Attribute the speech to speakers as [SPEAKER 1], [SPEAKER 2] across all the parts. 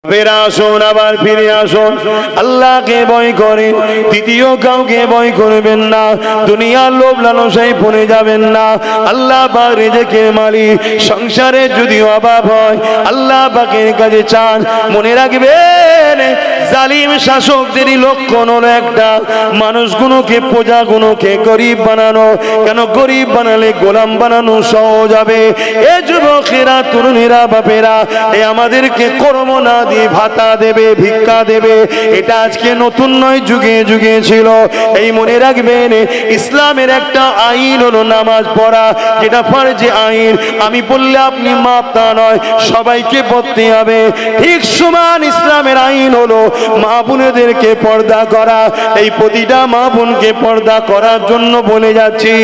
[SPEAKER 1] ফেরা আসুন, আবার ফিরে আসুন, আল্লাহকে ভয় করেন, তৃতীয় কাউকে ভয় করবেন না, দুনিয়ার লোভ লালসায় পড়ে যাবেন না। আল্লাহ পাক রিজিকের মালিক, সংসারে যদি অভাব হয় আল্লাহ পাকের কাছে চান। মনে রাখবেন, জালিম শাসকদেরই লক্ষণ হলো একটা, মানুষগুলোকে প্রজাগুলোকে গরিব বানানো। কেন গরিব বানালে গোলাম বানানো সহজ হবে। এ যুবকেরা, তরুণীরা, বাপেরা, এ আমাদেরকে কর্ম না দিয়ে ভাতা দেবে, ভিক্ষা দেবে, এটা আজকে নতুন নয়, যুগে যুগে ছিল। এই মনে রাখবেন, ইসলামের একটা আইন হলো নামাজ পড়া, যেটা ফরজে আইন। আমি বললে আপনি মাপ তা নয়, সবাইকে পড়তে হবে। ঠিক সমান ইসলামের আইন হলো মা বোনেদেরকে পর্দা করা। এই প্রতিটা মা বোনকে পর্দা করার জন্য বলে যাচ্ছি,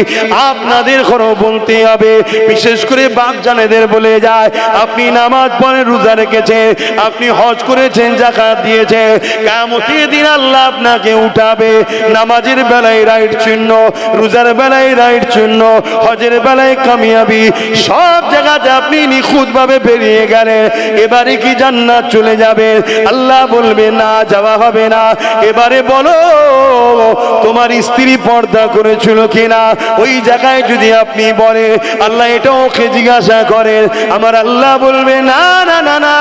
[SPEAKER 1] আপনাদের ঘরও বলতে হবে। বিশেষ করে বাপ জানেদের বলে যায়, আপনি নামাজ পড়ে, রোজা রেখেছে, আপনি হজ করেছেন, যাকাত দিয়েছে, কিয়ামতের দিন আল্লাহ আপনাকে উঠাবে। নামাজের বেলায় রাইট চিহ্ন, রোজার বেলায় রাইট চিহ্ন, হজের বেলায় কামিয়াবি, সব জায়গাতে আপনি নিখুঁত ভাবে বেরিয়ে গেলেন। এবারে কি জান্নাত চলে যাবে? আল্লাহ বলবে না, যাওয়া হবে না। এবারে বলো, তোমার স্ত্রী পর্দা করেছিল কিনা? ওই জায়গায় যদি আপনি বলে, আল্লাহ এটা ওকে জিজ্ঞাসা করেন, আমার আল্লাহ বলবে না না না না,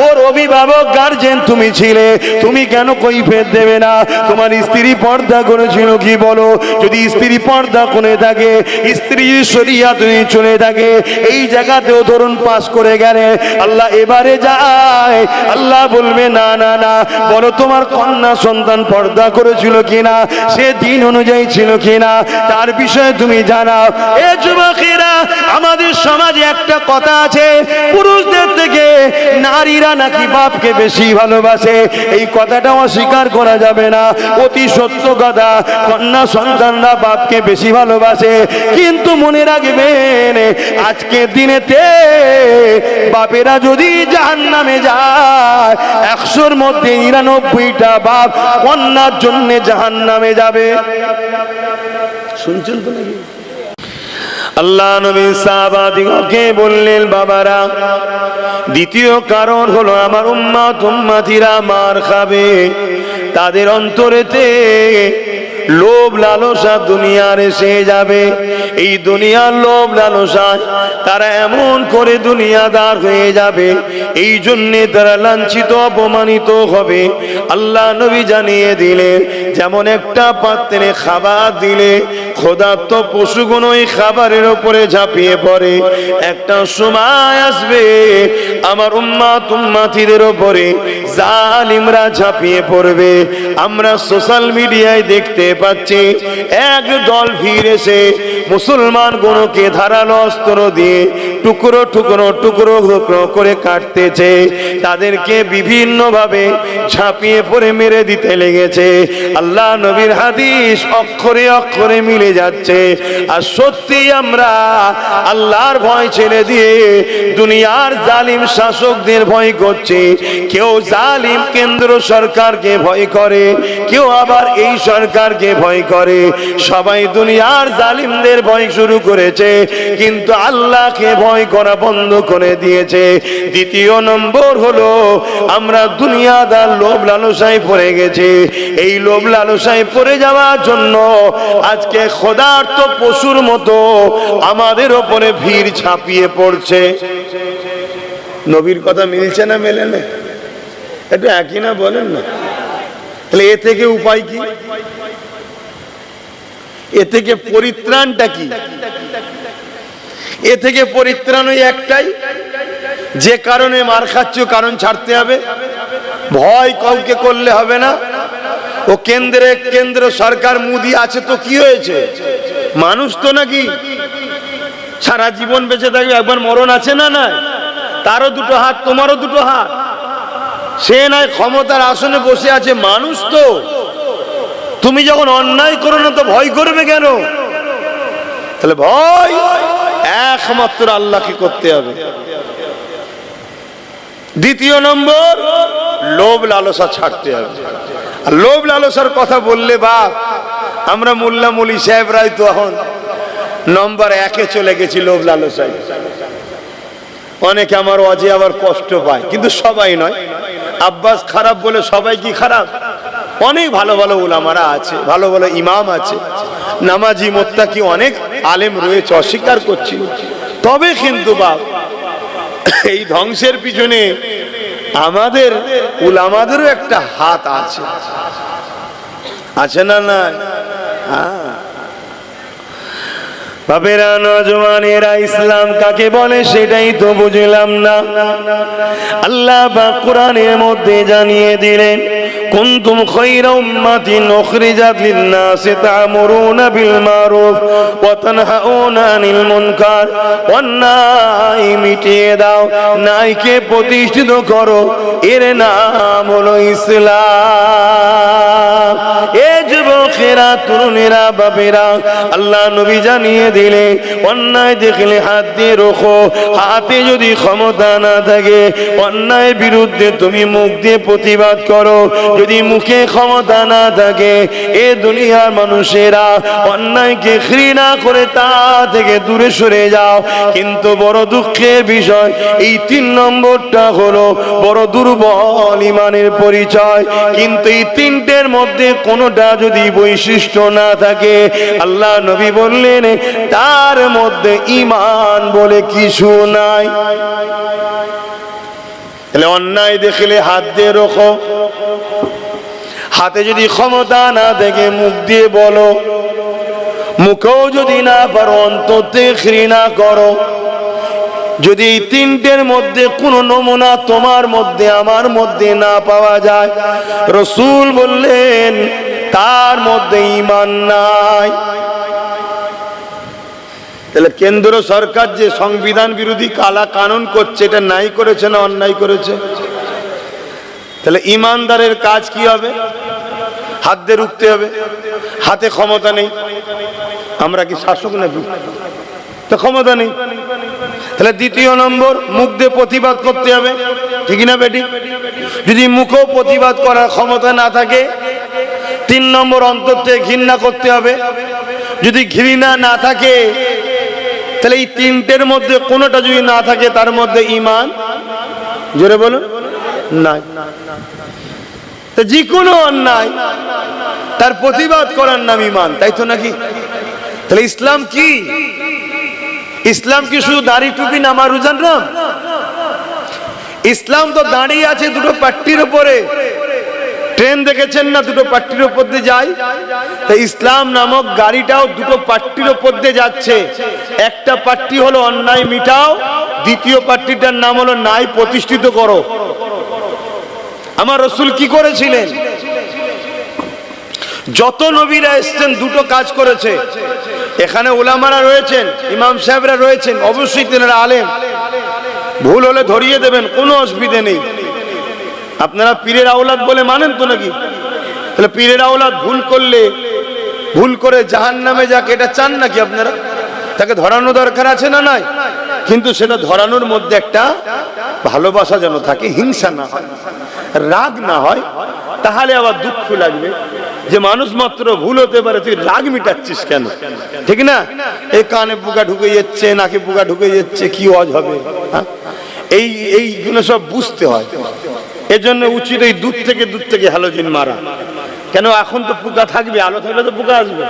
[SPEAKER 1] ওর অভিভাবক গার্জেন তুমি ছিলে, তুমি কেন কৈফিয়ত দেবে না? তোমার স্ত্রী পর্দা করেছিল কি বলো? যদি স্ত্রী পর্দা করে থাকে, স্ত্রী শরিয়াত চলে থাকে, এই জায়গাতেও ধরুন পাস করে গেলে, আল্লাহ এবারে যায়, আল্লাহ বলবে না না না, বলো তোমার কন্যা সন্তান পর্দা করেছিল কিনা, সে দিন অনুযায়ী ছিল কিনা, তার বিষয়ে তুমি জানাও। এ যুবকেরা, আমাদের সমাজে একটা কথা আছে, পুরুষদের থেকে নারীরা নাকি বাপকে বেশি ভালোবাসে। এই কথাটা অস্বীকার করা যাবে না, অতি সত্য কথা। কন্যা সন্তানরা বাপকে বেশি ভালোবাসে, কিন্তু মনে রাখবেন, আজকের দিনেতে বাপেরা যদি জাহান্নামে যায়, 100-র মধ্যে 99টা বাপ কন্যার জন্য জাহান্নামে যাবে। শুনছেন তো নাকি? আল্লাহ নবী সাহাবাদিগকে বললেন, বাবারা, দ্বিতীয় কারণ হলো আমার উম্মতিরা মার খাবে। তাদের অন্তরেতে লোভ লালসা দুনিয়ার এসে যাবে। এই দুনিয়ার লোভ লালসায় তারা এমন করে দুনিয়াদার হয়ে যাবে, এই জন্যে তারা লাঞ্ছিত, অপমানিত হবে। আল্লাহ নবী জানিয়ে দিলেন, যেমন একটা পাত্রে খাবার দিলে ক্ষুধার্ত পশুগুলো ওই খাবারের উপরে ঝাঁপিয়ে পড়ে, একটা সময় আসবে আমার উম্মতিদের উপরে জালিমরা ঝাঁপিয়ে পড়বে। আমরা সোশ্যাল মিডিয়ায় দেখতে পাচ্ছি, এক দল ভিড় এসে মুসলমান গুলোকে ধারালো অস্ত্র দিয়ে টুকরো টুকরো টুকরো টুকরো করে কাটতেছে, তাদেরকে বিভিন্ন ভাবে ঝাঁপিয়ে পড়ে মেরে দিতে লেগেছে। আল্লাহ নবীর হাদিস অক্ষরে অক্ষরে মিলে যাচ্ছে। আর সত্যি আমরা আল্লাহর ভয় ছেড়ে দিয়ে দুনিয়ার জালিম শাসকদের ভয় করছি। কেউ জালিম কেন্দ্র সরকারকে ভয় করে, কেউ আবার এই সরকারকে ভয় করে। সবাই দুনিয়ার জালিমদের ভয় শুরু করেছে, কিন্তু আল্লাহকে ভয় করা বন্ধ করে দিয়েছে। দ্বিতীয় নম্বর হলো, আমরা দুনিয়াদার লোভ লালসায় পড়ে গেছি। এই লোভ লালসায় পড়ে যাওয়ার জন্য আজকে ক্ষুধার্ত পশুর মতো আমাদের ওপরে ভিড় ঝাঁপিয়ে পড়ছে। নবীর কথা মিলছে না মেলে না? একটু একই না বলেন না? তাহলে এ থেকে উপায় কি? এ থেকে পরিত্রাণটা কি? এ থেকে পরিত্রাণ ওই একটাই, যে কারণে মার খাচ্ছ কারণ ছাড়তে হবে। ভয় কাউকে করলে হবে না। ও কেন্দ্র সরকার মুদি আছে তো কি হয়েছে? মানুষ তো নাকি সারা জীবন বেঁচে থাকবে, একবার মরণ আছে না? না, তারও দুটো হাত, তোমারও দুটো হাত। সে নয় ক্ষমতার আসনে বসে আছে, মানুষ তো। তুমি যখন অন্যায় করো না তো ভয় করবে কেন? তাহলে ভয় একমাত্র আল্লাহকে করতে হবে। দ্বিতীয় নম্বর, লোভ লালসা ছাড়তে হবে। আর লোভ লালসার কথা বললে বাপ, আমরা মোল্লা মলি সাহেবরাই তো এখন নম্বর 1-এ চলে গেছি লোভ লালসায়। অনেকে আমার ওয়াজে আবার কষ্ট পায়, কিন্তু সবাই নয়। আব্বাস খারাপ বলে সবাই কি খারাপ? অনেক ভালো ভালো উলামারা আছে, ভালো ভালো ইমাম আছে, নামাজি মুত্তাকি অনেক আলেম রয়েছে, অস্বীকার করছি। তবে কিন্তু বাপ এই ধ্বংসের পিছনে আমাদের উলামাদেরও একটা হাত আছে, আছে না? না বাবেরা, নওজওয়ানেরা, ইসলাম কাকে বলে সেটাই তো বুঝলাম না। আল্লাহ পাক কোরআনের মধ্যে জানিয়ে দিলেন, কুনতুম খায়রা উম্মাতিন উখরিজাত লিন-নাসি তা'মুরুনা বিল মারুফ ওয়া তানহাউনা আনিল মুনকার। অন্যায় মিটিয়ে দাও, ন্যায়কে প্রতিষ্ঠিত করো, এর নাম হলো ইসলাম। এ যুবকেরা, তরুণেরা, বাবেরা, আল্লাহ নবী জানিয়ে দিলে অন্যায় দেখলে হাত দিয়ে রোখো। হাতে যদি ক্ষমতা না থাকে অন্যায় বিরুদ্ধে তুমি মুখ দিয়ে প্রতিবাদ করো। যদি মুখে ক্ষমতা না থাকে এ দুনিয়ার মানুষেরা অন্যায়কে ঘৃণা করে তা থেকে দূরে সরে যাও। কিন্তু বড় দুঃখের বিষয়, এই 3 নম্বরটা হলো বড় দুর্বল ইমানের পরিচয়। কিন্তু এই 3টের মধ্যে কোনোটা যদি বৈশিষ্ট্য না থাকে, আল্লাহ নবী বললেন তার মধ্যে ঈমান বলে কিছু নাই। তাহলে অন্যায় দেখলে হাত দিয়ে রোখো, হাতে যদি ক্ষমতা না থাকে মুখ দিয়ে বলো, মুখেও যদি না পারো অন্তর থেকে ঘৃণা করো। যদি এই 3টের মধ্যে কোনো নমুনা তোমার মধ্যে আমার মধ্যে না পাওয়া যায়, রাসূল বললেন তার মধ্যে ঈমান নাই। তাহলে কেন্দ্র সরকার যে সংবিধান বিরোধী কালা কানুন করছে, এটা নাই করেছে না অন্যায় করেছে? তাহলে ইমানদারের কাজ কি হবে? হাত দিয়ে রুখতে হবে। হাতে ক্ষমতা নেই, আমরা কি শাসক নাকি? তো ক্ষমতা নেই। তাহলে 2 নম্বর, মুখ দিয়ে প্রতিবাদ করতে হবে, ঠিক না বেটি? যদি মুখেও প্রতিবাদ করার ক্ষমতা না থাকে, 3 নম্বর, অন্তর থেকে ঘৃণা করতে হবে। যদি ঘৃণা না থাকে তাহলে এই 3টের মধ্যে কোনোটা যদি না থাকে তার মধ্যে ঈমান, জোরে বলুন, নাই। তো যে কোনো অন্যায় তার প্রতিবাদ করার নাম ঈমান, তাই তো নাকি? তাহলে ইসলাম কি? ইসলাম কি শুধু দাড়ি টুপি নামাজ রোজার নাম? ইসলাম তো দাঁড়িয়ে আছে দুটো পাট্টির উপরে। ট্রেন দেখেছেন না, দুটো পাট্টির উপর দিয়ে যায়? তাই ইসলাম নামক গাড়িটাও দুটো পাট্টির উপর দিয়ে যাচ্ছে। একটা পাট্টি হলো অন্যায় মিটাও, দ্বিতীয় পাট্টিটার নাম হলো ন্যায় প্রতিষ্ঠিত করো। আমার রাসূল কি করেছিলেন? যত নবীরা এসেছেন দুটো কাজ করেছে। এখানে উলামারা রয়েছেন, ইমাম সাহেবরা রয়েছেন, অবশ্যই তেনারা আলেম, ভুল হলে ধরিয়ে দেবেন, কোনো অসুবিধা নেই। আপনারা পীরের আওলাদ বলে মানেন তো নাকি? তাহলে পীরের আওলাদ ভুল করলে, ভুল করে জাহান্নামে যাক, এটা চান নাকি আপনারা? তাকে ধরানো দরকার আছে না নাই? কিন্তু সেটা ধরানোর মধ্যে একটা ভালোবাসা যেন থাকে, হিংসা না হয়, রাগ না হয়। তাহলে আবার দুঃখ লাগবে যে মানুষ মাত্র ভুল হতে পারে, তুই রাগ মিটাচ্ছিস কেন? ঠিক না? এই কানে পোকা ঢুকে যাচ্ছে, নাকে পোকা ঢুকে যাচ্ছে, কি ওয়াজ হবে? এইগুলো সব বুঝতে হয়। এজন্য উচিত এই দূর থেকে হ্যালোজিন মারা। কেন? এখন তো পোকা থাকবে, আলো থাকলে তো পোকা আসবে।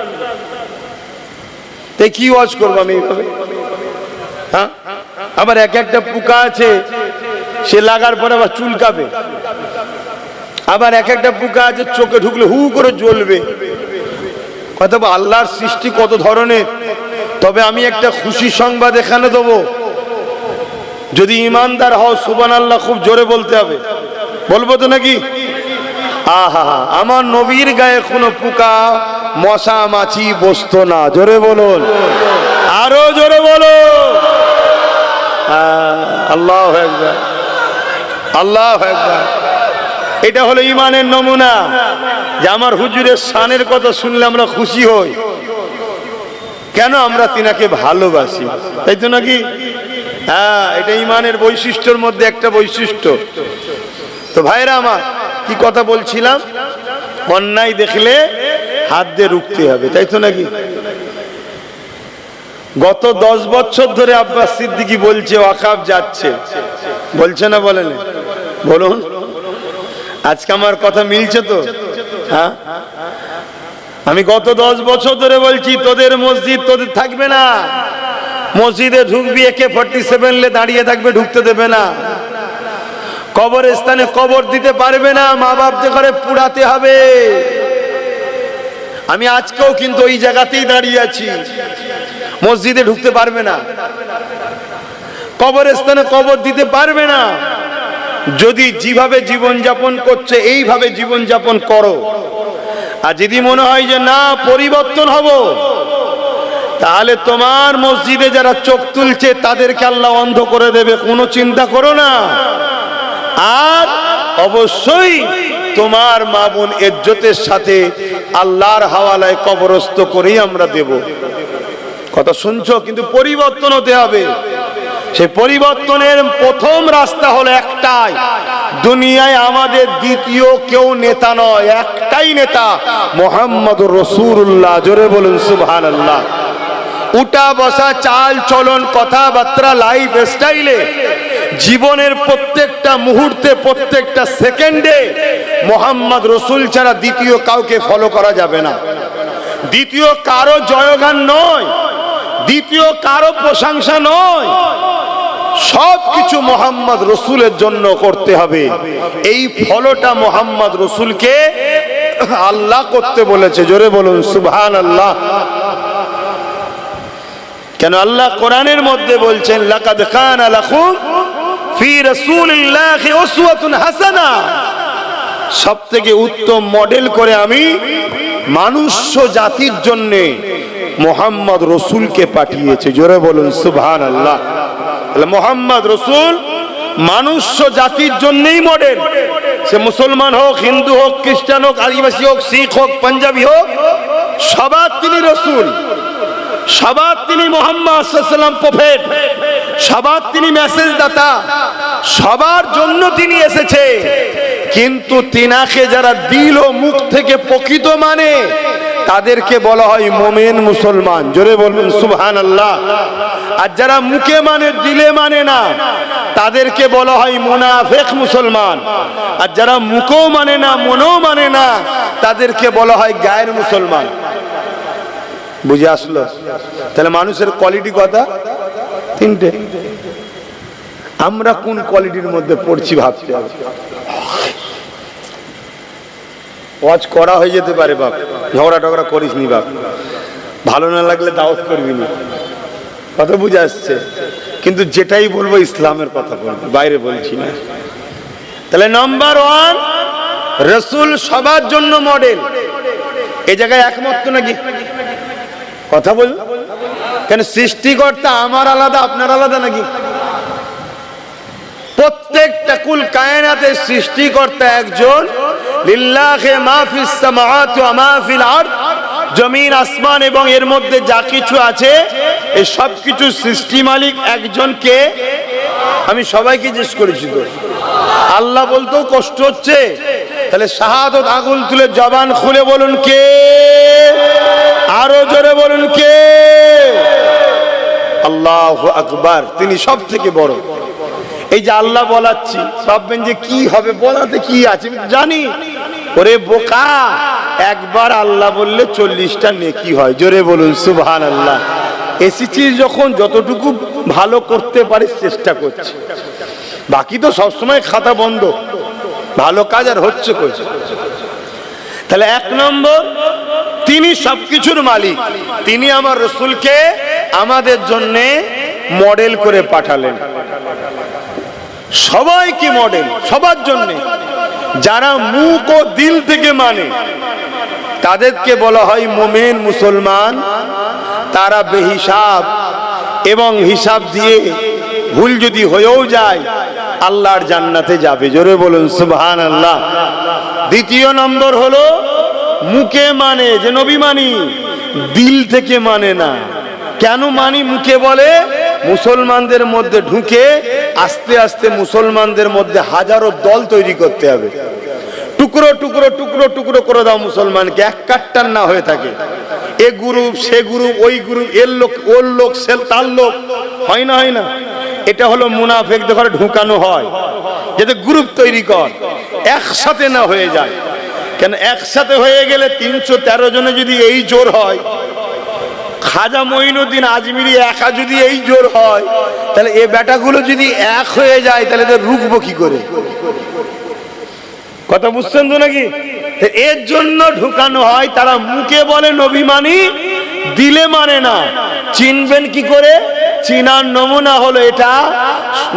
[SPEAKER 1] তাই কি ওয়াজ করবো আমি এইভাবে? হ্যাঁ, আবার একটা পোকা আছে সে লাগার পরে আবার চুলকাবে। আবার একটা পোকা আছে চোখে ঢুকলে হু করে জ্বলবে। কত আল্লাহর সৃষ্টি কত ধরনের। তবে আমি একটা খুশি সংবাদ এখানে দেবো, যদি ইমানদার হও সুবহানাল্লাহ খুব জোরে বলতে হবে। বলবো তো নাকি? আহা, আমার নবীর গায়ে কোনো পোকা মশা মাছি বসতো না। জোরে বলুন, আরো জোরে বলো। আল্লাহু আকবার, আল্লাহু আকবার। এটা হলো ইমানের নমুনা, যে আমার হুজুরের শানের কথা শুনলে আমরা খুশি হই। কেন? আমরা তিনাকে ভালোবাসি, তাই তো নাকি? হ্যাঁ, এটা ইমানের বৈশিষ্ট্যের মধ্যে একটা বৈশিষ্ট্য। তো ভাইরা আমার, কি কথা বলছিলাম? অন্যায় দেখলে হাত দিয়ে রুখতে হবে, তাই তো নাকি? গত 10 বছর ধরে আব্বাস সিদ্দিকী বলছে ওয়াকফ যাচ্ছে, বলছে না? বলেন, বলুন। আজকে আমার কথা মিলছে তো? হ্যাঁ, আমি গত 10 বছর ধরে বলছি তোদের মসজিদ তোদের থাকবে না, মসজিদে ঢুকবি AK-47 লে দাঁড়িয়ে থাকবে, ঢুকতে দেবে না। কবরস্থানে কবর দিতে পারবে না, মা বাপদের ঘরে পুড়াতে হবে। আমি আজকেও কিন্তু ওই জায়গাতেই দাঁড়িয়ে আছি, মসজিদে ঢুকতে পারবে না, কবরস্থানে কবর দিতে পারবে না। যদি যেভাবে জীবনযাপন করছে এইভাবে জীবনযাপন করো, আর যদি মনে হয় যে না পরিবর্তন হব, তাহলে তোমার মসজিদে যারা চোখ তুলছে তাদেরকে আল্লাহ অন্ধ করে দেবে, কোনো চিন্তা করো না। আর অবশ্যই তোমার মা বোন ইজ্জতের সাথে আল্লাহর হাওয়ালায় কবরস্থ করেই আমরা দেব। কথা শুনছো? কিন্তু পরিবর্তন হতে হবে। সেই পরিবর্তনের প্রথম রাস্তা হলো একটাই, দুনিয়ায় আমাদের দ্বিতীয় কেউ নেতা নয়, একটাই নেতা, মুহাম্মদুর রাসূলুল্লাহ। জোরে বলুন সুবহানাল্লাহ। উঠা বসা, চাল চলন, কথাবার্তা, লাইফ স্টাইলে, জীবনের প্রত্যেকটা মুহূর্তে, প্রত্যেকটা সেকেন্ডে মুহাম্মদ রাসূল ছাড়া দ্বিতীয় কাউকে ফলো করা যাবে না। দ্বিতীয় কারো জয়গান নয়, দ্বিতীয় কারো প্রশংসা নয়, সবকিছু মুহাম্মদ রাসূলের জন্য করতে হবে। এই ফলোটা মুহাম্মদ রাসূলকে আল্লাহ করতে বলেছে। জোরে বলুন সুবহানাল্লাহ। কেন আল্লাহ কোরআনের মধ্যে বলছেন লাকাদ কানা লাকুম ফি রাসূলিল্লাহি উসওয়াতুন হাসানা, সবথেকে উত্তম মডেল করে আমি মানুষ জাতির জন্য মুহাম্মদ রাসূলকে পাঠিয়েছি। জোরে বলুন সুবহানাল্লাহ। তাহলে মুহাম্মদ রাসূল মানুষ জাতির জন্যই মডেল। সে মুসলমান হোক, হিন্দু হোক, খ্রিস্টান হোক, আদিবাসী হোক, শিখ হোক, পাঞ্জাবি হোক, সবার তিনি রাসূল, সবার তিনি মুহাম্মদ সাল্লাল্লাহু আলাইহি ওয়াসাল্লাম প্রফেট, সবার তিনি মেসেজ দাতা, সবার জন্য তিনি এসেছে। কিন্তু তিনাকে যারা দিল ও মুখ থেকে প্রকৃত মানে তাদেরকে বলা হয় মুমিন মুসলমান। জোরে বলুন সুবহানাল্লাহ। আর যারা মুখে মানে দিলে মানে না তাদেরকে বলা হয় মুনাফিক মুসলমান। আর যারা মুখও মানে না মনও মানে না তাদেরকে বলা হয় গায়ের মুসলমান। বুঝে আসলো? তাহলে মানুষের কোয়ালিটি কথা তিনটে। আমরা কোন কোয়ালিটির মধ্যে পড়ছি ভাবতে হবে। ওয়াজ করা হয়ে যেতে পারে বাপ, ঝগড়া টগড়া করিস নি বাপ, ভালো না লাগলে দাওয়াত করবি না, কথা বুঝে আসছে? কিন্তু যেটাই বলবো ইসলামের কথা বলবো, বাইরে বলছি না। তাহলে নাম্বার 1 রাসূল সবার জন্য মডেল। এই জায়গায় একমত তো নাকি? কথা বল। কেন সৃষ্টিকর্তা আমার আলাদা আপনার আলাদা নাকি? প্রত্যেকটা কুল কায়নাতের সৃষ্টিকর্তা একজন। লিল্লাহি মা ফিস সামাওয়াতি ওয়া মা ফিল আরদ, জমিন আসমান এবং এর মধ্যে যা কিছু আছে এই সব কিছু সৃষ্টি মালিক একজনকে। আমি সবাইকে জিজ্ঞেস করেছি তো, আল্লাহ বলতেও কষ্ট হচ্ছে, তাহলে শাহাদাত আগুন তুলে জবান খুলে বলুন কে, আরো জোরে বলুন কে? আল্লাহু আকবার। তিনি সব থেকে বড়। এই যে আল্লাহ বলাচ্ছি, ভাববেন যে কি হবে, বলাতে কি আছে জানি। ওরে বোকা, একবার আল্লাহ বললে 40টা নেকি হয়। জোরে বলুন সুবহানাল্লাহ। এসেছিস যখন যতটুকু ভালো করতে পারিস চেষ্টা করছি, বাকি তো সবসময় খাতা বন্ধ, ভালো কাজ আর হচ্ছে কই? তাহলে 1 নম্বর, তিনি সবকিছুর মালিক। তিনি আমার রাসূলকে আমাদের জন্য মডেল করে পাঠালেন। সবাইকে মডেল, সবার জন্য। যারা মুখ ও দিল থেকে মানে তাদেরকে বলা হয় মুমিন মুসলমান। তারা বেহিসাব এবং হিসাব দিয়ে ভুল যদি হয়েও যায় আল্লাহর জান্নাতে যাবে। জোরে বলুন সুবহানাল্লাহ। দ্বিতীয় নম্বর হলো মুখে মানে, যে নবী মানি, দিল থেকে মানে না। কেন মানি? মুখে বলে মুসলমানদের মধ্যে ঢুকে আস্তে আস্তে মুসলমানদের মধ্যে হাজারো দল তৈরি করতে হবে। টুকরো টুকরো টুকরো টুকরো করে দাও মুসলমানকে, এক কাট্টার না হয়ে থাকে। এ গ্রুপ, সে গ্রুপ, ওই গ্রুপ, এর লোক, ওর লোক, সে তার লোক, হয় না? হয় না? এটা হলো মুনাফিকদের ঘরে ঢুকানো হয়। যাতে গ্রুপ তৈরি কর, একসাথে না হয়ে যায়। কেন একসাথে হয়ে গেলে 313 জনে যদি এই জোর হয়, খাজা মঈনুদ্দিন আজমিরি একা যদি এই জোর হয়, তাহলে এ বেটাগুলো যদি এক হয়ে যায় তাহলে এদের রুখবো কি করে? কথা বুঝছেন তো নাকি? এর জন্য ঢুকানো হয়। তারা মুখে বলে নবী মানি, দিলে মানে না। চিনবেন কি করে? চিনার নমুনা হলো এটা,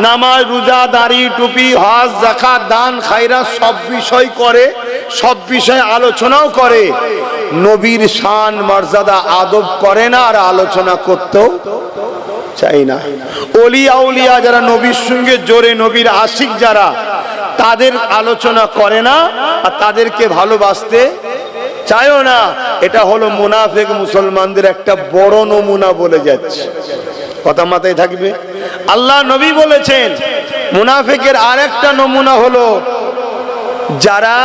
[SPEAKER 1] নামাজ, রোজা, দাড়ি, টুপি, হজ, যাকাত, দান, খায়রাত সব বিষয় করে, সব বিষয়ে আলোচনাও করে, নবীর শান, মর্যাদা, আদব করে না, আর আলোচনা করতেও চাই না। ওলি আউলিয়া যারা নবীর সঙ্গে জোরে, নবীর আশিক যারা, তাদের আলোচনা করে না আর তাদেরকে ভালোবাসতে চায়ও না। এটা হলো মুনাফিক মুসলমানদের একটা বড় নমুনা বলে যাচ্ছে। কথা মাথায় থাকবে। আল্লাহ নবী বলেছেন মুনাফিকের আরেকটা নমুনা হলো যারা,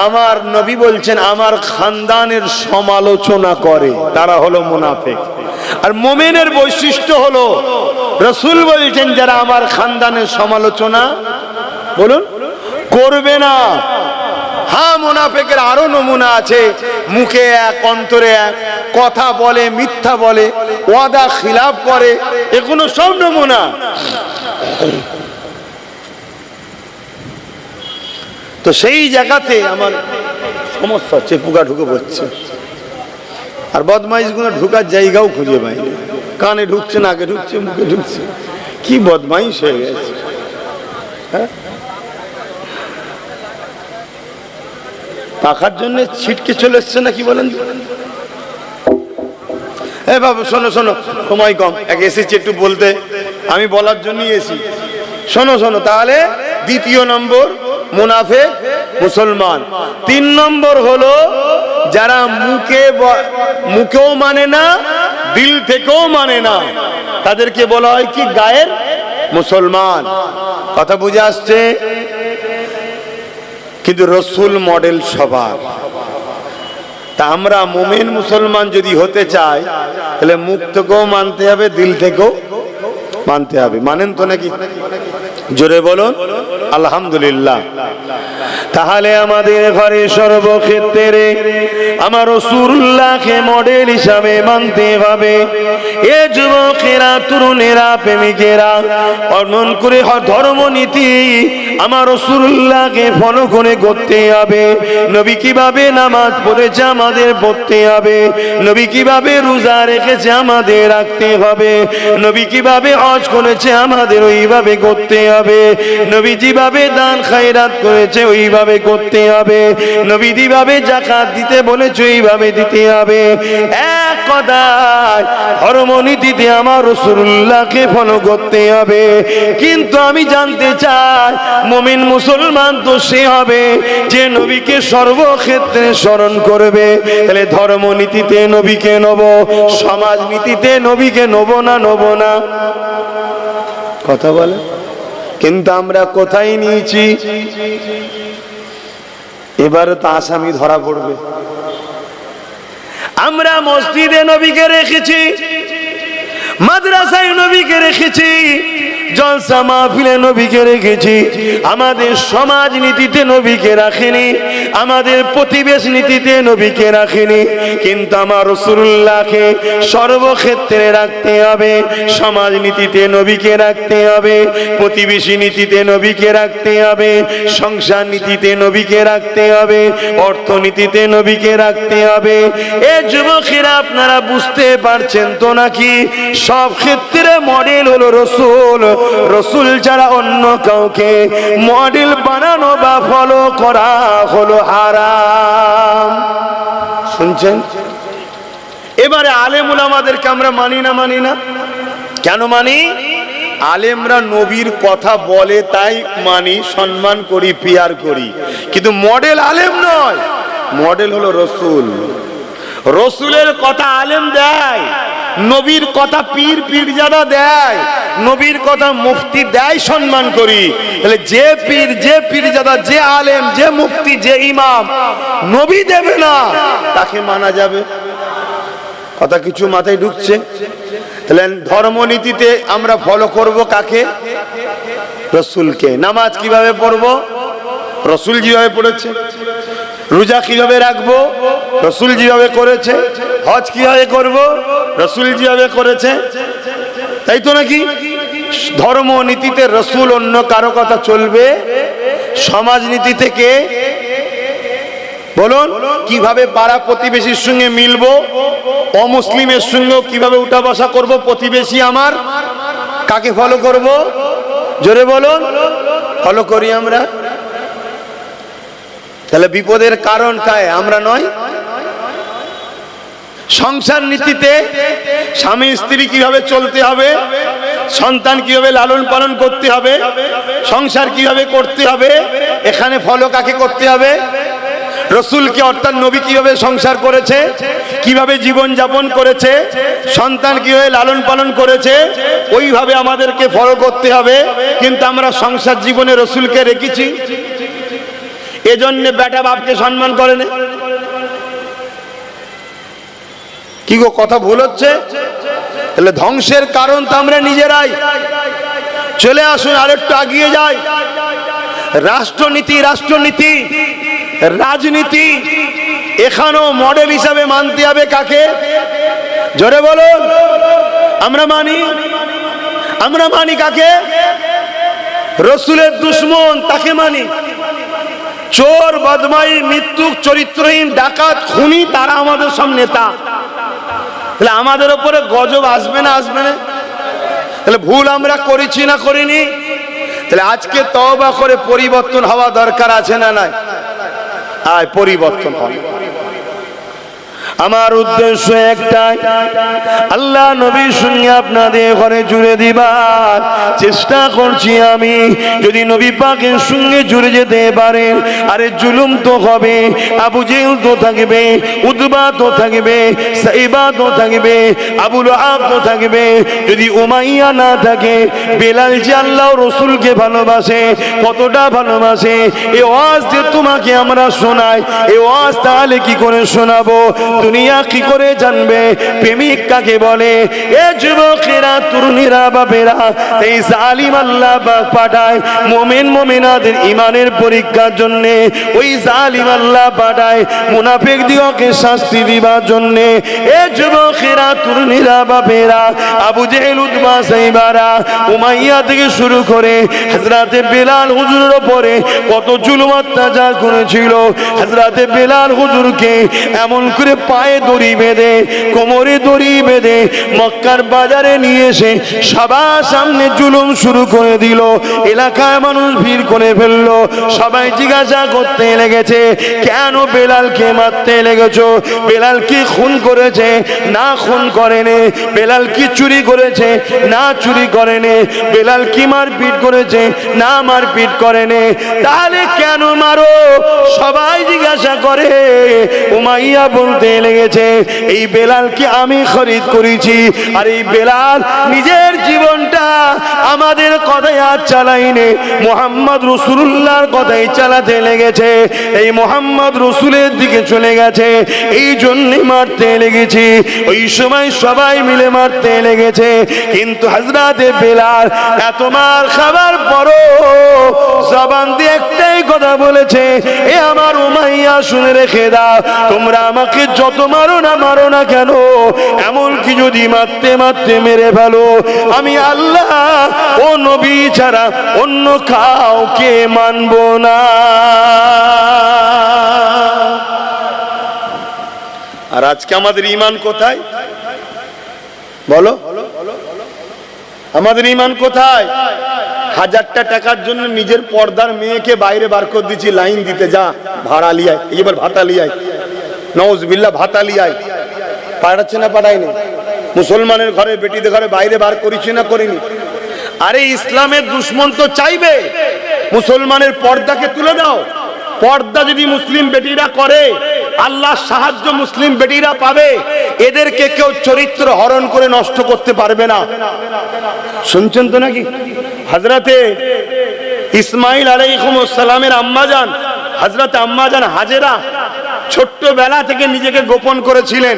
[SPEAKER 1] আমার নবী বলছেন আমার খানদানের সমালোচনা করে, তারা হলো মুনাফিক। আর মুমিনের বৈশিষ্ট্য হলো, রাসূল বলছেন যারা আমার খানদানের সমালোচনা বলুন করবে না। হ্যাঁ, মুনাফিকের আরো নমুনা আছে, মুখে এক অন্তরে এক, কথা বলে, মিথ্যা বলে, ওয়াদা খিলাফ করে, এগুলো সব নমুনা। তো সেই জায়গাতে আমার সমস্যা হচ্ছে, পোকা ঢুকে পড়ছে, আর বদমাইশ গুলো ঢুকার জায়গাও খুঁজে পাই না। কানে ঢুকছে, নাকে ঢুকছে, মুখে ঢুকছে, কি বদমাইশ হয়ে গেছে। হ্যাঁ, পাখার জন্য ছিটকে চলে এসছে না, কি বলেন? এ বাবু শোনো শোনো, সময় কম, এক এসেছি একটু বলতে, আমি বলার জন্যই এসি। শোনো শোনো, তাহলে দ্বিতীয় নম্বর মুনাফিক মুসলমান। 3 নম্বর হলো যারা মুখেও মানে না, দিল থেকেও মানে না, তাদেরকে বলা হয় কি গায়ের মুসলমান। কথা বুঝে আসছে? কিন্তু রসুল মডেল সবার। তা আমরা মুমিন মুসলমান যদি হতে চাই, তাহলে মুখ থেকেও মানতে হবে, দিল থেকেও মানতে হবে। মানেন তো নাকি? জোরে বলুন আলহামদুলিল্লাহ। তাহলে আমাদের ঘরে সর্বক্ষেত্রে আমার রাসূলুল্লাহকে মডেল হিসাবে মানতে হবে। এ যুবকেরা, তরুণেরা, প্রেমিকেরা, অর্জন করে ধর্মনীতি আমার রাসূলুল্লাহকে ফলো করে করতে হবে। নবী কিভাবে নামাজ পড়েছে আমাদের পড়তে হবে, নবী কিভাবে রোজা রেখেছে আমাদের রাখতে হবে, নবী কিভাবে হজ করেছে আমাদের ওইভাবে করতে হবে, নবী যেভাবে দান খায়রাত করেছে ওইভাবে করতে হবে, নবী যেভাবে যাকাত দিতে বলেছে ওইভাবে দিতে হবে। এক কথায় ধর্মনীতিতে আমার রাসূলুল্লাহকে ফলো করতে হবে। কিন্তু আমি জানতে চাই, মুমিন মুসলমান তো সে হবে যে নবীকে সর্বক্ষেত্রে স্মরণ করবে। তাহলে ধর্মনীতিতে নবীকে নেব, সমাজনীতিতে নবীকে নেব না, নেব না? কথা বলে। কিন্তু আমরা কোথায় নিয়েছি? এবারে তো আসামি ধরা পড়বে। আমরা মসজিদে নবীকে রেখেছি, মাদ্রাসায় নবীকে রেখেছি, জলসা মাহফিলে নবীকে রেখেছি, আমাদের সমাজ নীতিতে নবীকে রাখিনি, আমাদের প্রতিবেশ নীতিতে নবীকে রাখিনি। কিন্তু আমার রাসূলুল্লাহকে সর্বক্ষেত্রে রাখতে হবে। সমাজ নীতিতে নবীকে রাখতে হবে, প্রতিবেশী নীতিতে নবীকে রাখতে হবে, সংসার নীতিতে নবীকে রাখতে হবে, অর্থনীতিতে নবীকে রাখতে হবে। এ যুবকেরা, আপনারা বুঝতে পারছেন তো নাকি? সব ক্ষেত্রে মডেল হলো রাসূল। রাসূল ছাড়া অন্য কাউকে মডেল বানানো বা ফলো করা হলো হারাম। শুনছেন? এবারে আলেম উলামাদেরকে আমরা মানি না, মানি না? কেন মানি? আলেমরা নবীর কথা বলে তাই মানি, সম্মান করি, পিয়ার করি। কিন্তু মডেল আলেম নয়, মডেল হলো রাসূল। রাসূলের কথা আলেম দেয়, নবীর কথা পীর পীরজাদা দেয়, নবীর কথা মুফতি দেয়, সম্মান করি। তাহলে যে পীর, যে পীরজাদা, যে আলেম, যে মুফতি, যে ইমাম নবী দেবে না, তাকে মানা যাবে? কথা কিছু মাথায় ঢুকছে? তাহলে ধর্মনীতিতে আমরা ফলো করব কাকে? রসুলকে। নামাজ কিভাবে পড়বো? রসুল যেভাবে পড়েছে। রোজা কিভাবে রাখবো? রসুল যেভাবে করেছে। হজ কিভাবে করব? রসুল যেভাবে করেছে। তাই তো নাকি? ধর্ম নীতিতে রসুল, অন্য কারো কথা চলবে? সমাজ নীতি থেকে বলুন, কিভাবে পাড়া প্রতিবেশীর সঙ্গে মিলবো, অমুসলিমের সঙ্গে কিভাবে উঠা বসা করবো, প্রতিবেশী আমার, কাকে ফলো করব? জোরে বলুন। ফলো করি আমরা। তাহলে বিপদের কারণ কায়? আমরা নয়। সংসার নীতিতে স্বামী স্ত্রী কিভাবে চলতে হবে, সন্তান কিভাবে লালন পালন করতে হবে, সংসার কিভাবে করতে হবে, এখানে ফলো কাকে করতে হবে? রসুলকে, অর্থাৎ নবী কিভাবে সংসার করেছে, কিভাবে জীবন যাপন করেছে, সন্তান কিভাবে লালন পালন করেছে, ওইভাবে আমাদেরকে ফলো করতে হবে। কিন্তু আমরা সংসার জীবনে রসুলকে রেখেছি, এজন্য বেটা বাপকে সম্মান করে না। কি গো, কথা ভুল হচ্ছে? তাহলে ধ্বংসের কারণ তো আমরা নিজেরাই। চলে আসুন আরেকটু এগিয়ে যাই। রাষ্ট্রনীতি, রাষ্ট্রনীতি, রাজনীতি, এখানেও মডেল হিসাবে মানতে হবে কাকে? জোরে বলুন। আমরা মানি, আমরা মানি কাকে? রসুলের দুশমন, তাকে মানি। চোর, বদমাই, মৃত্যু, চরিত্রহীন, ডাকাত, খুনি, তারা আমাদের সব নেতা। তাহলে আমাদের উপরে গজব আসবে না? আসবে না? তাহলে ভুল আমরা করেছি না করিনি? তাহলে আজকে তওবা করে পরিবর্তন হওয়া দরকার আছে না নাই? আয় পরিবর্তন হবে। আমার উদ্দেশ্য একটাই, আল্লাহ নবীর সঙ্গে আপনাদের ঘরে জুড়ে দিবার চেষ্টা করছি আমি। যদি নবী পাকের সঙ্গে জুড়ে যেতে পারেন, আরে জুলুম তো হবে, আবু জেহেল তো থাকবে, উতবা তো থাকবে, সাইবা তো থাকবে, আবু লাহাব তো থাকবে। যদি উমাইয়া না থাকে, বেলাল যে আল্লাহ রসুলকে ভালোবাসে, কতটা ভালোবাসে, এই ওয়াজ যে তোমাকে আমরা শোনাই, এই ওয়াজ তাহলে কি করে শোনাবো? দুনিয়া কি করে জানবে প্রেমিক কাকে বলে? এ যুবকেরা, তরুণীরা, বাপেরা, এই জালিম আল্লাহ পাক পাঠায় মুমিন মুমিনাদের ইমানের পরীক্ষার জন্য। ওই জালিম আল্লাহ পাঠায় মুনাফিক দিগকে শাস্তি দিবার জন্য। এ যুবকেরা, তরুণীরা, বাপেরা, আবু জেহেল, উতবা, সাইবারা, উমাইয়া থেকে শুরু করে হযরতে বেলাল হুজুরের উপরে কত জুলুম অত্যাচার করেছিল। হযরতে বেলাল হুজুরকে এমন করে পায়ে দড়ি বেঁধে, কোমরে দড়ি বেঁধে মক্কার বাজারে নিয়ে এসে সবার সামনে জুলুম শুরু করে দিল। এলাকায় মানুষ ভিড় করে ফেললো। সবাই জিজ্ঞাসা করতে লেগেছে, কেন বেলালকে মারতে লেগেছো? বেলাল কি খুন করেছে? না, খুন করেনি। বেলাল কি চুরি করেছে? না, চুরি করেনি। বেলাল কি মারপিট করেছে? না, মারপিট করেনি। তাহলে কেন মারো? সবাই জিজ্ঞাসা করে। উমাইয়া বলতে লেগেছে, এই বেলালকে আমি খরিদ করেছি, আর এই বেলাল নিজের জীবনটা আমাদের কথায় আর চালাইনি, মুহাম্মদ রাসূলুল্লাহর কথাই চালাতে লেগেছে। এই মুহাম্মদ রাসূলের দিকে চলে গেছে, এই জন্য মারতে লেগেছি। ওই সময় সবাই মিলে মারতে লেগেছে। কিন্তু হযরতে বেলাল এত মার খাবার পরও জবান দিয়ে একটাই কথা বলেছে, এ আমার উমাইয়া, শুনে রেখে দাও, তোমরা আমাকে যত মারো না কেন, এমনকি যদি মারতে মারতে মেরে ফেলো, আমি আল্লাহ ও নবী ছাড়া অন্য কাউকে মানব না। আর আজকে আমাদের ঈমান কোথায় বলো? আমাদের ঈমান কোথায়? 1000টা টাকার জন্য নিজের পর্দার মেয়েকে বাইরে বার করে দিচ্ছি, লাইন দিতে যা, ভাড়া লিয়ায়, এবার ভাতা লিয়ায়, নাউজুবিল্লাহ, ভাতা লিয়ায়। পাঠাচ্ছে না? পাঠায়নি। মুসলমানের ঘরে, বেটিদের ঘরে বাইরে বার করেছি না করিনি? আরে ইসলামের দুশমন তো চাইবে মুসলমানের পর্দাকে তুলে দাও। পর্দা যদি মুসলিম বেটিরা করে, আল্লাহর সাহায্য মুসলিম বেটিরা পাবে। এদেরকে কেউ চরিত্র হরণ করে নষ্ট করতে পারবে না। শুনছেন তো নাকি? হযরতে ইসমাইল আলাইহিস সালামের আম্মাজান, হযরত আম্মাজান হাজেরা ছোট্টবেলা থেকে নিজেকে গোপন করেছিলেন।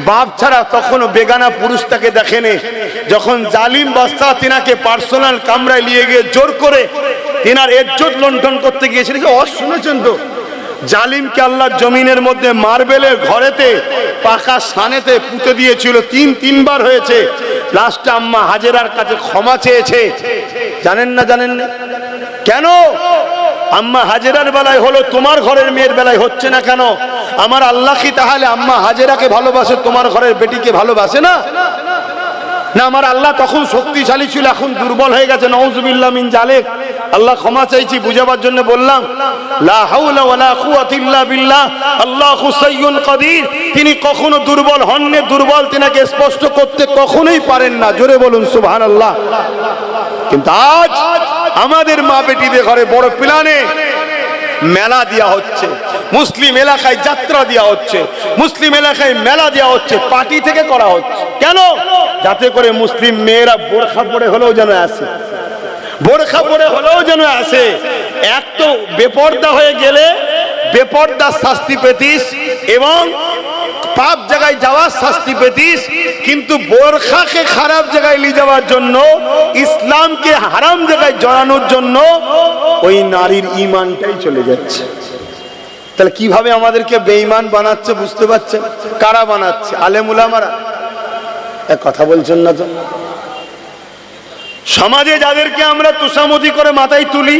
[SPEAKER 1] বাপ ছাড়া তখনও বেগানা পুরুষ তাকে দেখেনি। যখন জালিম বাদশা তিনাকে পার্সোনাল কামরায় নিয়ে গিয়ে জোর করে তিনার ইজ্জত লুণ্ঠন করতে গিয়েছিল, শুনেছেন তো, জালিমকে আল্লাহ জমিনের মধ্যে মার্বেলের ঘরেতে পাকা সানেতে পুঁতে দিয়েছিল, তিনবার হয়েছে। লাস্টে আম্মা হাজেরার কাছে ক্ষমা চেয়েছে। জানেন না? জানেন না কেন? আম্মা হাজেরার বেলায় হলো, তোমার ঘরের মেয়ের বেলায় হচ্ছে না কেন? আমার আল্লাহ কি তাহলে আম্মা হাজেরাকে ভালোবাসে, তোমার ঘরের বেটিকে ভালোবাসে না? না, আমার আল্লাহ তখন শক্তিশালী ছিল, এখন দুর্বল হয়ে গেছে। নাউজুবিল্লাহ মিন জালিক। আল্লাহ ক্ষমা চাইছি, বুঝাবার জন্য বললাম। লা হাওলা ওয়ালা কুওয়াতা ইল্লা বিল্লাহ, আল্লাহু সাইয়্যুন কাদির। তিনি কখনো দুর্বল হননি, দুর্বল তিনাকে স্পষ্ট করতে কখনোই পারেন না। জোরে বলুন সুবহানাল্লাহ। কিন্তু আজ আমাদের মা বেটিদের ঘরে বড় প্ল্যানে মেলা দেওয়া হচ্ছে, মুসলিম এলাকায় যাত্রা দেওয়া হচ্ছে, মুসলিম এলাকায় মেলা দেওয়া হচ্ছে, পার্টি থেকে করা হচ্ছে। কেন? যাতে করে মুসলিম মেয়েরা বোরখা পরে হলেও যেন আসে, বোরখা পরে হলেও যেন আসে। এক তো বেপর্দা হয়ে গেলে বেপর্দার শাস্তি পেতিস এবং পাপ জায়গায় যাওয়ার শাস্তি পেতিস, কিন্তু বোরখাকে খারাপ জায়গায় নিয়ে যাওয়ার জন্য, ইসলামকে হারাম জায়গায় জড়ানোর জন্য ওই নারীর ঈমানটাই চলে যাচ্ছে। তাহলে কিভাবে আমাদেরকে বেঈমান বানাচ্ছে বুঝতে পারছেন? কারা বানাচ্ছে? আলেম উলামারা। এক কথা বলছেন না তো? সমাজে যাদেরকে আমরা তোষামতি করে মাথায় তুলি,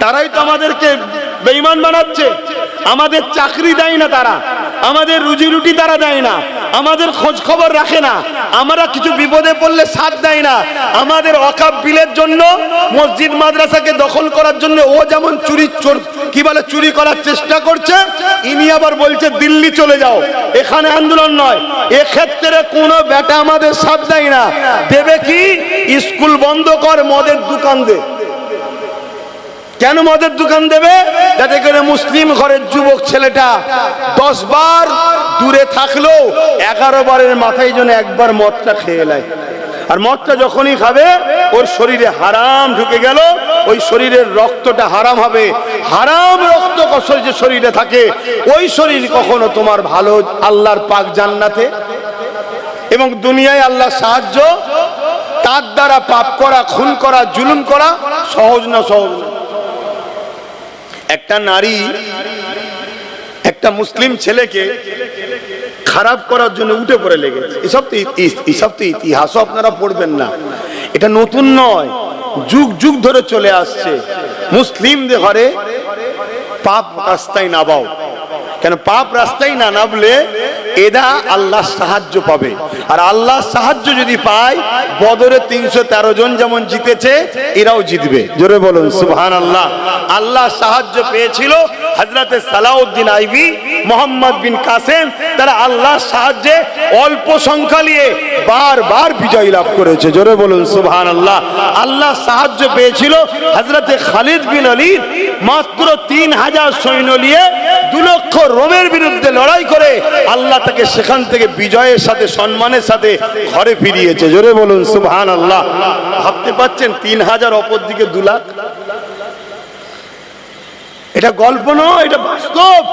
[SPEAKER 1] তারাই তো আমাদেরকে বেঈমান বানাচ্ছে। আমাদের চাকরি দেয় না তারা, আমাদের রুজি রুটি তারা দেয় না, আমাদের খোঁজ খবর রাখে না, আমরা কিছু বিপদে পড়লে সাথ দেয় না। আমাদের ওয়াকফ বিলের জন্য, মসজিদ মাদ্রাসাকে দখল করার জন্য ও যেমন চুরি করার চেষ্টা করছে, ইনি আবার বলছে দিল্লি চলে যাও, এখানে আন্দোলন নয়। এক্ষেত্রে কোনো বেটা আমাদের সাথ দেয় না। দেবে কি? স্কুল বন্ধ কর, মদের দোকান দে। কেন মদের দোকান দেবে? যাতে করে মুসলিম ঘরের যুবক ছেলেটা 10 বার দূরে থাকলেও 11 বারের মাথায় যেন একবার মদটা খেয়ে নেয়। আর মদটা যখনই খাবে ওর শরীরে হারাম ঢুকে গেল, ওই শরীরের রক্তটা হারাম হবে। হারাম রক্ত যে শরীরে থাকে, ওই শরীর কখনো তোমার ভালো আল্লাহর পাক জান্নাতে এবং দুনিয়ায় আল্লাহর সাহায্য, তার দ্বারা পাপ করা, খুন করা, জুলুম করা সহজ না, সহজ না। একটা নারী একটা মুসলিম ছেলেকে খারাপ করার জন্য উঠে পড়ে লেগেছে। এসব তো ইতিহাসও আপনারা পড়বেন না, এটা নতুন নয়, যুগ যুগ ধরে চলে আসছে। মুসলিমদের ঘরে পাপ রাস্তায় নামাও। কেন? পাপ রাস্তায় না নামলে এরা আল্লাহর সাহায্য পাবে, আর আল্লাহর সাহায্য যদি পায়, বদরে 313 জন যেমন জিতেছে, এরাও জিতবে। জোরে বলুন সুবহানাল্লাহ। আল্লাহর সাহায্য পেয়েছিল হযরতে সালাউদ্দিন আইবি, মোহাম্মদ বিন কাসেম, তারা আল্লাহর সাহায্যে অল্প সংখ্যা নিয়ে বারবার বিজয় লাভ করেছে। জোরে বলুন সুবহানাল্লাহ। আল্লাহর সাহায্য পেয়েছিল হযরতে খালিদ বিন ওলীদ, মাত্র 3000 সৈন্য নিয়ে 2 লক্ষ রোমের বিরুদ্ধে লড়াই করে আল্লাহ তাকে সেখান থেকে বিজয়ের সাথে, সম্মানের সাথে ঘরে ফিরিয়েছে। জোরে বলুন সুবহানাল্লাহ। ভাবতে পাচ্ছেন 3000 অপর দিকে 2 লাখ? এটা গল্প নয়, এটা বাস্তব।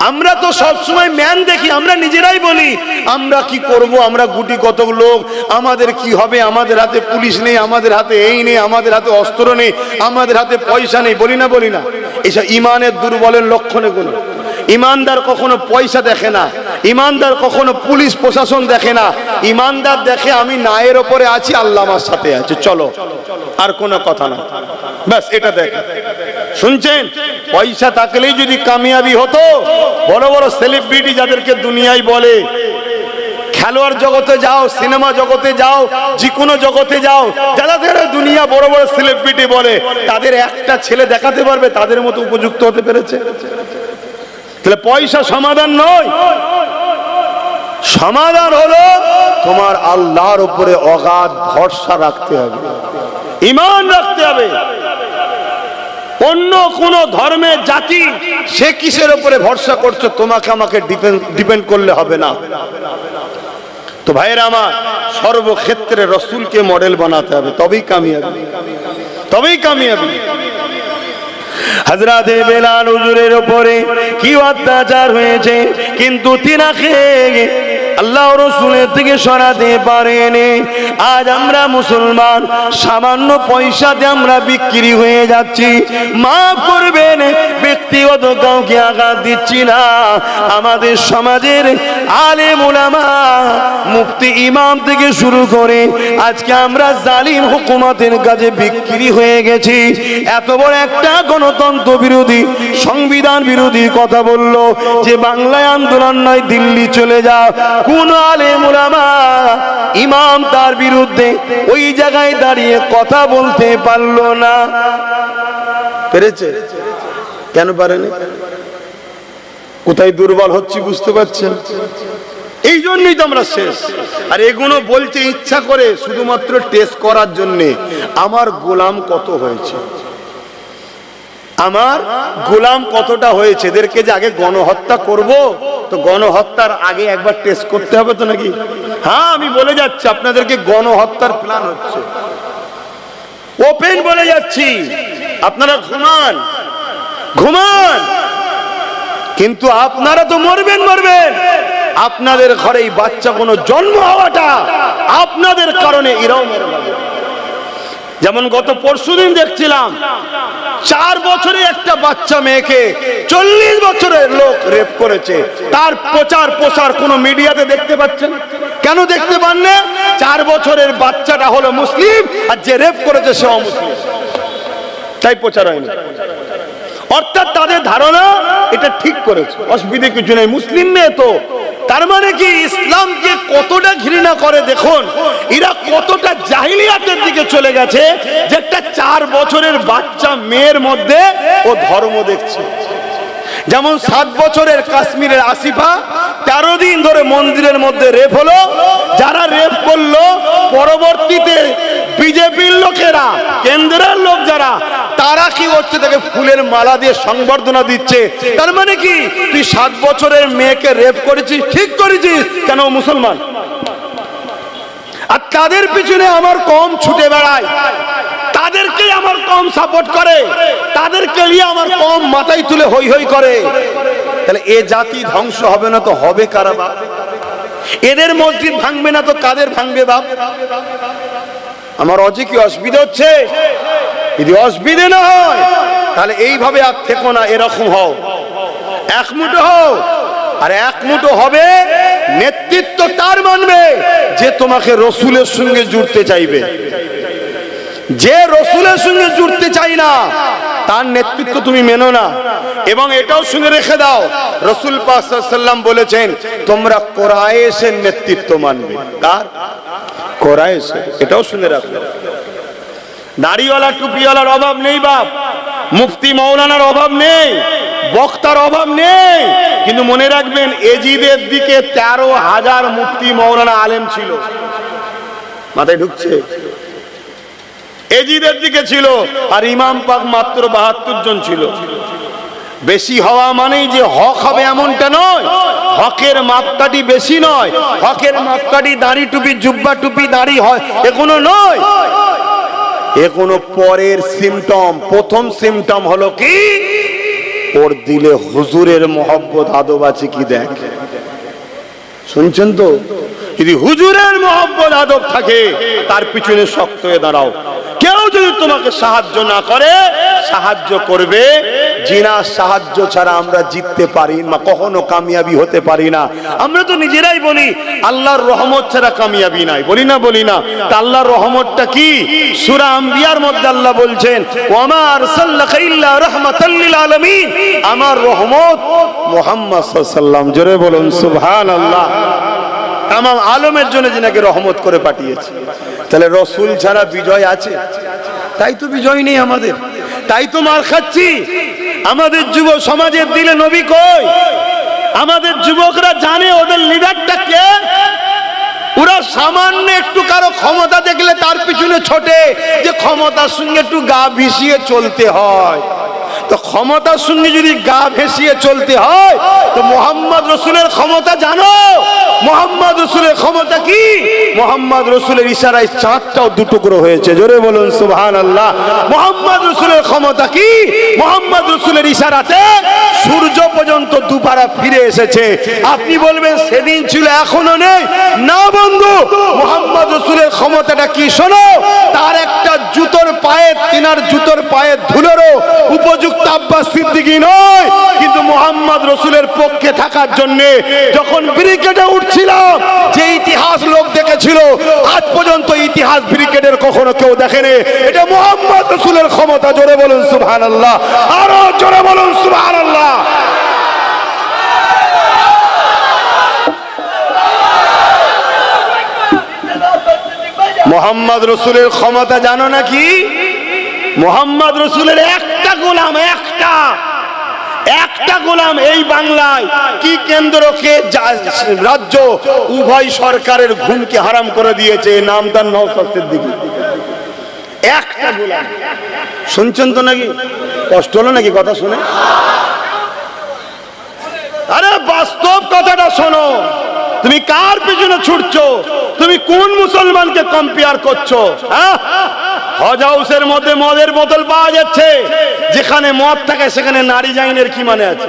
[SPEAKER 1] আমরা তো সব সময় ম্যান দেখি, আমরা নিজেরাই বলি আমরা কি করব, আমরা গুটি কত লোক, আমাদের কি হবে, আমাদের হাতে পুলিশ নেই, আমাদের হাতে এই নেই, আমাদের হাতে অস্ত্র নেই, আমাদের হাতে পয়সা নেই, বলি না? বলি না? এইসব ইমানের দুর্বলের লক্ষণে গুণ। ইমানদার কখনো পয়সা দেখে না, ইমানদার কখনো পুলিশ প্রশাসন দেখে না। ইমানদার দেখে আমি নায়ের ওপরে আছি, আল্লাহ আমার সাথে আছে, চলো, আর কোনো কথা না, ব্যাস এটা দেখে। শুনছেন? পয়সা থাকলেই যদি কামিয়াবি হতো, বড় বড় সেলিব্রিটি যাদেরকে দুনিয়ায় বলে, খেলোয়াড় জগতে যাও, সিনেমা জগতে যাও, যে কোনো জগতে যাও, যাদের দুনিয়া বড় বড় সেলিব্রিটি বলে, তাদের একটা ছেলে দেখাতে পারবে তাদের মতো উপযুক্ত হতে পেরেছে? তাহলে পয়সা সমাধান নয়, সমাধান হলো তোমার আল্লাহর উপরে অগাধ ভরসা রাখতে হবে, ঈমান রাখতে হবে। অন্য কোন ধর্মের জাতি সে কিসের উপরে ভরসা করছো, তোমাকে আমাকে ডিপেন্ড করলে হবে না। তো ভাইয়েরা আমার, সর্বক্ষেত্রে রাসূলকে মডেল বানাতে হবে, তবেই কামিয়াবি, তবেই কামিয়াবি। হযরতে বেলাল হুজুরের উপরে কি অত্যাচার হয়েছে, কিন্তু তিনাকে আল্লাহ রাসূলের থেকে সরাতে পারেনি। আজ আমরা মুসলমান, সামান্য পয়সাতে আমরা বিক্রি হয়ে যাচ্ছি। মাফ করবেন, ব্যক্তিগত কাউকে আঘাত দিচ্ছি না। আমাদের সমাজের আলেম ওলামা, মুফতি, ইমাম থেকে শুরু করে আজকে আমরা জালিম হুকুমতের কাছে বিক্রি হয়ে গেছি। এত বড় একটা গণতন্ত্র বিরোধী, সংবিধান বিরোধী কথা বললো যে বাংলায় আন্দোলন নয়, দিল্লি চলে যাও। কোন আলেম ওলামা, ইমাম তার বিরুদ্ধে ওই জায়গায় দাঁড়িয়ে কথা বলতে পারলো না। পেরেছে? কেন পারেনি? কোথায় দুর্বল হচ্ছি বুঝতে পারছেন? এই জন্যই তো আমরা শেষ। আর এগুলো বলতে ইচ্ছা করে শুধুমাত্র টেস্ট করার জন্যে, আমার গোলাম কত হয়েছে, আমার গোলাম কতটা হয়েছে। এদেরকে যে আগে গণহত্যা করব, তো গণহত্যার আগে একবার টেস্ট করতে হবে তো নাকি? হ্যাঁ, আমি বলে যাচ্ছি আপনাদেরকে, গণহত্যার প্ল্যান হচ্ছে, ওপেন বলে যাচ্ছি। আপনারা ঘুমান ঘুমান, কিন্তু আপনারা তো মরবেন মরবেন। আপনাদের ঘরে এই বাচ্চা কোনো জন্ম হওয়াটা আপনাদের কারণে এরাও মরবে। যেমন গত পরশুদিন দেখছিলাম 4 বছরে একটা বাচ্চা মেয়েকে 40 বছরের লোক রেপ করেছে। তার প্রচার প্রসার কোন মিডিয়াতে দেখতে পাচ্ছেন? কেন দেখতে পান না? 4 বছরের বাচ্চাটা হলো মুসলিম, আর যে রেপ করেছে সে অমুসলিম, তাই প্রচার হয়নি। অর্থাৎ তাদের ধারণা এটা ঠিক করেছে, অসুবিধে কিছু নেই, মুসলিম মেয়ে তো। তার মানে কি ইসলামকে কতটা ঘৃণা করে দেখুন, এরা কতটা জাহিলিয়াতের দিকে চলে গেছে যে একটা 4 বছরের বাচ্চা মেয়ের মধ্যে ও ধর্ম দেখছে। যেমন 7 বছরের কাশ্মীরের আসিফা 13 দিন ধরে মন্দিরের মধ্যে রেপ হলো। যারা রেপ করলো পরবর্তীতে বিজেপির লোকেরা, কেন্দ্রের লোক যারা, তারা কি হচ্ছে, তাকে ফুলের মালা দিয়ে সংবর্ধনা দিচ্ছে। তার মানে কি তুই 7 বছরের মেয়েকে রেপ করেছিস, ঠিক করেছিস, কেন মুসলমান? আর তাদের পিছনে আমার কম ছুটে বেড়ায়, তাদেরকে আমার কম সাপোর্ট করে, তাদেরকে নিয়ে আমার কম মাথায় তুলে হই হই করে। তাহলে এ জাতি ধ্বংস হবে না তো হবে কারা বাপ? এদের মসজিদ ভাঙবে না তো কাদের ভাঙবে বাপ? আমার অজে কি অসুবিধা হচ্ছে? যদি অসুবিধে না হয় তাহলে এইভাবে আর থেকো না, এরকম হও, এক মুঠো হও। আর এক মুঠো হবে, নেতৃত্ব তার মানবে যে তোমাকে রসুলের সঙ্গে জুড়তে চাইবে। যে রসুলের সঙ্গে জুড়তে চাই না তার নেতৃত্ব তুমি মেনো না। এবং এটাও শুনে রেখে দাও, রসুল পাক সাল্লাল্লাহু আলাইহি ওয়াসাল্লাম বলেছেন তোমরা কুরাইশের নেতৃত্ব মানবে। কার? কুরাইশের। এটাও শুনে রাখো। দাড়িওয়ালা টুপিওয়ালার অভাব নেই বাপ, মুফতি মৌলানার অভাব নেই, বক্তার অভাব নেই, কিন্তু মনে রাখবেন এজিদের দিকে 13,000 মুফতি মৌলানা আলেম ছিল। মাথায় ঢুকছে? এজিদের দিকে ছিল, আর ইমাম পাক মাত্র 72 জন ছিল। বেশি হওয়া মানেই যে হক হবে এমনটা নয়, হকের মাপকাঠি বেশি নয়, হকের মাপকাঠি দাড়ি টুপি, জুব্বা টুপি, দাড়ি হয় এগুলো নয়, এগুলো পরের সিমটম। প্রথম সিমটম হলো কি, ওর দিলে হুজুরের মহব্বত আদব আছে কি দেখ। শুনছেন তো? যদি হুজুরের মহব্বত আদব থাকে তার পিছনে শক্ত হয়ে দাঁড়াও। কেউ যদি তোমাকে সাহায্য না করে, সাহায্য করবে জিনার সাহায্য ছাড়া আমরা জিততে পারি না, কখনো কামিয়াবি হতে পারি না। আমরা তো নিজেরাই বলি আল্লাহর রহমত ছাড়া কামিয়াবি নাই, বলি না? বলি না? তা আল্লাহর রহমতটা কি? সূরা আম্বিয়ার মধ্যে আল্লাহ বলছেন ওয়ামা আরসালনাকা ইল্লা রাহমাতাল লিল আলামিন, আমার রহমত মুহাম্মদ সাল্লাল্লাহু আলাইহি ওয়াসাল্লাম। জোরে বলুন সুবহানাল্লাহ। তামাম আলমের জন্য যিনাকে রহমত করে পাঠিয়েছে। তাহলে রসুল ছাড়া বিজয় আছে? তাই তো বিজয় নেই আমাদের, তাই তো মার খাচ্ছি। আমাদের যুব সমাজের দিলে নবী কই? আমাদের যুবকরা জানে ওদের লিডারটা কে? ওরা সামান্য একটু কারো ক্ষমতা দেখলে তার পিছনে ছোটে, যে ক্ষমতার সঙ্গে একটু গা ভিসিয়ে চলতে হয়। তো ক্ষমতার সঙ্গে যদি গা ভেসিয়ে চলতে হয় তো মুহাম্মদ রসুলের ক্ষমতা জানো? মোহাম্মদ রসুলের ক্ষমতা কি? মোহাম্মদ রসুলের ইশারায় চাঁদটাও দুটুকরো হয়েছে, জোরে বলুন সুবহানাল্লাহ। মোহাম্মদ রসুলের ক্ষমতা কি? মোহাম্মদ রসুলের ইশারাতে সূর্য পর্যন্ত দুপারা ফিরে এসেছে। আপনি বলবেন সেদিন ছিল এখনো নেই, না বন্ধু, মোহাম্মদ রসুলের ক্ষমতাটা কি শোনো। তার একটা জুতোর পায়ে, তিনার জুতোর পায়ে ধুলোরও উপযুক্ত আব্বাস সিদ্দিকী নয়, কিন্তু মোহাম্মদ রসুলের পক্ষে থাকার জন্য যখন ব্রিগেডে উঠছিল, যে ইতিহাস লোক দেখেছিল, আজ পর্যন্ত ইতিহাস ব্রিগেডের কখনো কেউ দেখেনি। এটা মোহাম্মদ রসুলের ক্ষমতা, জোরে বলুন সুবহানাল্লাহ, আরো জোরে বলুন সুবহানাল্লাহ। মোহাম্মদ রসুলের ক্ষমতা জানো নাকি? মোহাম্মদ রসুলের একটা গোলাম, একটা গোলাম এই বাংলায় কি কেন্দ্রকে রাজ্য উভয় সরকারের ঘুমকে হারাম করে দিয়েছে, নাম তার নওশাদ সিদ্দিকী। একটা গোলাম। শুনছেন তো নাকি? কষ্ট হলো নাকি কথা শুনে? আরে বাস্তব কথাটা শোনো। তুমি কার পিছনে ছুটছো? তুমি কোন মুসলমানকে কম্পেয়ার করছো? হজ হাউসের মধ্যে মদের বোতল পাওয়া যাচ্ছে, যেখানে মদ থাকে সেখানে নারী জাইনের কি মানে আছে?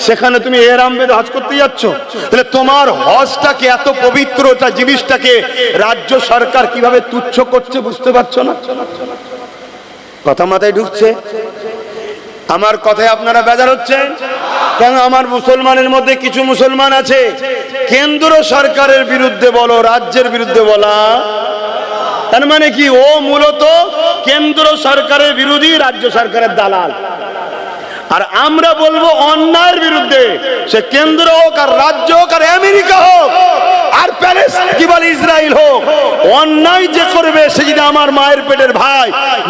[SPEAKER 1] সেখানে তুমি এহরাম বেঁধে হজ করতে যাচ্ছ? তাহলে তোমার হজটাকে, এত পবিত্রতা জিনিসটাকে রাজ্য সরকার কিভাবে তুচ্ছ করছে বুঝতে পারছো না? কথা মাথায় ঢুকছে? আমার কথায় আপনারা বেজার হচ্ছেন কেন? আমার মুসলমানের মধ্যে কিছু মুসলমান আছে কেন্দ্র সরকারের বিরুদ্ধে বলো, রাজ্যের বিরুদ্ধে বলা, তার মানে কি ও মূলত কেন্দ্র সরকারের বিরোধী, রাজ্য সরকারের দালাল। আর আমরা বলবো অন্যায়ের বিরুদ্ধে, সে কেন্দ্র হোক আর রাজ্য হোক আর আমেরিকা হোক আর কি বলে ইসরায়েল হোক, অন্যায় যে করবে সে যদি আমার মায়ের পেটের ভাই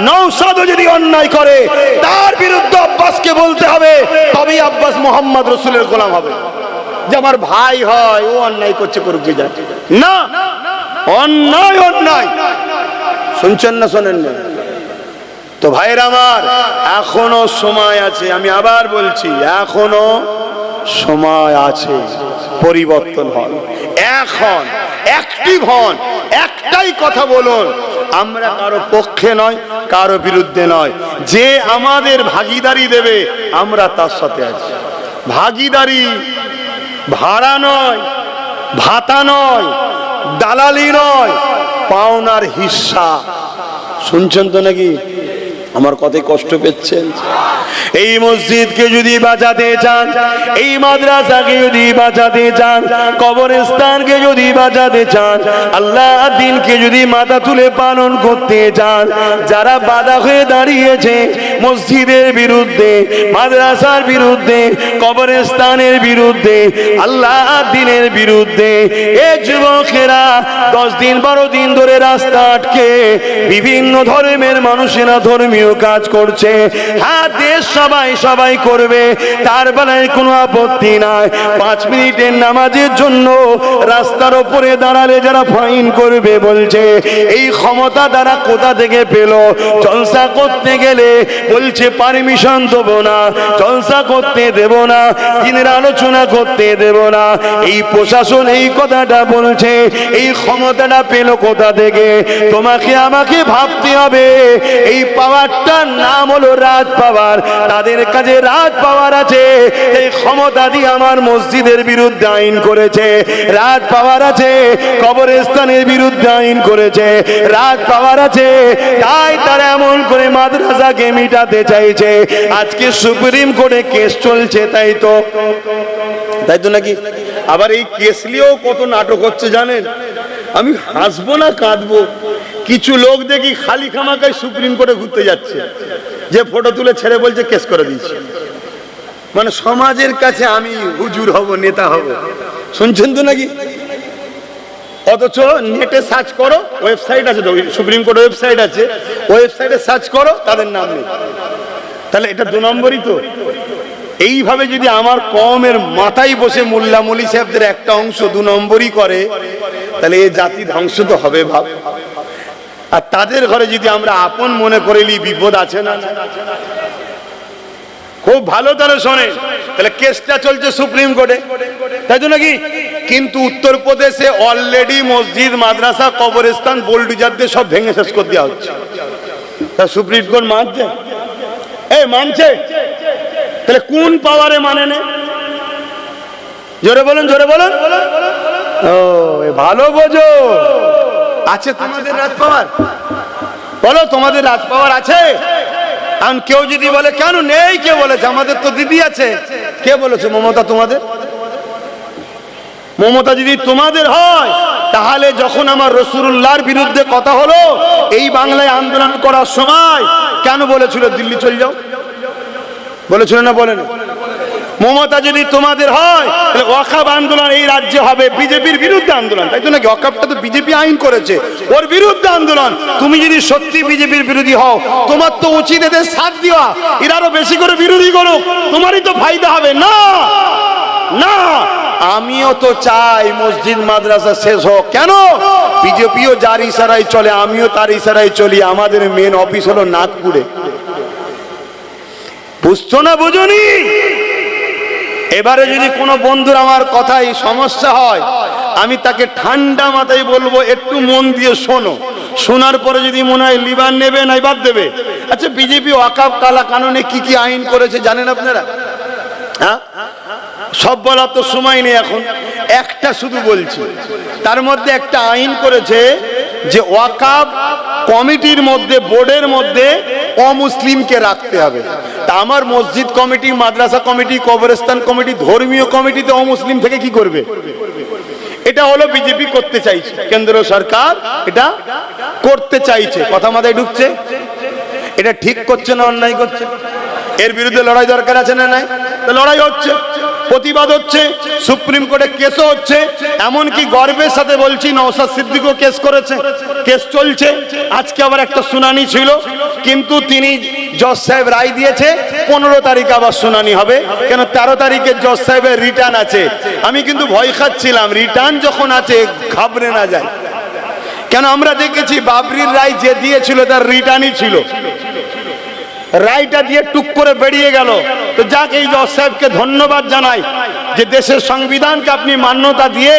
[SPEAKER 1] নওশাদও যদি অন্যায় করে, তার বিরুদ্ধে আব্বাসকে বলতে হবে, তবেই আব্বাস মোহাম্মদ রসুলের গোলাম হবে। যে আমার ভাই হয়, ও অন্যায় করছে, করুক যে যায় না, অন্যায় অন্যায়। শুনছেন না শোনেন না? তো ভাইরা আমার, এখনো সময় আছে, আমি আবার বলছি এখনো সময় আছে, পরিবর্তন হন, এখন অ্যাক্টিভ হন, একটাই কথা বলুন, আমরা কারো পক্ষে নয়, কারো বিরুদ্ধে নয়, যে আমাদের ভাগিদারি দেবে আমরা তার সাথে আছি। ভাগিদারি ভাড়া নয়, ভাতা নয়, দালালি নয়, পাওনার হিস্সা। শুনছেন তো নাকি? আমার কথায় কষ্ট পেয়েছেন? এই মসজিদকে যদি বাঁচাতে চান, এই মাদ্রাসাকে যদি বাঁচাতে চান, কবরস্থানকে যদি বাঁচাতে চান, আল্লাহ দ্বীনকে যদি মাথা তুলে পালন করতে চান, যারা বাধা হয়ে দাঁড়িয়েছে মসজিদের বিরুদ্ধে, মাদ্রাসার বিরুদ্ধে, কবরস্থানের বিরুদ্ধে, আল্লাহ দ্বীনের বিরুদ্ধে, এই যুবকেরা 10 দিন 12 দিন ধরে রাস্তা আটকে বিভিন্ন ধর্মের মানুষেরা ধর্মীয় কাজ করছে। হ্যাঁ, দেশ সবাই করবে, তার বেলায় কোনো আপত্তি নাই। 5 মিনিটের নামাজের জন্য রাস্তার উপরে দাঁড়ালে যারা ফাইন করবে বলছে, এই ক্ষমতা তারা কোথা থেকে পেল? জলসা করতে গেলে বলছে পারমিশন দেব না, জলসা করতে দেব না, দিনের আলোচনা করতে দেব না। এই প্রশাসন এই কথাটা বলছে, এই ক্ষমতাটা পেল কোথা থেকে? তোমাকে আমাকে ভাবতে হবে, এই পাওয়ারটার নাম হলো রাজ পাওয়ার। তাদের কাছে রাজ পাওয়ার আছে, এই ক্ষমতা দিয়ে আমার মসজিদের বিরুদ্ধে আইন করেছে, রাজ পাওয়ার আছে, কবরস্থানের বিরুদ্ধে আইন করেছে, রাজ পাওয়ার আছে, তাই তারা এমন করে মাদ্রাসাকে মিটাতে চাইছে। আজকে সুপ্রিম কোর্টে কেস চলছে, তাই তো নাকি? আবার এই কেস নিয়েও কত নাটক হচ্ছে জানেন? আমি হাসবো না কাঁদবো? কিছু লোক দেখি খালি খামাকায় সুপ্রিম কোর্টে ঘুরতে যাচ্ছে, যে ফটো তুলে ছেড়ে বলছে কেস করে দিয়েছে, মানে সমাজের কাছে আমি হুজুর হব, নেতা হব। শুনছেন তো নাকি? অথচ নেটে সার্চ করো, ওয়েবসাইট আছে তো, সুপ্রিম কোর্ট ওয়েবসাইট আছে, ওয়েবসাইটে সার্চ করো, তাদের নাম নেই। তাহলে এটা 2 নম্বরই তো। এইভাবে যদি আমার কওমের মাথায় বসে মোল্লা মৌলী সাহেবদের একটা অংশ 2 নম্বরই করে, তাহলে এই জাতি ধ্বংস তো হবে ভাব। আর তাদের ঘরে যদি আমরা আপন মনে করেলি বিপদ আছে না? খুব ভালো তাহলে শোনে, তাহলে কেসটা চলছে সুপ্রিম কোর্টে, তাই তো নাকি? কিন্তু উত্তরপ্রদেশে অলরেডি মসজিদ, মাদ্রাসা, কবরস্থান বোলডুজার দিয়ে সব ভেঙে শেষ করে দেওয়া হচ্ছে। তা সুপ্রিম কোর্ট মানছে? মানছে? তাহলে কোন পাওয়ারে মানে না? জোরে বলুন, জোরে বলুন। ও ভালো বোঝো, আছে তোমাদের রাজ পাওয়ার? বলো তোমাদের রাজ পাওয়ার আছে? কারণ কেউ যদি বলে কেন নেই, কে বলেছে? আমাদের তো দিদি আছে। কে বলেছে মমতা তোমাদের? মমতা যদি তোমাদের হয় তাহলে যখন আমার রাসূলুল্লাহর বিরুদ্ধে কথা হলো এই বাংলায় আন্দোলন করার সময় কেন বলেছিল দিল্লি চলে যাও? বলেছিল না? বলেন। মমতা যদি তোমাদের হয় তাহলে ওয়াকফ আন্দোলন এই রাজ্যে হবে বিজেপির বিরুদ্ধে আন্দোলন, তাই তো নাকি? ওয়াকফটা তো বিজেপি আইন করেছে, ওর বিরুদ্ধে আন্দোলন। তুমি যদি সত্যি বিজেপির বিরোধী হও তোমার তো উচিত এদের সাথ দেওয়া, এরা আরো বেশি করে বিরোধী করো, তোমারই তো ফায়দা হবে। না না, আমিও তো চাই মসজিদ মাদ্রাসা শেষ হোক। কেন? বিজেপিও যার ইশারায় চলে, আমিও তার ইশারায় চলি। আমাদের মেন অফিস হলো নাগপুরে। বুঝছো না? বুঝুনি? এবারে যদি কোনো বন্ধুর আমার কথায় সমস্যা হয় আমি তাকে ঠান্ডা মাথায় বলবো একটু মন দিয়ে শোনো, শোনার পরে যদি মনে হয় লিবান নেবে নাই বাদ দেবে। আচ্ছা, বিজেপি ওয়াকফ কালা কানুনে কি কি আইন করেছে জানেন আপনারা? হ্যাঁ, সব বলার তো সময় নেই এখন, একটা শুধু বলছি। তার মধ্যে একটা আইন করেছে যে ওয়াকফ কমিটির মধ্যে, বোর্ডের মধ্যে অমুসলিমকে রাখতে হবে। তা আমার মসজিদ কমিটি, মাদ্রাসা কমিটি, কবরস্থান কমিটি, ধর্মীয় কমিটিতে অমুসলিম থেকে কি করবে? এটা হলো বিজেপি করতে চাইছে, কেন্দ্র সরকার এটা করতে চাইছে। কথা মাথায় ঢুকছে? এটা ঠিক করছে না অন্যায় করছে? এর বিরুদ্ধে লড়াই দরকার আছে না নাই? লড়াই হচ্ছে, প্রতিবাদ হচ্ছে, সুপ্রিম কোর্টে কেসও হচ্ছে। এমনকি গর্বের সাথে বলছি নওশাদ সিদ্দিকও কেস করেছে, কেস চলছে। আজকে আবার একটা শুনানি ছিল, কিন্তু তিনি জজ সাহেব রায় দিয়েছে 15 তারিখ আবার শুনানি হবে। কেন? 13 তারিখে জজ সাহেবের রিটার্ন আছে। আমি কিন্তু ভয় খাচ্ছিলাম, রিটার্ন যখন আছে ঘাবড়ে না যায়। কেন? আমরা দেখেছি বাবরির রায় যে দিয়েছিল তার রিটার্নই ছিল, রায়টা দিয়ে টুক করে বেরিয়ে গেল। তো যাক, এই জজ সাহেবকে ধন্যবাদ জানাই যে দেশের সংবিধানকে আপনি মান্যতা দিয়ে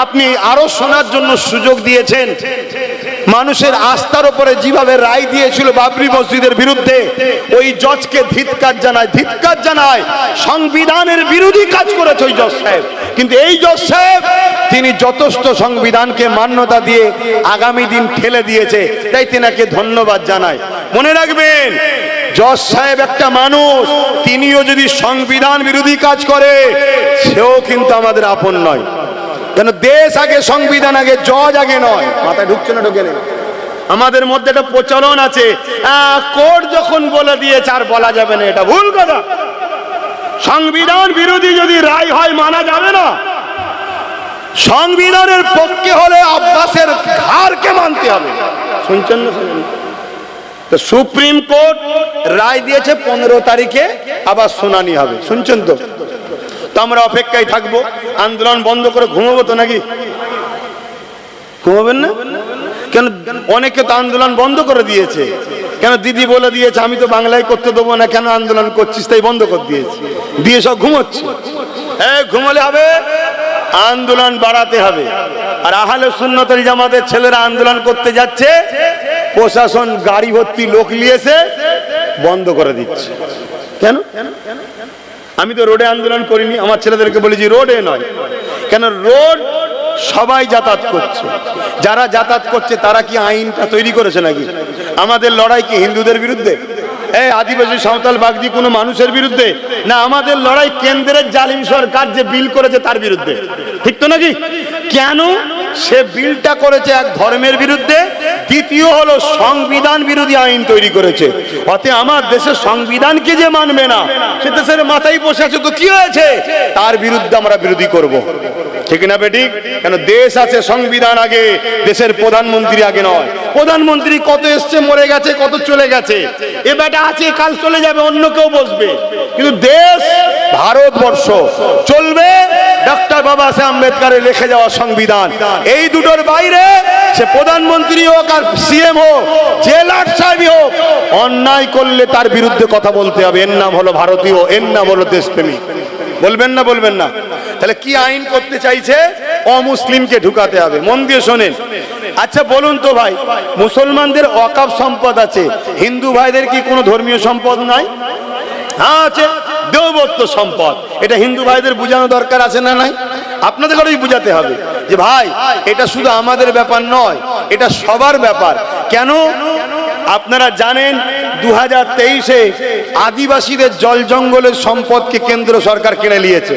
[SPEAKER 1] আপনি আরো শোনার জন্য সুযোগ দিয়েছেন। মানুষের আস্থার উপরে যেভাবে রায় দিয়েছিল বাবরি মসজিদের বিরুদ্ধে, ওই জজকে ধিক্কার জানায়, ধিক্কার জানায়। সংবিধানের বিরোধী কাজ করেছে ওই জজ সাহেব, কিন্তু এই জজ সাহেব তিনি যথেষ্ট সংবিধানকে মান্যতা দিয়ে আগামী দিন ঠেলে দিয়েছে, তাই তেনাকে ধন্যবাদ জানাই। মনে রাখবেন, জজ সাহেব একটা মানুষ, তিনিও যদি সংবিধান বিরোধী কাজ করে সেও কিন্তু আমাদের আপন নয়। কেন? দেশ আগে, সংবিধান আগে, জজ আগে নয়। মাথায় ঢুকছে না? ঢুকে নেই। আমাদের মধ্যে একটা প্রচলন আছে, কোর্ট যখন বলে দিয়েছে আর বলা যাবে না, এটা ভুল কথা। সংবিধান বিরোধী যদি রায় হয় মানা যাবে না। সংবিধানের পক্ষে হলে আব্বাসের ঘাড়কে মানতে হবে। শুনছেন না? তো সুপ্রিম কোর্ট রায় দিয়েছে 15 তারিখে আবার শুনানি হবে। শুনছেন তো? তো আমরা অপেক্ষায় থাকবো। আন্দোলন বন্ধ করে ঘুমাবো তো নাকি? ঘুমাবেন না কেন? অনেকে তো আন্দোলন বন্ধ করে দিয়েছে। কেন? দিদি বলে দিয়েছে আমি তো বাংলায় করতে দেবো না, কেন আন্দোলন করছিস, তাই বন্ধ করে দিয়েছে, দিয়ে সব ঘুমোচ্ছে। ঘুমালে হবে? আন্দোলন বাড়াতে হবে। আর আহলে সুন্নাত ওয়াল জামাতের ছেলেরা আন্দোলন করতে যাচ্ছে, প্রশাসন গাড়ি ভর্তি লোক নিয়েছে, বন্ধ করে দিচ্ছে। কেন? আমি তো রোডে আন্দোলন করিনি, আমার ছেলেদেরকে বলেছি রোডে নয়। কেন? রোড সবাই যাতায়াত করছে, যারা যাতায়াত করছে তারা কি আইনটা তৈরি করেছে নাকি? আমাদের লড়াই কি হিন্দুদের বিরুদ্ধে, আদিবাসী, সাঁওতাল, বাগদি কোনো মানুষের বিরুদ্ধে না? আমাদের লড়াই কেন্দ্রের জালিম সরকার যে বিল করেছে তার বিরুদ্ধে, ঠিক তো নাকি? কেন? সে বিলটা করেছে এক ধর্মের বিরুদ্ধে, দ্বিতীয় হলো সংবিধান বিরোধী আইন তৈরি করেছে। অতএব আমার দেশের সংবিধানকে যে মানবে না সে দেশের মাথায় বসে আছে, তো কি হয়েছে? তার বিরুদ্ধে আমরা বিরোধী করব, ঠিক না বেঠিক? কেন? দেশ আছে, সংবিধান আগে, দেশের প্রধানমন্ত্রী আগে নয়। প্রধানমন্ত্রী কত এসছে, মরে গেছে, কত চলে গেছে, এ বেটা আছে, কাল চলে যাবে, অন্য কেউ বসবে। কিন্তু দেশ ভারতবর্ষ চলবে ডক্টর বাবা সাহেব আম্বেদকরের লিখে যাওয়া সংবিধান। এই দুটোর বাইরে সে প্রধানমন্ত্রী হোক আর সিএম হোক, জেলার সাহেবই হোক, অন্যায় করলে তার বিরুদ্ধে কথা বলতে হবে। এর নাম হলো ভারতীয়, এর নাম হলো দেশপ্রেমী। বলবেন না? বলবেন না? তাহলে কি আইন করতে চাইছে? অমুসলিমকে ঢুকাতে হবে। মন দিয়ে শোনেন। আচ্ছা বলুন তো ভাই, মুসলমানদের ওয়াকফ সম্পদ আছে, হিন্দু ভাইদের কি কোনো ধর্মীয় সম্পদ নাই? হ্যাঁ আছে, দেবত্ব সম্পদ। এটা হিন্দু ভাইদের বোঝানো দরকার আছে না নাই? আপনাদের ঘরেই বুঝাতে হবে যে ভাই এটা শুধু আমাদের ব্যাপার নয়, এটা সবার ব্যাপার। কেন? আপনারা জানেন 2023-এ আদিবাসীদের জল জঙ্গলের সম্পদকে কেন্দ্র সরকার কিনে নিয়েছে।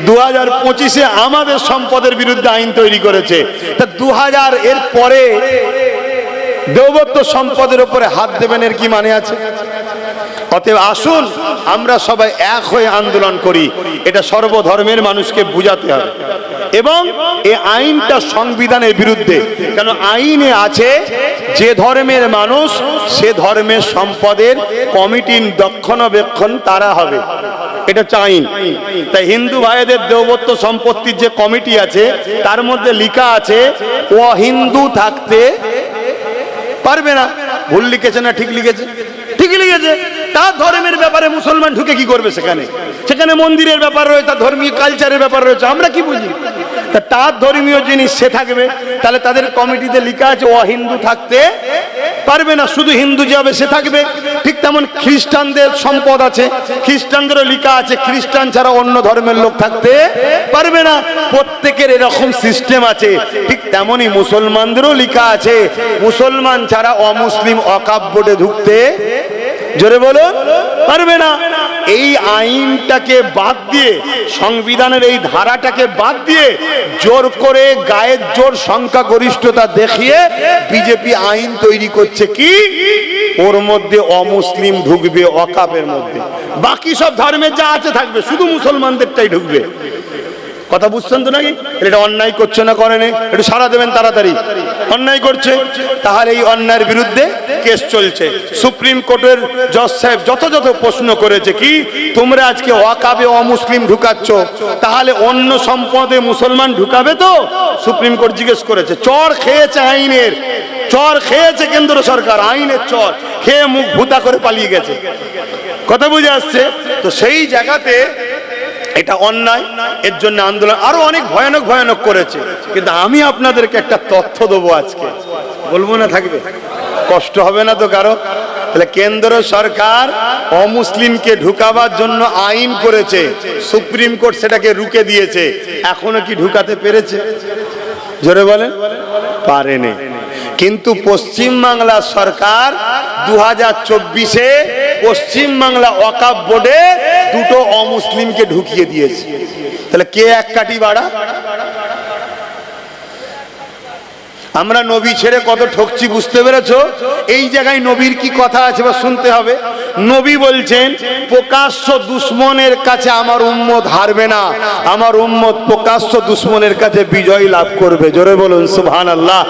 [SPEAKER 1] 2025-এ আমাদের সম্পদের বিরুদ্ধে আইন তৈরি করেছে। তা 2000 এর পরে দেবত্ব সম্পদের উপরে হাত দেবেন, এর কি মানে আছে? অতএব আসুন আমরা সবাই এক হয়ে আন্দোলন করি। এটা সর্বধর্মের মানুষকে বুঝাতে হবে। এবং এই আইনটা সংবিধানের বিরুদ্ধে। কেন? আইনে আছে যে ধর্মের মানুষ সে ধর্মের সম্পদের কমিটির রক্ষণাবেক্ষণ তারা হবে। এটা হচ্ছে আইন। তাই হিন্দু ভাইদের দেবত্ব সম্পত্তির যে কমিটি আছে তার মধ্যে লেখা আছে ও হিন্দু থাকতে পারবে না। ভুল লিখেছে না ঠিক লিখেছে? ঠিকই লিখেছে। তার ধর্মের ব্যাপারে মুসলমান ঢুকে কি করবে? সেখানে সেখানে মন্দিরের ব্যাপার রয়েছে, তার ধর্মীয় কালচারের ব্যাপার রয়েছে, আমরা কি বুঝি? তা তার ধর্মীয় জিনিস সে থাকবে। তাহলে তাদের কমিটিতে লেখা আছে ও হিন্দু থাকতে পারবে না, শুধু হিন্দু যে হবে সে থাকবে। ঠিক তেমন খ্রিস্টানদের সম্পদ আছে, খ্রিস্টানদেরও লেখা আছে খ্রিস্টান ছাড়া অন্য ধর্মের লোক থাকতে পারবে না। প্রত্যেকের এরকম সিস্টেম আছে। ঠিক তেমনই মুসলমানদেরও লেখা আছে মুসলমান ছাড়া অমুসলিম ওয়াকফ বোর্ডে ঢুকতে, জোরে বলুন, পারবে না। এই আইনটাকে বাদ দিয়ে, সংবিধানের এই ধারাটাকে বাদ দিয়ে জোর করে গায়ের জোর সংখ্যাগরিষ্ঠতা দেখিয়ে বিজেপি আইন তৈরি করছে কি ওর মধ্যে অমুসলিম ঢুকবে ওয়াকফের মধ্যে, বাকি সব ধর্মের যা আছে থাকবে, শুধু মুসলমানদেরটাই ঢুকবে। কথা বুঝছেন তো নাকি? এটা অন্যায় করছে না করেনি? একটু সাড়া দেবেন তাড়াতাড়ি। অন্যায় করছে, তাহলে এই অন্যায়ের বিরুদ্ধে কেস চলছে। সুপ্রিম কোর্টের জজ সাহেব যথাযথ প্রশ্ন করেছে কি তোমরা আজকে ওয়াকফে অমুসলিম ঢুকাচ্ছ, তাহলে অন্য সম্পদে মুসলমান ঢুকাবে তো? সুপ্রিম কোর্ট জিজ্ঞেস করেছে। চড় খেয়েছে আইনের, চড় খেয়েছে কেন্দ্র সরকার, আইনের চড় খেয়ে মুখ ভুতা করে পালিয়ে গেছে। কথা বুঝে আসছে তো? সেই জায়গাতে এটা অন্যায়, এর জন্য আন্দোলন আরো অনেক ভয়ানক ভয়ানক করেছে। কিন্তু আমি আপনাদেরকে একটা তথ্য দেবো আজকে, বলবো না? থাকবে? কষ্ট হবে না তো কারো? তাহলে কেন্দ্র সরকার অমুসলিমকে ঢুকাবার জন্য আইন করেছে, সুপ্রিম কোর্ট সেটাকে রুখে দিয়েছে। এখনো কি ঢুকাতে পেরেছে? জোরে বলেন। পারেনি। কিন্তু পশ্চিম বাংলা সরকার 2024-এ পশ্চিম বাংলা ওয়াকফ বোর্ডে দুটো অমুসলিমকে ঢুকিয়ে দিয়েছে। তাহলে কে এক কাঠি বাড়া? আমরা নবী ছেড়ে কত ঠকছি, বুঝতে পেরেছো? এই জায়গায় নবীর কি কথা আছে বা শুনতে হবে। নবী বলছেন প্রকাশ্য দুশ্মনের কাছে আমার উম্মত হারবে না, আমার উম্মত প্রকাশ্য দুশ্মনের কাছে বিজয় লাভ করবে। জোরে বলুন সুবহানাল্লাহ।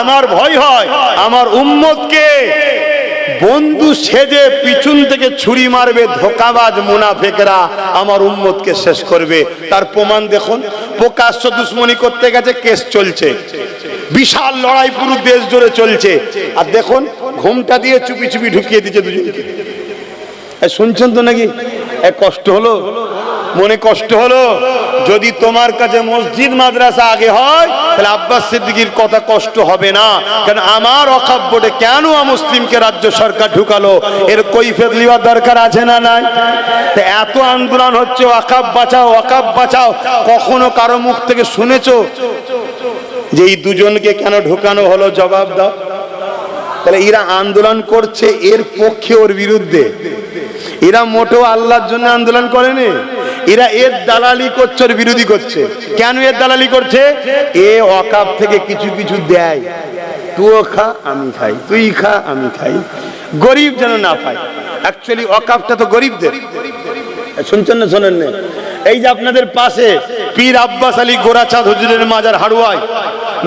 [SPEAKER 1] আমার ভয় হয় আমার উম্মতকে বন্ধু সেজে পিছন থেকে ছুরি মারবে ধোঁকাবাজ মুনাফিকরা, আমার উম্মতকে শেষ করবে। তার প্রমাণ দেখুন, প্রকাশ্য দুশ্মনী করতে গেছে, কেস চলছে, বিশাল লড়াই পুরো দেশ জুড়ে চলছে। আর দেখুন ঘুমটা দিয়ে চুপি চুপি ঢুকিয়ে দিচ্ছে দুজনকে। শুনছেন তো নাকি? কষ্ট হলো, মনে কষ্ট হলো। যদি তোমার কাছে মসজিদ মাদ্রাসা আগে হয় তাহলে আব্বাস সিদ্দিকীর কথা কষ্ট হবে না। কারণ আমার ওয়াকফ বোর্ডে কেন মুসলিমকে রাজ্য সরকার ঢুকালো এর কৈফিয়ত নেওয়ার দরকার আছে না নাই? তো এত আন্দোলন হচ্ছে ওয়াকফ বাঁচাও, ওয়াকফ বাঁচাও, কখনো কারো মুখ থেকে শুনেছো যে এই দুজনকে কেন ঢুকানো হলো? জবাব দাও। তাহলে এরা আন্দোলন করছে এর পক্ষে ওর বিরুদ্ধে, এরা মোটেও আল্লাহর জন্য আন্দোলন করেনি, এরা এর দালালি করছে, ওর বিরোধী করছে। কেন এর দালালি করছে? এ ওয়াকফ থেকে কিছু কিছু দেয়, তুইও খা আমি খাই, তুই খা আমি খাই, গরিব যেন না পায়। অ্যাকচুয়ালি ওয়াকফটা তো গরিবদের। শুনছেন না? শোনেন না? এই যে আপনাদের পাশে পীর আব্বাস আলী গোরাচাঁদ হুজুরের মাজার হাড়ুয়ায়,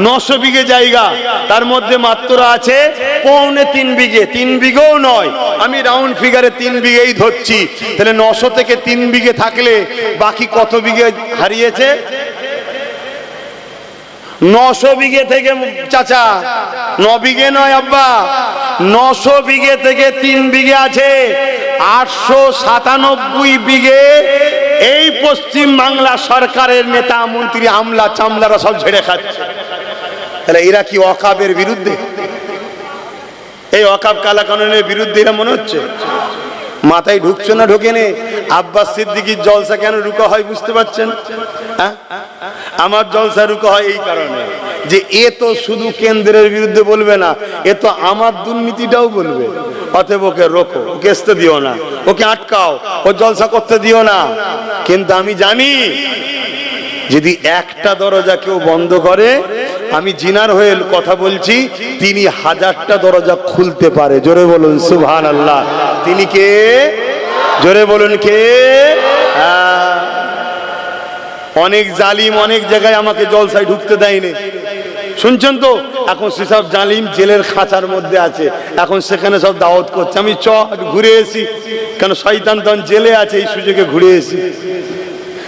[SPEAKER 1] 900 বিঘে জায়গা, তার মধ্যে মাত্র আছে 3.25 বিঘে, 3 বিঘেও নয়, আমি রাউন্ড ফিগারে 3 বিঘেই ধরছি। তাহলে 900 থেকে 3 বিঘে থাকলে বাকি কত বিঘে হারিয়েছে? 900 বিঘে থেকে চাচা 9 বিঘে নয় আব্বা, 900 বিঘে থেকে 3 বিঘে আছে 897 বিঘে। এই পশ্চিম বাংলা সরকারের নেতা মন্ত্রী আমলা চামলারা সব ঝেড়ে খাচ্ছে। তাহলে এরা কি ওয়াকফের বিরুদ্ধে? এই ওয়াকফ কালাকানুনের বিরুদ্ধে এরা মনে হচ্ছে? মাথায় ঢুকছে না ঢোকে নে? আব্বাস সিদ্দিকীর জলসা কেন রুকা হয় বুঝতে পারছেন? হ্যাঁ, আমার জলসা রুকা হয় এই কারণে যে এ তো শুধু কেন্দ্রের বিরুদ্ধে বলবে না, এ তো আমার দুর্নীতিটাও বলবে। অতএব ওকে রোখো, ওকে আসতে দিও না, ওকে আটকাও, ও জলসা করতে দিও না। কিন্তু আমি জানি যদি একটা দরজা কেউ বন্ধ করে, আমি জিনার হয়ে কথা বলছি, তিনি 1000টা দরজা খুলতে পারে। জোরে বলুন সুবহানাল্লাহ। তিনি কে? জোরে বলুন কে? অনেক জালিম অনেক জায়গায় আমাকে জলসায় ঢুকতে দেয়নি, শুনছেন তো? এখন সেসব জালিম জেলের খাঁচার মধ্যে আছে, এখন সেখানে সব দাওয়াত করছে। আমি ঘুরে এসি, কেন শয়তান তখন জেলে আছে, এই সুযোগে ঘুরে এসি।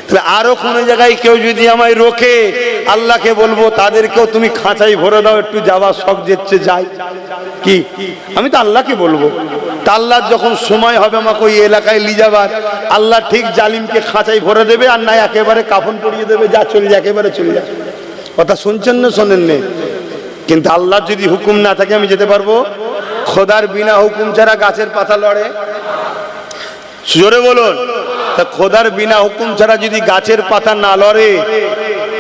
[SPEAKER 1] তাহলে আরো কোন জায়গায় কেউ যদি আমায় রোকে, আল্লাহকে বলবো তাদেরকেও তুমি খাঁচাই ভরে দাও, একটু যাওয়ার শখ যেচ্ছে যাই। কি আমি তো আল্লাহকে বলবো, তা আল্লাহ যখন সময় হবে আমাকে ওই এলাকায় নিয়ে যাবার, আল্লাহ ঠিক জালিমকে খাঁচাই ভরে দেবে, আর না একেবারে কাফন পরিয়ে দেবে, যা চলে যা, একেবারে চলে যা। কথা শুনছেন না শোনেন নে? কিন্তু আল্লাহ যদি হুকুম না থাকে আমি যেতে পারবো? খোদার বিনা হুকুম ছাড়া গাছের পাতা লড়ে? জোরে বলুন। তা খোদার বিনা হুকুম ছাড়া যদি গাছের পাতা না লড়ে,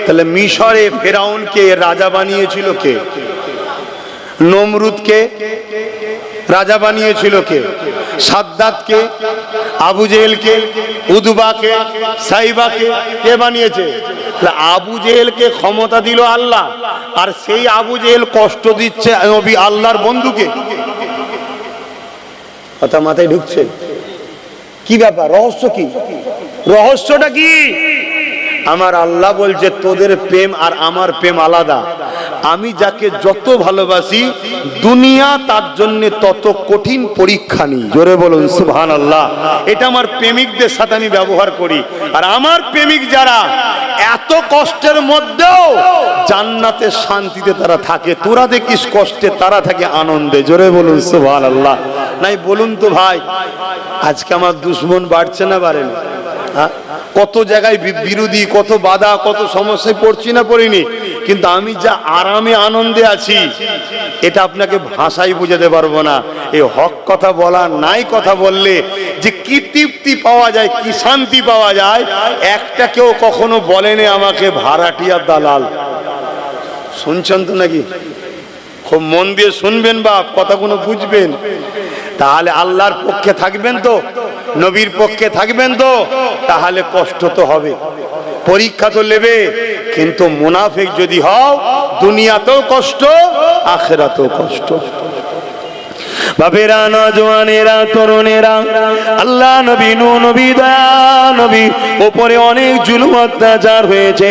[SPEAKER 1] তাহলে মিশরে ফেরাউনকে রাজা বানিয়েছিল কে? নমরুদকে রাজা বানিয়েছিল কে? সাদ্দাতকে, আবু জেহেলকে, উদবাকে, সাইবাকে কে বানিয়েছে? আবু জেহেলকে ক্ষমতা দিল আল্লাহ, আর সেই আবু জেহেল কষ্ট দিচ্ছে নবী আল্লাহর বন্ধুকে। কথা মাথায় ঢুকছে? কি ব্যাপার? রহস্য কি? রহস্যটা কি? আমার আল্লাহ বলছে তোদের প্রেম আর আমার প্রেম আলাদা। আমি যাকে যত ভালোবাসি, দুনিয়া তার জন্য তত কঠিন পরীক্ষা নিই। জোরে বলুন সুবহানাল্লাহ। এটা আমার প্রেমিকদের সাথে আমি ব্যবহার করি। আর আমার প্রেমিক যারা, এত কষ্টের মধ্যেও জান্নাতে শান্তিতে তারা থাকে। তোরা দেখিস কষ্টে, তারা থাকে আনন্দে। জোরে বলুন সুবহানাল্লাহ। নাই বলুন তো ভাই, আজকে আমার দুশ্মন বাড়ছে না বাড়ে না? কত জায়গায় বিরোধী, কত বাধা, কত সমস্যায় পড়ছি না পড়িনি? কিন্তু আমি যা আরামে আনন্দে আছি, এটা আপনাকে ভাষায় বুঝাতে পারবো না। এই হক কথা বলা, নাই কথা বললে যে কি তৃপ্তি পাওয়া যায়, কি শান্তি পাওয়া যায়, একটা কেউ কখনো বলেনি আমাকে ভাড়াটিয়া দালাল। শুনছেন তো নাকি? খুব মন দিয়ে শুনবেন বাপ, কথাগুলো বুঝবেন। তাহলে আল্লাহর পক্ষে থাকবেন তো, নবীর পক্ষে থাকবেন তো, তাহলে কষ্ট তো হবে, পরীক্ষা তো নেবে। কিন্তু মুনাফিক যদি হও, দুনিয়াতেও কষ্ট, আখিরাতেও কষ্ট। বাপেরা, নওজওয়ানেরা, তরুণেরা, আল্লাহ নবী, নবী, দয়া নবী উপরে অনেক জুলুম অত্যাচার হয়েছে,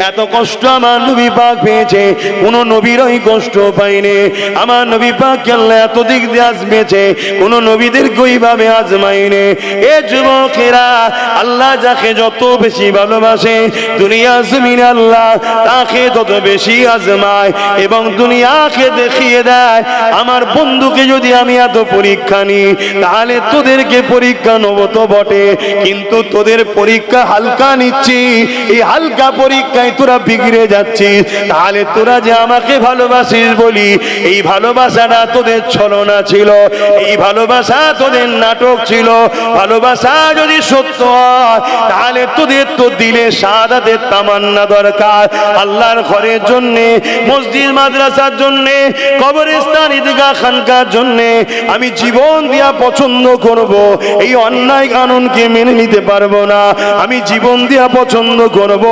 [SPEAKER 1] এত কষ্ট আমার নবী পাক পেয়েছে, কোন নবীর ওই কষ্ট পাইনি। আমার নবী পাক আল্লাহ এত দিক দিয়ে আজমেছে, কোন নবীদেরকে ওইভাবে আজমাইনি। এ যুবকেরা, আল্লাহ যাকে যত বেশি ভালোবাসে, দুনিয়া জমিনে আল্লাহ তাকে তত বেশি আজমায়, এবং দুনিয়াকে দেখিয়ে দেয় আমার বন্ধুকে যদি আমি এত পরীক্ষা নি, তাহলে তোদেরকে পরীক্ষা নেবো তো বটে, কিন্তু তোদের পরীক্ষা হালকা নিচ্ছি, এই হালকা পরীক্ষায় তোরা বিগড়ে যাচ্ছিস। তাহলে তোরা যে আমাকে ভালোবাসিস বলি, এই ভালোবাসাটা তোদের ছলনা ছিল, এই ভালোবাসা তোদের নাটক ছিল। ভালোবাসা যদি সত্য হয়, তাহলে তোদের তো দিলে শাহাদাতের তামান্না দরকার। আল্লাহর ঘরের জন্যে, মসজিদ মাদ্রাসার জন্যে, কবরস্থান, ঈদগাহ খানকার জন্যে, আমি জীবন দিয়া পছন্দ করব, এই অন্যায় কানুনকে মেনে নিতে পারবো না। আমি জীবন দিয়া পছন্দ করব,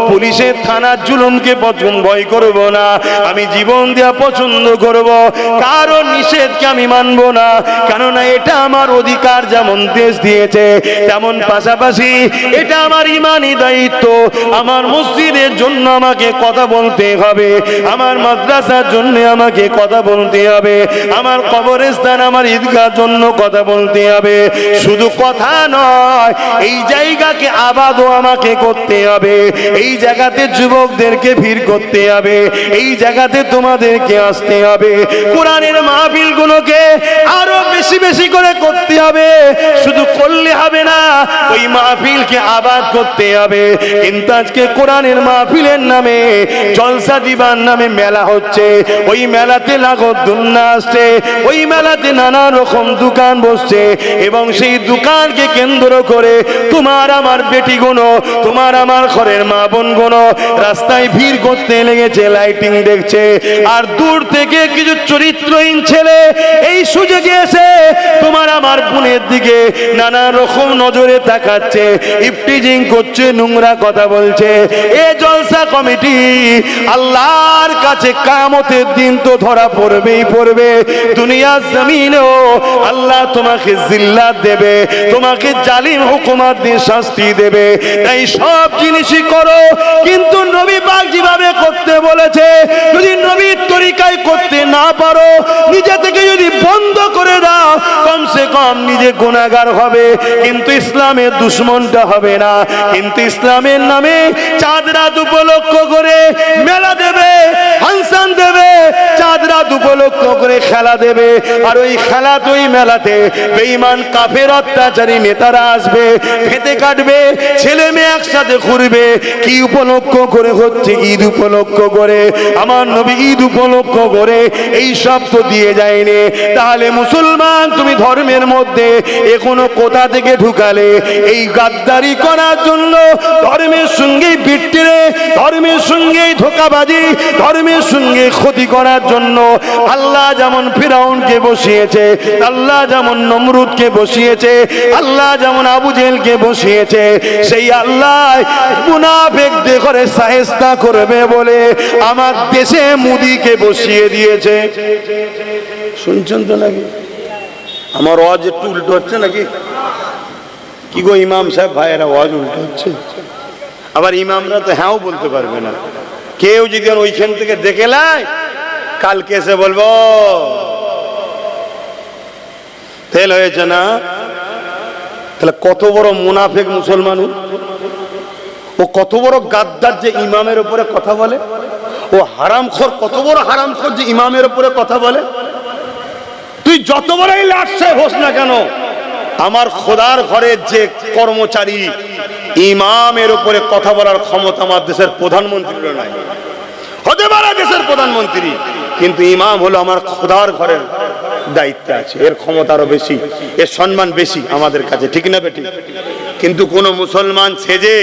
[SPEAKER 1] পুলিশের থানার জুলুমকে ভয় করব না। আমি জীবন দিয়া পছন্দ করব, কারো নিষেধকে আমি মানব না, কেননা এটা আমার অধিকার। যেমন দেশ দিয়েছে তেমন পাশাপাশি এটা আমার ইমানি দায়িত্ব। আমার মসজিদের জন্য আমাকে কথা বলতে হবে, আমার মাদ্রাসার জন্য আমাকে কথা বলতে হবে, আমার কবরস্থান আমার ঈদগাহর জন্য কথা বলতে হবে। শুধু কথা নয়, এই জায়গাকে আবাদও আমাকে করতে হবে, এই জায়গাতে যুবকদেরকে ভিড় করতে হবে, এই জায়গাতে তোমাদেরকে আসতে হবে। কোরআনের মাহফিলগুলোকে আরো বেশি বেশি করে করতে হবে। শুধু করলে হবে না, ওই মাহফিলকে আবাদ করতে হবে। কিন্তু আজকে কোরআনের মাহফিলের নামে, জলসা দিবার নামে মেলা হচ্ছে, ওই মেলাতে লাগত দুন্না আসছে, ওই মেলাতে নানা রকম দোকান বসছে, এবং সেই দোকানকে কেন্দ্র করে তোমার আমার বেটি গুলো, তোমার আমার ঘরের মা বোন গুলো রাস্তায় ভিড় করতে লেগেছে, লাইটিং দেখছে। আর দূর থেকে কিছু চরিত্রহীন ছেলে এই সুযোগে এসে তোমার আমার বোনের দিকে নানা রকম নজরে তাকাচ্ছে, ইফটিজিং করছে, নোংরা কথা বলছে। এ জলসা কমিটি আল্লাহর কাছে কিয়ামতের দিন তো ধরা পড়বেই পড়বে। দুনিয়ার জমিনেও আল্লাহ তোমাকে জিল্লাত দেবে, তোমাকে জালিম হুকুমত দিয়ে শাস্তি দেবে। তাই সব জিনিসই করো, কিন্তু নবী পাক যেভাবে করতে বলেছে, যদি নবীর তরিকায় করতে না পারো, নিজে থেকে যদি বন্ধ করে দাও, কমসে কম নিজে গুনাহগার হবে, কিন্তু ইসলামের দুশমনটা হবে না। কিন্তু ইসলামের নামে চাঁদ রাত উপলক্ষ করে মেলা দেবে, ফাংশন দেবে, চাঁদ রাত উপলক্ষ করে খেলা দেবে, আর ওই খেলা ওই মেলাতে বেঈমান কাফের অত্যাচারী নেতারা আসবে, ফেতে কাটবে, ছেলে মেয়ে একসাথে ঘুরবে। কি উপলক্ষ করে হচ্ছে? ঈদ উপলক্ষ করে। আমার নবী ঈদ উপলক্ষ করে এই সব তো দিয়ে যায়নি। তাহলে মুসলমান, তুমি ধর্মের মধ্যে এখনো কোথা থেকে ঢুকালে? এই গাদ্দারি করার জন্য, ধর্মের সঙ্গে বিট্টিরে, ধর্মের সঙ্গে ধোঁকাবাজি, ধর্মের সঙ্গে ক্ষতি করার জন্য আল্লাহ যেমন ফিরাউনকে বসিয়েছে, আল্লাহ যেমন নমরুদকে বসিয়েছে, আল্লাহ যেমন আবু জেহেলকে বসিয়েছে, সেই আল্লাহ মুনাফিকদের করে শায়েস্তা করবে বলে আমার দেশে মোদিকে বসিয়ে দিয়েছে। শুনছেন তো নাকি? আমার ওয়াজ একটু উল্টো হচ্ছে নাকি? কি গো ইমাম সাহেব ভাইয়েরা, ওয়াজ উল্টো হচ্ছে? আবার ইমামরা তো হ্যাঁও বলতে পারবে না। কেউ যদি ওইখান থেকে দেখে লাই, কালকে এসে বলবো তেল হয়েছে না। তাহলে কত বড় মুনাফিক মুসলমান, ও কত বড় গাদ্দার যে ইমামের উপরে কথা বলে, ও হারামখোর, কত বড় হারামখোর যে ইমামের উপরে কথা বলে। তুই যত বড়ই লাট সাহেব হোস না কেন, আমার খোদার ঘরের যে কর্মচারী, ইমামের উপরে কথা বলার ক্ষমতা আমার দেশের প্রধানমন্ত্রীর নাই। হতে পারে দেশের প্রধানমন্ত্রী, কিন্তু ইমাম হলো আমার খোদার ঘরের দায়িত্বে আছে, এর ক্ষমতা আরো বেশি, এর সম্মান বেশি আমাদের কাছে, ঠিক না বেটি? কিন্তু কোন মুসলমান সেজে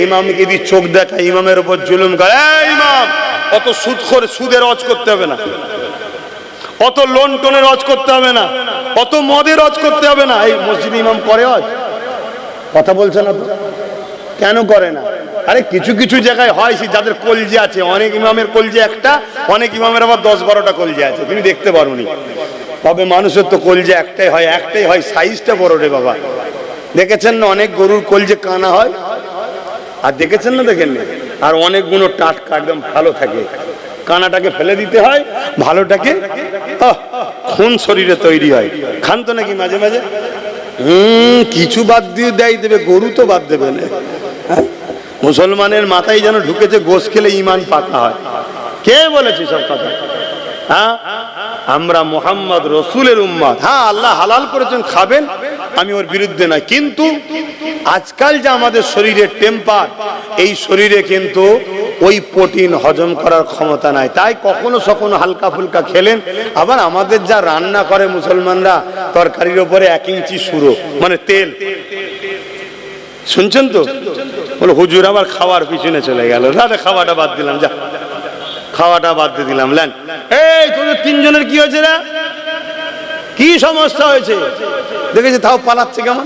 [SPEAKER 1] ইমামকে যদি চোখ দেখা, ইমামের উপর জুলুম করে, ইমাম অত সুদের রজ করতে হবে না, অত লোন টোনের রজ করতে হবে না, অত মদের রজ করতে হবে না। এই মসজিদে ইমাম করে রজ? কথা বলছে না তো, কেন করে না? আরে কিছু কিছু জায়গায় হয়, যাদের কলজে আছে, অনেক ইমামের কলজে একটা, অনেক ইমামের আবার 10-12টা কলজে আছে, তুমি দেখতে পারোনি। তবে মানুষের তো কলজে একটাই হয়, সাইজটা বড় রে বাবা। দেখেছেন না অনেক গরুর কলজে কানা হয়, আর দেখেছেন না দেখেননি? আর অনেকগুলো টাটকা একদম ভালো থাকে, কানাটাকে ফেলে দিতে হয়, ভালোটাকে খুন শরীরে তৈরি হয়। খান তো নাকি মাঝে মাঝে? কিছু বাদ দিয়ে দেবে, গরু তো বাদ দেবে না। মুসলমানের মাথায় যেন ঢুকেছে গোশ খেলে ইমান পাকা হয়। কে বলেছে সব কথা? হ্যাঁ, আমরা মুহাম্মদ রসুলের উম্মত। হ্যাঁ, আল্লাহ হালাল করেছেন, খাবেন, আমি ওর বিরুদ্ধে না। কিন্তু আজকাল যে আমাদের শরীরের টেম্পার, এই শরীরে কিন্তু ওই প্রোটিন হজম করার ক্ষমতা নাই। তাই কখনো সখনো হালকা ফুলকা খেলেন। আবার আমাদের যা রান্না করে মুসলমানরা, তরকারির উপরে 1 ইঞ্চি সুরো, মানে তেল। শুনছেন তো? বলো হুজুর আবার খাওয়ার পিছনে চলে গেল। দাদা খাওয়াটা বাদ দিলাম, যা খাওয়াটা বাদ দিয়ে দিলাম। লেন, এই তোদের 3 জনের কি হয়েছে রে? কি সমস্যা হয়েছে দেখেছি, তাও পালাচ্ছে কেমন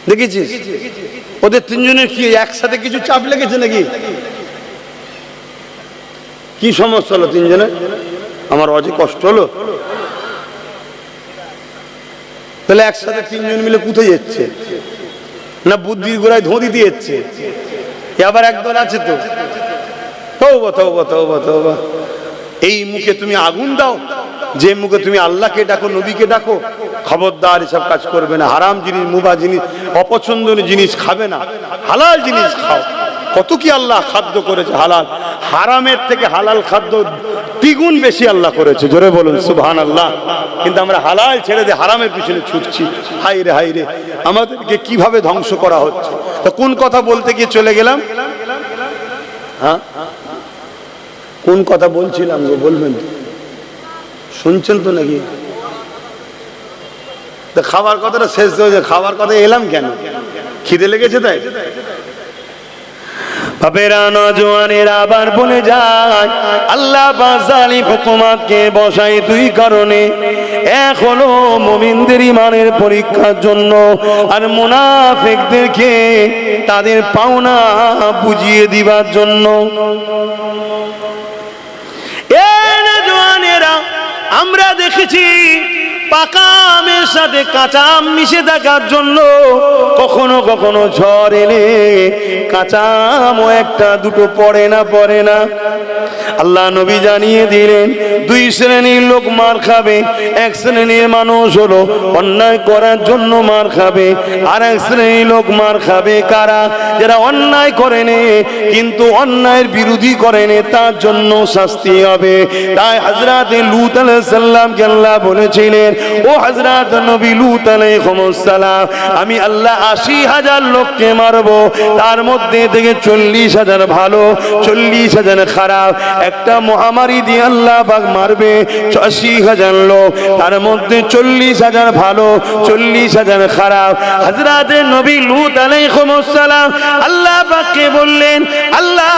[SPEAKER 1] দেখেছিস? ওদের তিনজনের কি একসাথে কিছু চাপ লেগেছে নাকি? কি সমস্যা হলো তিনজনের? আমার অজে কষ্ট হলো। তাহলে একসাথে তিনজন মিলে কোথায় যাচ্ছে? না বুদ্ধির গোড়ায় ধোঁ দিতে যাচ্ছে? আবার একদল আছে তো তওবা তওবা তওবা তওবা, এই মুখে তুমি আগুন দাও, যে মুখে তুমি আল্লাহকে ডাকো, নবীকে ডাকো। খবরদার এসব কাজ করবে না। হারাম জিনিস, মুবা জিনিস, অপছন্দনীয় জিনিস খাবে না, হালাল জিনিস খাও। কত কি আল্লাহ খাদ্য করেছে হালাল, হারামের থেকে হালাল খাদ্য দ্বিগুণ বেশি আল্লাহ করেছে। জোরে বলুন সুবহানাল্লাহ। কিন্তু আমরা হালাল ছেড়ে দিয়ে হারামের পিছনে ছুটছি। হাই রে হাই রে, আমাদেরকে কিভাবে ধ্বংস করা হচ্ছে। তা কোন কথা বলতে গিয়ে চলে গেলাম? হ্যাঁ, কোন কথা বলছিলাম গো? বলবেন, শুনছেন তো নাকি? খাবার কথাটা শেষ হয়েছে। খাবার কথা এলাম কেন? খিদে লেগেছে তাই। বাপেরা নওজোয়ানেরা আবার বলে যায়, আল্লাহ জালিম হুকুমাতকে বসাই দুই কারণে। এক হলো মুমিনদের ঈমানের পরীক্ষার জন্য, আর মুনাফিকদেরকে তাদের পাওনা বুঝিয়ে দিবার জন্য। আমরা দেখেছি পাকা আমের সাথে কাঁচা আম মিশে থাকার জন্য কখনো কখনো ঝড় এলে কাঁচা আমও একটা দুটো পড়ে না। আল্লাহ নবী জানিয়ে দিলেন, দুই শ্রেণীর লোক মার খাবে। এক শ্রেণীর মানুষ হলো অন্যায় করার জন্য মার খাবে, আর এক শ্রেণীর লোক মার খাবে কারা? যারা অন্যায় করেনি কিন্তু অন্যায়ের বিরোধী করেনি, তার জন্য শাস্তি হবে। তাই হযরত লূত আলাইহিস সালামকে আল্লাহ বলেছিলেন, ও হযরত নবী লূত আলাইহিস সালাম, আমি আল্লাহ ৮০,০০০ লোককে মারবো, তার মধ্যে থেকে ৪০,০০০ ভালো, ৪০,০০০ খারাপ। একটা মহামারী দিয়ে আল্লাহ পাক মারবে ৮০,০০০ লোক, তার মধ্যে ৪০,০০০ ভালো, ৪০,০০০ খারাপ। হযরত নবী লূত আলাইহিস সালাম আল্লাহ পাককে বললেন, আল্লাহ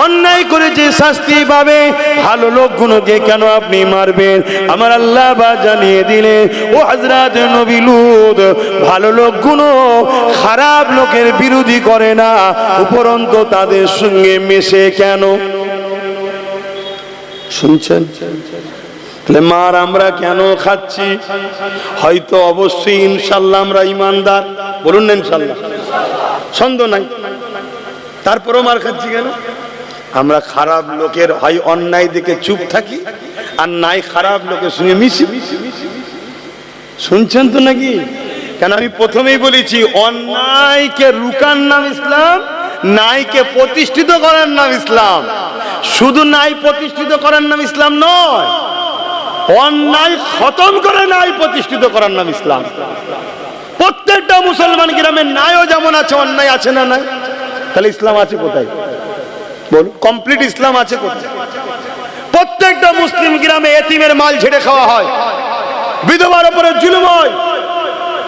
[SPEAKER 1] অন্যায় করেছে শাস্তি পাবে, ভালো লোকগুলোকে কেন আপনি মারবেন? আমার আল্লাহ পাক জানিয়ে দিলেন, ও হযরত নবী লূত, ভালো লোকগুলো খারাপ লোকের বিরোধী করে না, উপরন্তু তাদের সঙ্গে মেশে কেন? শুনছেন? তাহলে মার আমরা কেন খাচ্ছি? হয়তো অবশ্যই ইনশাআল্লাহ আমরা ঈমানদার, বলুন না ইনশাআল্লাহ, সন্দেহ নাই। তারপরও মার খাচ্ছি কেন? আমরা খারাপ লোকের হয় অন্যায় দেখে চুপ থাকি, আর নাই খারাপ লোকের সঙ্গে মিশি। শুনছেন তো নাকি? কেন আমি প্রথমেই বলেছি, অন্যায়কে রুকার নাম ইসলাম, নাইকে প্রতিষ্ঠিত করার নাম ইসলাম। শুধু নাই প্রতিষ্ঠিত করার নাম ইসলাম নয়, অন্যায় খতম করে নাই প্রতিষ্ঠিত করার নাম ইসলাম। প্রত্যেকটা মুসলমান গ্রামে ন্যায়ও যেমন আছে, অন্যায় আছে না নাই? তাহলে ইসলাম আছে কোথায়? বলুন, কমপ্লিট ইসলাম আছে কোথায়? প্রত্যেকটা মুসলিম গ্রামে এতিমের মাল ছেড়ে খাওয়া হয়, বিধবার উপরে জুলুম হয়,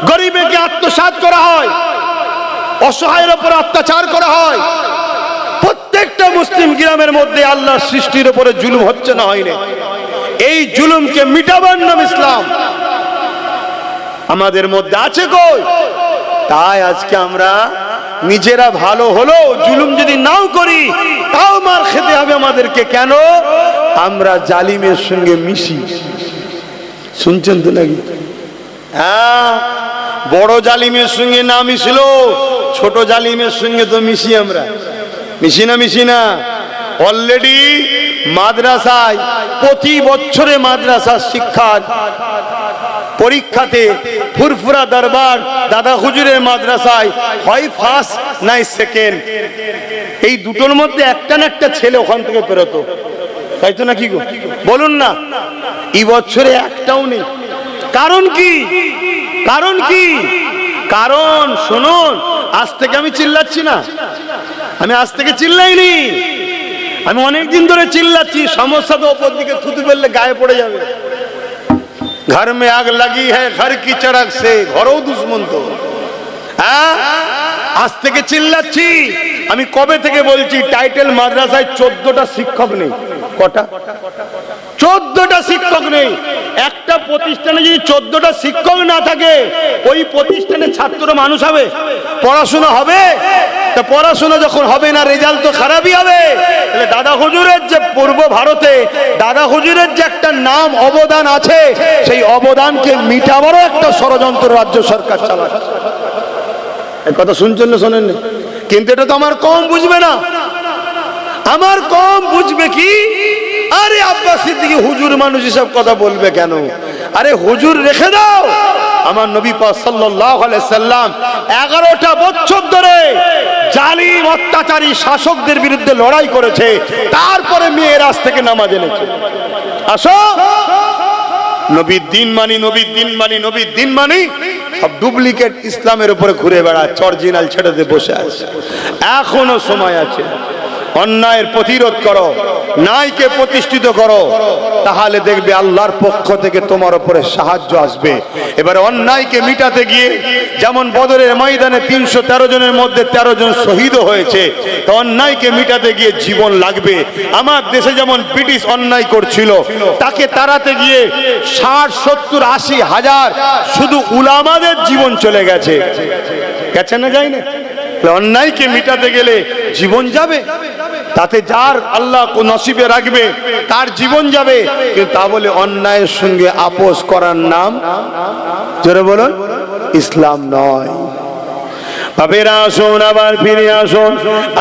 [SPEAKER 1] গরিবকে আত্মসাৎ করা হয়, অসহায়ের উপর অত্যাচার করা হয়। প্রত্যেকটা মুসলিম গ্রামের মধ্যে আল্লাহর সৃষ্টির উপরে জুলুম হচ্ছে না হয়নি? এই জুলুমকে মিটাবার নাম ইসলাম। আমাদের মধ্যে আছে কই? তাই আজকে আমরা নিজেরা ভালো হলো জুলুম যদি নাও করি, তাও মার খেতে হবে আমাদেরকে। কেন? আমরা জালিমের সঙ্গে মিশি। শুনছেন তো নাকি? হ্যাঁ, বড় জালিমের সঙ্গে না মিশলো ছোট জালিমের সঙ্গে তো মিশি। আমরা মিশি না? অলরেডি মাদ্রাসায় প্রতি বছরে মাদ্রাসার শিক্ষার পরীক্ষাতে ফুরফুরা দরবার দাদা হুজুরের মাদ্রাসায় হয় ফার্স্ট নাই সেকেন্ড, এই দুটোর মধ্যে একটা না একটা ছেলে ওখান থেকে বেরোতো, তাই তো নাকি গো? বলুন না। এই বছরে একটাও নেই। কারণ কি? কারণ শুনুন, আজ থেকে আমি চিল্লাচ্ছি না, আমি আজ থেকে চিল্লাইনি, আমি অনেকদিন ধরে চিল্লাচ্ছি। সমস্যা তো ওপর দিকে থুতু ফেললে গায়ে পড়ে যাবে। ঘর মে আগ লাগি হ্যায় ঘর কি চড়ক সে, ঘরেও দুশ্মন তো। হ্যাঁ, আজ থেকে চিল্লাচ্ছি। আমি কবে থেকে বলছি, টাইটেল মাদ্রাসায় 14টা শিক্ষক নেই। কটা? 14টা শিক্ষক নেই। একটা প্রতিষ্ঠানে যদি 14টা শিক্ষক না থাকে, ওই প্রতিষ্ঠানে ছাত্র মানুষ হবে? পড়াশোনা হবে? তা পড়াশোনা যখন হবে না, রেজাল্ট তো খারাপই হবে। তাহলে দাদা হুজুরের যে পূর্ব ভারতে দাদা হুজুরের যে একটা নাম অবদান আছে, সেই অবদানকে মিটাবারও একটা ষড়যন্ত্র রাজ্য সরকার চালাচ্ছে। এই কথা শুনছেন না শোনেন? কিন্তু এটা তো আমার কম বুঝবে না। আমার কম বুঝবে কি? আরে আব্বাস সিদ্দিকী হুজুর মানুষ এসব কথা বলবে কেন? আরে হুজুর রেখে দাও। আমার নবী পাক সাল্লাল্লাহু আলাইহি সাল্লাম 11টা বছর ধরে জালিম অত্যাচারী শাসকদের বিরুদ্ধে লড়াই করেছে, তারপরে মেয়েরাজ থেকে নামাজ এনেছে। আসো, নবীর দিন মানি, নবীর দিন মানি, নবীর দিন মানি। সব ডুপ্লিকেট ইসলামের উপরে ঘুরে বেড়াচ্ছে, অরিজিনাল ছেড়ে দিয়ে বসে আছে। এখনো সময় আছে। অন্যায়ের প্রতিরোধ করো, ন্যায়কে প্রতিষ্ঠিত করো, তাহলে দেখবে আল্লাহর পক্ষ থেকে তোমার উপরে সাহায্য আসবে। এবারে অন্যায়কে মিটাতে গিয়ে যেমন বদরের ময়দানে 313 জনের মধ্যে 13 জন শহীদ হয়েছে, তো অন্যায়কে মিটাতে গিয়ে জীবন লাগবে। আমার দেশে যেমন ব্রিটিশ অন্যায় করছিল, তাকে তাড়াতে গিয়ে 60, 70, 80 হাজার শুধু উলামাদের জীবন চলে গেছে। গেছে না, যায় না? অন্যায়কে মিটাতে গেলে জীবন যাবে, তাতে যার আল্লাহ নসিবে রাখবে তার জীবন যাবে। কিন্তু তা বলে অন্যায়ের সঙ্গে আপোষ করার নাম, জোরে বলুন, ইসলাম নয়। বাপেরা আসুন, আবার ফিরে আসুন,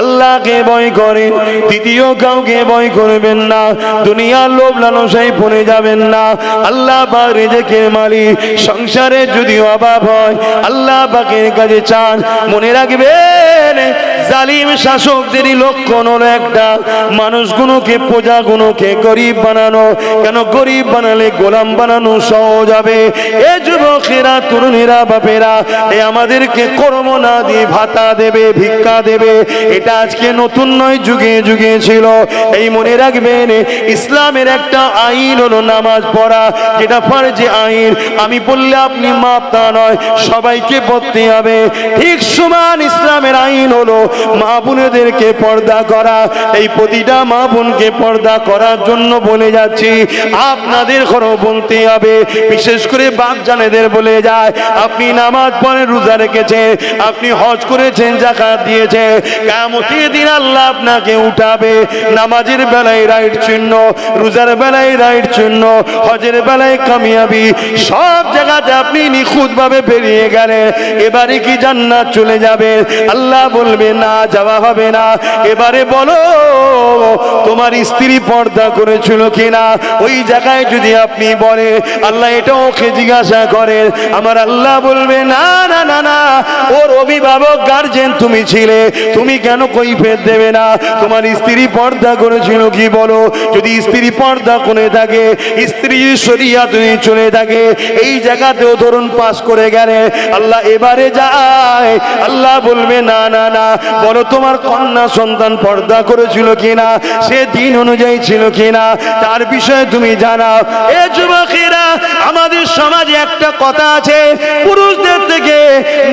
[SPEAKER 1] আল্লাহকে ভয় করে, তৃতীয় কাউকে ভয় করবেন না, দুনিয়ার লোভ লালসায় পড়ে যাবেন না। আল্লাহ পাক রিজেকের মালিক। সংসারে যদি অভাব হয়, আল্লাহ পাকের কাছে চান। মনে রাখবেন, জালিম শাসকদেরই লক্ষণ হলো একটা, মানুষগুলোকে, প্রজাগুলোকে গরিব বানানো। কেন গরিব বানালে গোলাম বানানো সহজ হবে। এ যুবকেরা, তরুণীরা, বাপেরা, এ আমাদেরকে কর্ম না দিয়ে ভাতা দেবে, ভিক্ষা দেবে, এটা আজকে নতুন নয়, যুগে যুগে ছিল। এই মনে রাখবেন, ইসলামের একটা আইন হলো নামাজ পড়া, যেটা ফরজে আইন। আমি বললে আপনি মাপ, তা নয়, সবাইকে পড়তে হবে। ঠিক সমান ইসলামের আইন হলো মা বোনেদেরকে পর্দা করা। এই প্রতিটা মা বোনকে পর্দা করার জন্য বলে যাচ্ছি, আপনাদের ঘরও বলতে হবে। বিশেষ করে বাপ জানেদের বলে যায়, আপনি নামাজ পড়ে, রোজা রেখেছে, আপনি হজ করেছেন, যাকাত দিয়েছে, কিয়ামতের দিন আল্লাহ আপনাকে উঠাবে। নামাজের বেলায় রাইট চিহ্ন, রোজার বেলায় রাইট চিহ্ন, হজের বেলায় কামিয়াবি, সব জায়গাতে আপনি নিখুঁত ভাবে বেরিয়ে গেলেন। এবারে কি জান্নাত চলে যাবে? আল্লাহ বলবে না, যাওয়া হবে না। এবারে বলো, তোমার স্ত্রী পর্দা করেছিল কিনা? ওই জায়গায় যদি আপনি বলে, আল্লাহ এটা ওকে জিজ্ঞাসা করেন, আমার আল্লাহ বলবে না না না না, ওর অভিভাবক গার্জেন তুমি ছিলে, তুমি কেন কৈফিয়ত দেবে না? তোমার স্ত্রী পর্দা করেছিল কি বলো? যদি স্ত্রী পর্দা করে থাকে, স্ত্রী শরিয়াত চলে থাকে, এই জায়গাতেও ধরুন পাস করে গেলে, আল্লাহ এবারে যায়, আল্লাহ বলবে না না না, বলো তোমার কন্যা সন্তান পর্দা করেছিল কিনা, সে দিন অনুযায়ী ছিল কিনা, তার বিষয়ে তুমি জানাও। এ যুবকেরা, আমাদের সমাজে একটা কথা আছে, পুরুষদের থেকে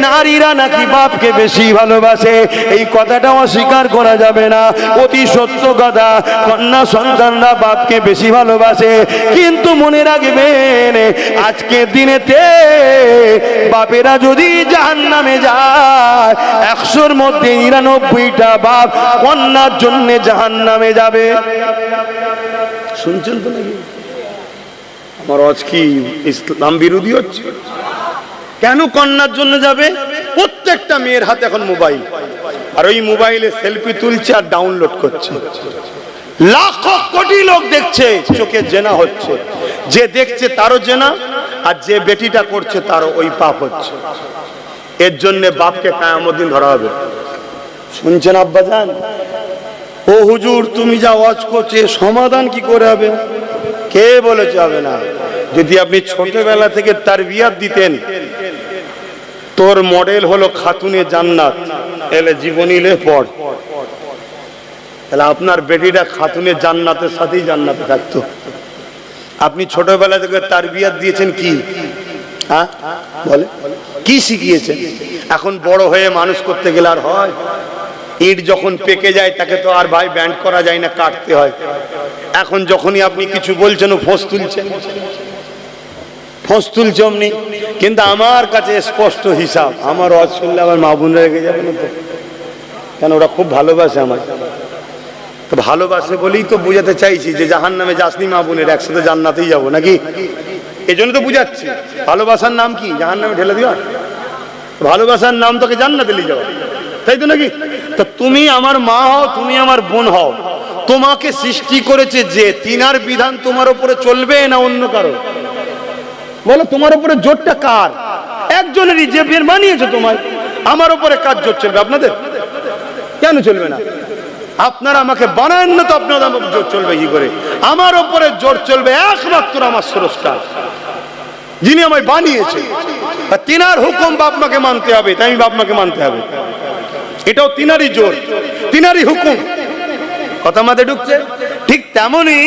[SPEAKER 1] নারীরা নাকি বাপকে বেশি ভালোবাসে। এই কথাটা অস্বীকার করা যাবে না, অতি সত্য কথা। কন্যা সন্তানরা বাপকে বেশি ভালোবাসে, কিন্তু মনে রাখবেন, আজকের দিনেতে বাপেরা যদি জাহান্নামে যায়, 100-র মধ্যে 99টা বাপ কন্যার জন্য জাহান্নামে যাবে। শুনছেন তো নাকি? আমার আজ কি ইসলাম বিরোধী হচ্ছে? কেন কন্যার জন্য যাবে? প্রত্যেকটা মেয়ের হাতে এখন মোবাইল, আর ওই মোবাইলে সেলফি তুলছে আর ডাউনলোড করছে। লাখো কোটি লোক দেখছে, চোখে জেনা হচ্ছে। যে দেখছে তারও জেনা, আর যে বেটিটা করছে তারও ওই পাপ হচ্ছে। এর জন্য বাপকে কিয়ামত দিন ধরা হবে। শুনছেন আব্বাজান? ও হুজুর, তুমি যা ওয়াজ করছে, সমাধান কি করে হবে? কে বলেছে হবে না? যদি আপনি ছোটবেলা থেকে তারবিয়াত দিতেন, তোর মডেল হলো খাতুনে জান্নাত, এলে জীবনী লে পড়, তাহলে আপনার বেটিটা খাতুনে জান্নাতের সাথেই জান্নাতে থাকতো। আপনি ছোটবেলা থেকে তারবিয়াত দিয়েছেন কি? হ্যাঁ বলে, কি শিখিয়েছেন? এখন বড় হয়ে মানুষ করতে গেলে আর হয়? ইট যখন পেকে যায় তাকে তো আর ভাই ব্যান্ড করা যায় না, কাটতে হয়। এখন যখনই আপনি কিছু বলছেন ও ফোঁস তুলছেন, ফোঁস তুলছে অমনি। কিন্তু আমার কাছে স্পষ্ট হিসাব, আমার ওয়াজ শুনলে আমার মা বোনরা রেখে যাবে না তো? কেন, ওরা খুব ভালোবাসে আমার। তো ভালোবাসে বলেই তো বুঝাতে চাইছি যে জাহান্নামে যাসনি মা বোনের, একসাথে জান্নাতেই যাবো নাকি? এই জন্য তো বুঝাচ্ছি। ভালোবাসার নাম কি? জাহান্নামে ঢেলে দিবা? ভালোবাসার নাম তোকে জান্নাতে নিয়ে যাওয়া, তাই তো নাকি? তা তুমি আমার মা হও, তুমি আমার বোন হও, তোমাকে সৃষ্টি করেছে যে, তিনার বিধান তোমার উপরে চলবে না অন্য কারো? বলো, তোমার উপরে জোরটা কার? একজনেরই, যে বের বানিয়েছে তোমায়। আমার উপরে কার জোর চলবে? আপনাদের? কেন চলবে না? আপনারা আমাকে বানান না তো, আপনাদের জোর চলবে কি করে? আমার উপরে জোর চলবে একমাত্র আমার স্রষ্টা, যিনি আমায় বানিয়েছে। তিনার হুকুম বাপ মাকে মানতে হবে, তাই আমি বাপ মাকে মানতে হবে। এটাও তিনারই জোর, তিনারই হুকুম। কথা মাথায় ঢুকছে? ঠিক তেমনি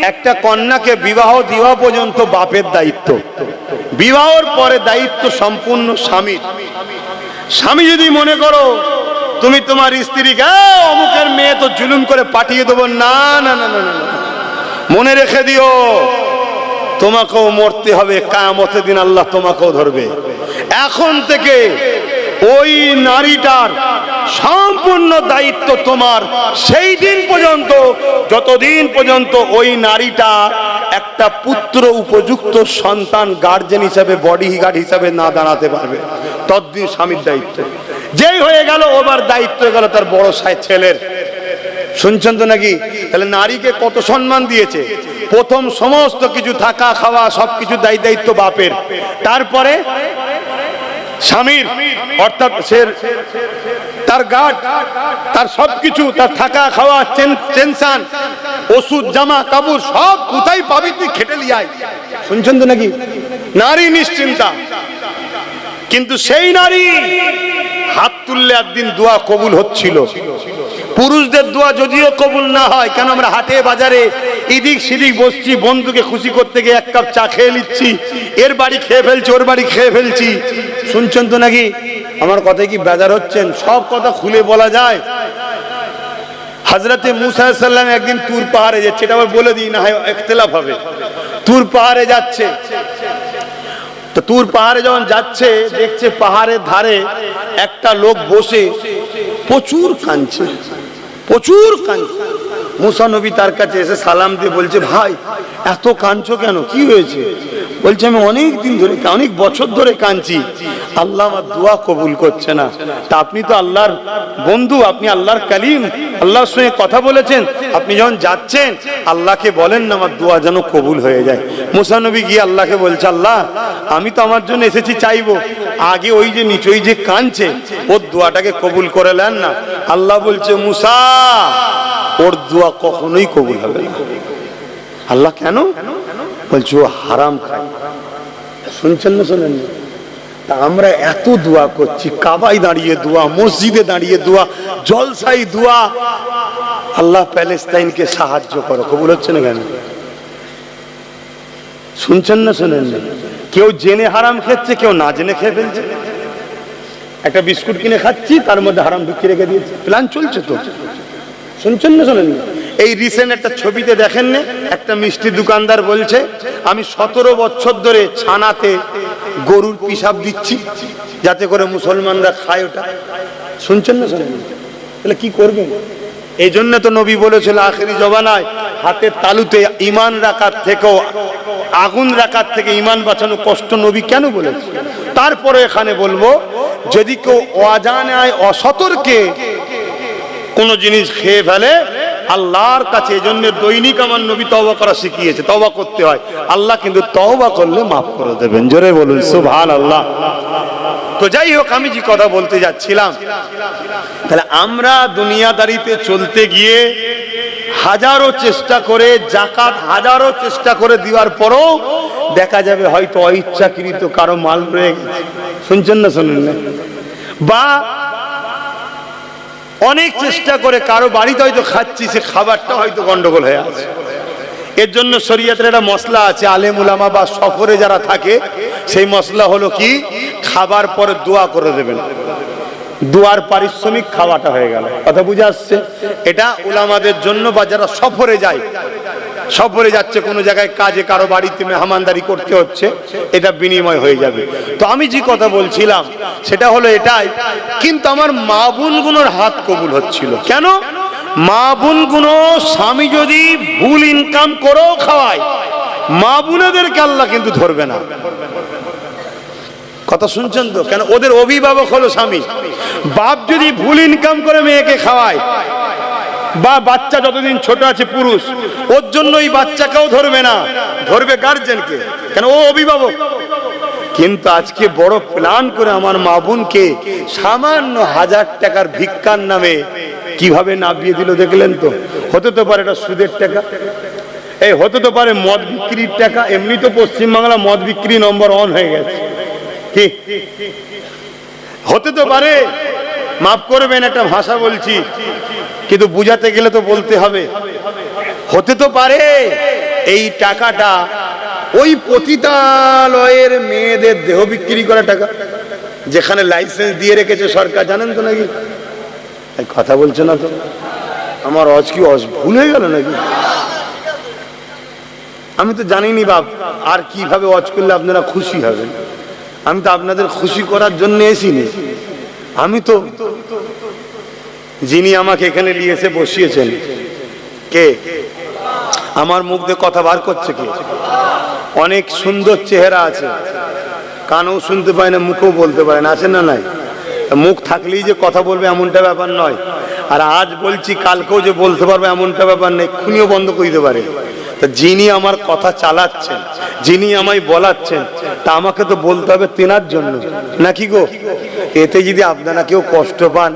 [SPEAKER 1] একটা কন্যাকে বিবাহ দেওয়া পর্যন্ত বাপের দায়িত্ব, বিবাহর পরে দায়িত্ব সম্পূর্ণ স্বামীর। স্বামী যদি মনে করো তুমি তোমার স্ত্রীকে অমুকের মেয়ে তো জুলুম করে পাঠিয়ে দেবো, না না না না না, মনে রেখে দিও তোমাকেও মরতে হবে, কিয়ামতের দিন আল্লাহ তোমাকেও ধরবে। এখন থেকে ওই নারীটার সম্পূর্ণ দায়িত্ব তোমার, সেই দিন পর্যন্ত, যতদিন পর্যন্ত ওই নারীটা একটা পুত্র উপযুক্ত সন্তান গার্জেন হিসাবে, বডি গার্ড হিসাবে না দাঁড়াতে পারবে, ততদিন স্বামীর দায়িত্ব। যেই হয়ে গেল ওবার দায়িত্ব হয়ে গেল তার বড় ছেলের। শুনছেন তো নাকি? তাহলে নারীকে কত সম্মান দিয়েছে। প্রথম সমস্ত কিছু, থাকা খাওয়া সবকিছু দায়িত্ব বাপের, তারপরে স্বামীর, অর্থাৎ তার গার্ড, তার সবকিছু, তার থাকা খাওয়া, টেনশন, ওষুধ, জামা কাপড় সব কোথায় পাবি তুই, খেটে লিয়াই। শুনছেন তো নাকি? নারী নিশ্চিন্তা। কিন্তু সেই নারী হাত তুললে একদিন দোয়া কবুল হচ্ছিল। পুরুষদের দোয়া যদিও কবুল না হয়, কেন আমরা হাটে বাজারে এদিক সেদিক বসছি, বন্ধুকে খুশি করতে গিয়ে এক কাপ চা খেয়ে নিচ্ছি, এর বাড়ি খেয়ে ফেলছি, ওর বাড়ি খেয়ে ফেলছি। শুনছেন তো নাকি? আমার কথায় কি বেজার হচ্ছেন? সব কথা খুলে বলা যায়। হযরতে মুসা আলাইহিস সালাম একদিন তুর পাহাড়ে যাচ্ছে, এটা আবার বলে দিই, না হয় ইখতিলাফ হবে। তুর পাহাড়ে যাচ্ছে, তো তুর পাহাড়ে যখন যাচ্ছে দেখছে পাহাড়ের ধারে একটা লোক বসে প্রচুর কাঁদছে, প্রচুর কাঁদছে। মুসা নবী তার কাছে এসে সালাম দিয়ে বলছে, ভাই এত কাঁদছো কেন, কি হয়েছে? বলছে, আমি অনেক দিন ধরে, অনেক বছর ধরে কাঁদছি, আল্লাহ আমার দোয়া কবুল করছে না। তা আপনি তো আল্লাহর বন্ধু, আপনি আল্লাহর কালিম, আল্লাহর সঙ্গে কথা বলেছেন, আপনি যখন যাচ্ছেন আল্লাহকে বলেন না আমার দোয়া যেন কবুল হয়ে যায়। মুসা নবী গিয়ে আল্লাহকে বলছে, আল্লাহ আমি তো আমার জন্য এসেছি চাইবো, আগে ওই যে নিচে ওই যে কাঁদছে ওর দোয়াটাকে কবুল করে নেন না। আল্লাহ বলছে, মুসা ওর দোয়া কখনোই কবুল হবে না। আল্লাহ কেন? বলছে ও হারাম খায়। শুনছেন না শোনেন? তা আমরা এত দোয়া করছি, কাবায় দাঁড়িয়ে দোয়া, মসজিদে দাঁড়িয়ে দোয়া, জলসাই দোয়া, আল্লাহ প্যালেস্তাইনকে সাহায্য করো, কবুল হচ্ছে না কেন? শুনছেন না শোনেন? কেউ জেনে হারাম খেচ্ছে, কেউ না জেনে খেয়ে ফেলছে। একটা বিস্কুট কিনে খাচ্ছি, তার মধ্যে হারাম ঢুকিয়ে রেখে দিয়েছে, প্ল্যান চলছে তো। শুনছেন না শোনেন? এই রিসেন্ট একটা ছবিতে দেখেন না, একটা মিষ্টি দোকানদার বলছে, আমি 17 বছর ধরে ছানাতে গরুর পিসাব দিচ্ছি যাতে করে মুসলমানরা খায় ওটা। শুনছেন না শোনেন? তাহলে কি করবেন? এই জন্য তো নবী বলেছিল আখেরি জমানায় হাতের তালুতে ঈমান রাখার থেকেও, আগুন রাখার থেকে ঈমান বাঁচানো কষ্ট। নবী কেন বলেছে? তারপরে এখানে বলবো, যদি কেউ অজানায় অসতর্কে কোন জিনিস খেয়ে ফেলে, আল্লাহর কাছে, এই জন্য দৈনিক আমার নবী তওবা করা শিখিয়েছে, তওবা করতে হয়। আল্লাহ কিন্তু তওবা করলে মাফ করে দেবেন। জোরে বলুন সুবহানাল্লাহ। তো যাই হোক, আমি যে কথা বলতে যাচ্ছিলাম, তাহলে আমরা দুনিয়াদারিতে চলতে গিয়ে হাজারো চেষ্টা করে, যাকাত হাজারো চেষ্টা করে দেওয়ার পরও দেখা যাবে হয়তো অইচ্ছাকৃত কারো মাল রয়ে গেছে। শুনছেন না শোনেন না? বা অনেক চেষ্টা করে কারো বাড়িতে হয়তো খাচ্ছি, সে খাবারটা হয়তো গন্ডগোল হয়ে আছে। এর জন্য শরীয়তের একটা মসলা আছে, আলেম উলামা বা সফরে যারা থাকে, সেই মসলা হলো কি, খাবার পরে দোয়া করে দেবেন। দুয়ার পারিশ্রমিক খাওয়াটা হয়ে গেল। কথা বুঝে আসছে? এটা উলামাদের জন্য বা যারা সফরে যায়, সফরে যাচ্ছে কোনো জায়গায় কাজে, কারো বাড়িতে মেহমানদারি করতে হচ্ছে, এটা বিনিময় হয়ে যাবে। তো আমি যে কথা বলছিলাম সেটা হলো এটাই, কিন্তু আমার মা বোনগুলোর হাত কবুল হচ্ছিল কেন? মা বোনগুলো স্বামী যদি ভুল ইনকাম করেও খাওয়ায়, মা বোনেদেরকে আল্লাহ কিন্তু ধরবে না। কথা শুনছেন তো? কেন? ওদের অভিভাবক হলো স্বামী। বাপ যদি ভুল ইনকাম করে মেয়েকে খাওয়ায়, বা বাচ্চা যতদিন ছোট আছে পুরুষ, ওর জন্য এই বাচ্চাকেও ধরবে না, ধরবে গার্জেনকে, কেন ও অভিভাবক। কিন্তু আজকে বড় প্ল্যান করে আমার মা বোনকে সামান্য 1000 টাকার ভিক্ষার নামে কিভাবে নামিয়ে দিল দেখলেন তো? হতে তো পারে এটা সুদের টাকা, এই হতে তো পারে মদ বিক্রির টাকা। এমনি তো পশ্চিমবাংলা মদ বিক্রি নম্বর 1 হয়ে গেছে, কি হতে তো পারে? মাফ করবেন একটা ভাষা বলছি, কিন্তু বুঝাতে গেলে তো বলতে হবে। হতে তো পারে এই টাকাটা ওই পতিতালয়ের মেয়েদের দেহ বিক্রি করা টাকা, যেখানে লাইসেন্স দিয়ে রেখেছে সরকার, জানেন তো নাকি? কথা বলছে না তো? আমার ভুল হয়ে গেল নাকি? আমি তো জানিনি বাপ আর কিভাবে করলে আপনারা খুশি হবেন। আমি তো আপনাদের খুশি করার জন্য এসিনি। আমি তো, যিনি আমাকে এখানে নিয়ে এসে বসিয়েছেন, কে? আমার মুখ দিয়ে কথা বার করছে কে? অনেক সুন্দর চেহারা আছে, কানও শুনতে পায় না, মুখও বলতে পারে না, আছে না নাই? মুখ থাকলেই যে কথা বলবে এমনটা ব্যাপার নয়, আর আজ বলছি কালকেও যে বলতে পারবে এমনটা ব্যাপার নেই, খুনিও বন্ধ করে দিতে পারে। তা যিনি আমার কথা চালাচ্ছেন, যিনি আমায় বলাচ্ছেন, তা আমাকে তো বলতে হবে তেনার জন্য, নাকি গো? এতে যদি আপনারা কেউ কষ্ট পান,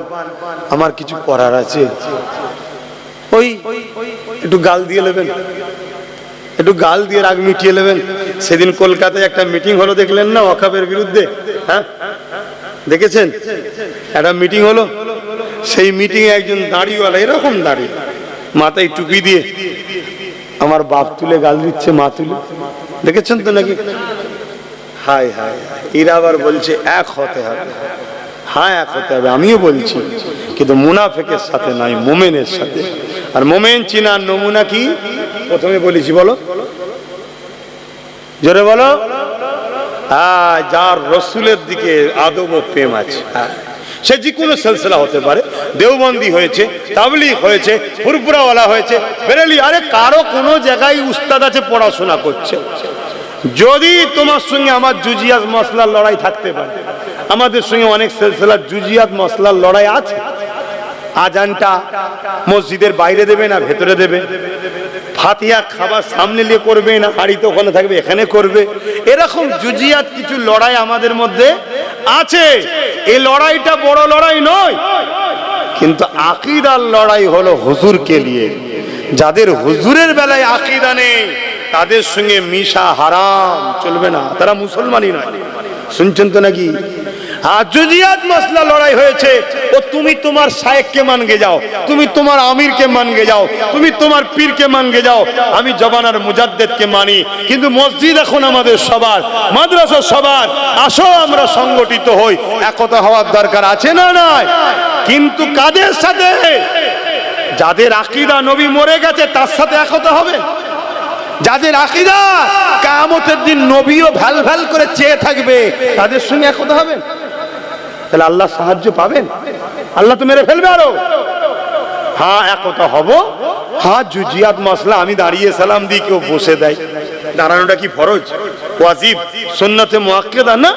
[SPEAKER 1] আমার কিছু করার আছে? ওই একটু গাল দিয়ে নেবেন, একটু গাল দিয়ে রাগ মিটিয়ে নেবেন। সেদিন কলকাতায় একটা মিটিং হলো, দেখলেন না? ওয়াকফের বিরুদ্ধে, হ্যাঁ দেখেছেন? একটা মিটিং হলো, সেই মিটিংয়ে একজন দাড়িওয়ালা, এরকম দাড়ি, মাথায় টুপি দিয়ে আমার বাপ তুলে গাল দিচ্ছে, মা তুলে, দেখেছেন তো নাকি? হায় হায়, এরা আবার বলছে এক হতে হবে। হ্যাঁ এক হতে হবে, আমিও বলছি, কিন্তু মুনাফিকের সাথে নয়, মুমিনের সাথে। আর মুমিন চিনার নমুনা কি? প্রথমে বলেছি, বলো জোরে বলো। যার রসুলের দিকে আদব ও প্রেম আছে, সে যে কোনো সিলসিলা হতে পারে, দেওবন্দি হয়েছে, তাবলীগ হয়েছে, ফুরফুরাওয়ালা হয়েছে, বেরেলি, আরে কারো কোনো জায়গায় উস্তাদ আছে, পড়াশোনা করছে। যদি তোমার সঙ্গে আমার জুজিয়াত মসলার লড়াই থাকতে পারে, আমাদের সঙ্গে অনেক সিলসিলার জুজিয়াত মসলার লড়াই আছে। আজানটা মসজিদের বাইরে দেবে না ভেতরে দেবে, ফাতিহা খাবার সামনে নিয়ে করবে না হাড়িতে ওখানে থাকবে এখানে করবে, এরকম জুজিয়াত কিছু লড়াই আমাদের মধ্যে আছে। এই লড়াইটা বড় লড়াই নয়, কিন্তু আকীদার লড়াই হলো হুজুরকে নিয়ে। যাদের হুজুরের বেলায় আকীদা নেই, তাদের সঙ্গে মিশা হারাম, চলবে না, তারা মুসলমানই নয়। শুনছেন তো নাকি? জুজিয়াত মাসলা লড়াই হয়েছে, ও তুমি তোমার শায়েখকে মানগে যাও, তুমি তোমার আমিরকে মানগে যাও, তুমি তোমার পীরকে মানগে যাও, আমি জবানার মুজাদ্দেদকে মানি। কিন্তু মসজিদ এখন আমাদের সবার, মাদ্রাসা সবার। আসো আমরা সংগঠিত হই, একতা হওয়ার দরকার আছে না নাই? কিন্তু কাদের সাথে? যাদের আকীদা নবী মরে গেছে তার সাথে একতা হবে। যাদের আকীদা কিয়ামতের দিন নবীও ভ্যাল ভ্যাল করে চেয়ে থাকবে, তাদের সঙ্গে একতা হবেন। তাহলে আল্লাহ সাহায্য পাবেন? আল্লাহ তো মেরে ফেলবে আরো। হ্যাঁ একতা হব। হ্যাঁ জুজিয়াত মাসলা আমি দাঁড়িয়ে সালাম দিই, কেউ বসে দেয়, দাঁড়ানোটা কি ফরজ, ওয়াজিব, সুন্নতে মুআক্কাদা না?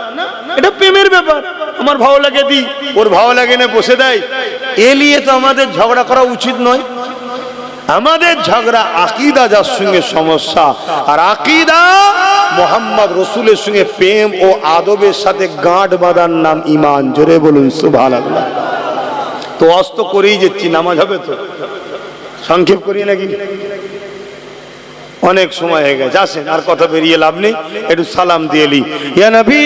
[SPEAKER 1] এটা প্রেমের ব্যাপার, আমার ভালো লাগে দিই, ওর ভালো লাগে না বসে দেয়। এ নিয়ে তো আমাদের ঝগড়া করা উচিত নয়। আমাদের ঝগড়া আকীদা যার সঙ্গে সমস্যা, আর আকীদা মুহাম্মদ রাসূলের সঙ্গে প্রেম ও আদবের সাথে গাঁট বাঁধার নাম ঈমান। জোরে বলুন সুবহানাল্লাহ। তো অস্ত করেই যাচ্ছি, নামাজ হবে তো, সংক্ষেপ করি নাকি? অনেক সময় হয়ে গেছে, আসেন আর কথা বেরিয়ে লাভ নেই, একটু সালাম দিয়ে লি। ইয়া নবী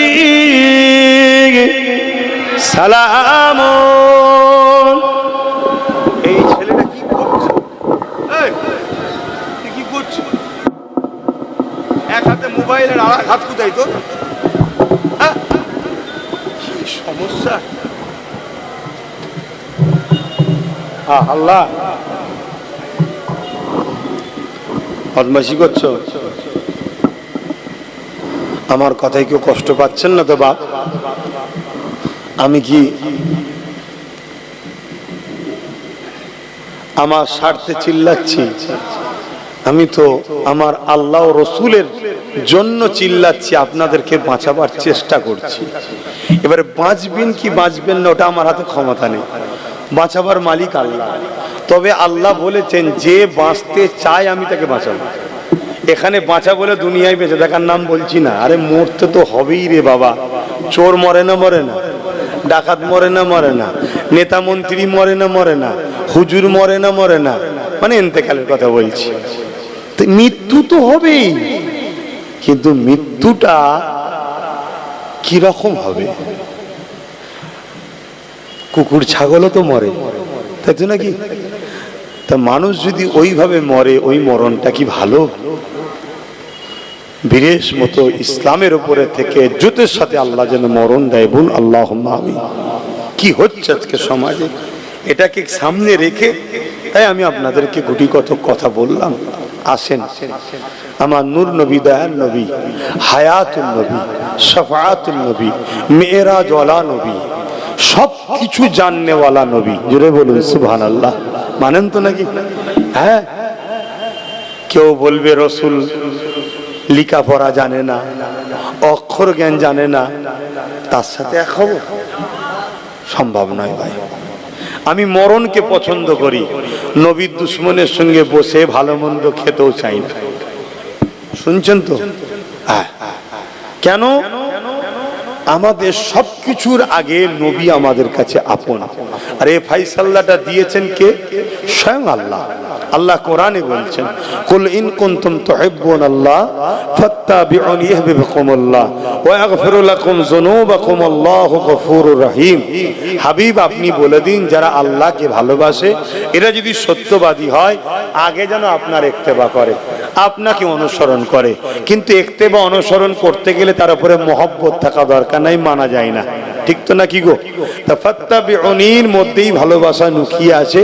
[SPEAKER 1] সালাম। এই ছেলেটা কি করছে? কি করছে? এক হাতে মোবাইলের আর এক হাত কোথায় তো? কি সমস্যা? আল্লাহ বদমাশি করছো? আমার কথায় কেউ কষ্ট পাচ্ছেন না তো বাপ? আমি কি আমার স্বার্থে চিল্লাচ্ছি? আমি তো আমার আল্লাহ ও রসুলের জন্য চিল্লাচ্ছি, আপনাদেরকে বাঁচাবার চেষ্টা করছি। এবারে বাঁচবেন কি বাঁচবেন না ওটা আমার হাতে ক্ষমতা নেই, বাঁচাবার মালিক আল্লাহ। তবে আল্লাহ বলেছেন যে বাঁচতে চায় আমি তাকে বাঁচাবো। এখানে বাঁচা বলে দুনিয়ায় বেঁচে থাকার নাম বলছি না। আরে মরতে তো হবেই রে বাবা। চোর মরে না মরে না, ডাকাত মরে না মরে না, নেতা মন্ত্রী মরে না মরে না, হুজুর মরে না মরে না, মানে এন্তেকালের কথা বলছি। তো মৃত্যু তো হবেই, কিন্তু মৃত্যুটা কিরকম হবে? কুকুর ছাগলও তো মরে, তাই তো নাকি? তা মানুষ যদি ওইভাবে মরে, ওই মরণটা কি ভালো? বীরের মতো ইসলামের উপরে থেকে জুতের সাথে আল্লাহ যেন মরণ দেয়, বল আল্লাহুম্মা আমিন। কি হচ্ছে আজকে সমাজে, এটাকে সামনে রেখে তাই আমি আপনাদেরকে গুটি কত কথা বললাম। আসেন, আমার নূর নবী, দয়াল নবী, হায়াতুল নবী, শাফাআতুল নবী, মেরাজ ওয়ালা নবী, সব কিছু জাননেওয়ালা নবী, জোরে বলুন সুবহানাল্লাহ। মানেন তো নাকি? হ্যাঁ, কেউ বলবে রসুল লেখাপড়া জানে না, অক্ষর জ্ঞান জানে না, তার সাথে এক হব? সম্ভব নয় ভাই। আমি মরণকে পছন্দ করি, নবীর দুশ্মনের সঙ্গে বসে ভালো মন্দ খেতেও চাই না। শুনছেন তো? কেন? আমাদের সবকিছুর আগে নবী আমাদের কাছে আপন। আর এই ফায়সালাটা দিয়েছেন কে? স্বয়ং আল্লাহ। আল্লাহ কোরআনে বলছেন, কুল ইন কুনতুম তুহিব্বুনাল্লাহ ফাত্তাবিউনি ইহবিবকুমুল্লাহ ওয়া ইয়াগফিরু লাকুম যুনুবাকুম আল্লাহু গফুরুর রহিম। হাবিব, আপনি বলে দিন, যারা আল্লাহকে ভালোবাসে এরা যদি সত্যবাদী হয়, আগে যেন আপনার ইত্তেবা করে, আপনাকে অনুসরণ করে। কিন্তু ইত্তেবা অনুসরণ করতে গেলে তার উপরে মহব্বত থাকা দরকার, নাই মানা যায় না। ঠিক তো নাকি গো? তা ফাত্তাবিউনির মধ্যেই ভালোবাসা লুকিয়ে আছে।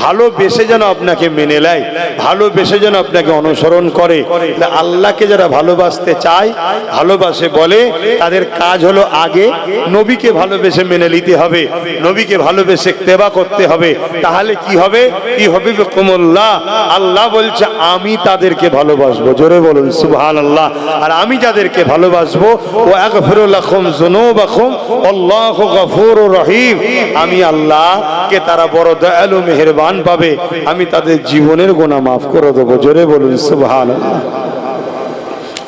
[SPEAKER 1] ভালোবেসে যেন আপনাকে মেনে নেয়, ভালোবেসে যেন আপনাকে অনুসরণ করে। আল্লাহকে যারা ভালোবাসতে চায়, ভালোবাসে বলে, তাদের কাজ হলো আগে নবীকে ভালোবেসে মেনে নিতে হবে, নবীকে ভালোবেসে ইত্তেবা করতে হবে। তাহলে কি হবে? কি হবে? বিকুমুল্লাহ, আল্লাহ বলছে আমি তাদেরকে ভালোবাসবো, জোরে বলুন সুবহানাল্লাহ। আর আমি যাদেরকে ভালোবাসবো, ওয়া আগফিরু লাকুম যুনুবাকুম আল্লাহু গফুরুর রহিম, আমি আল্লাহকে তারা বড় দয়ালু মেহেরবান পাবে, আমি তাদের জীবনের গুনাহ মাফ করে দেবো, জোরে বলুন সুবহানাল্লাহ।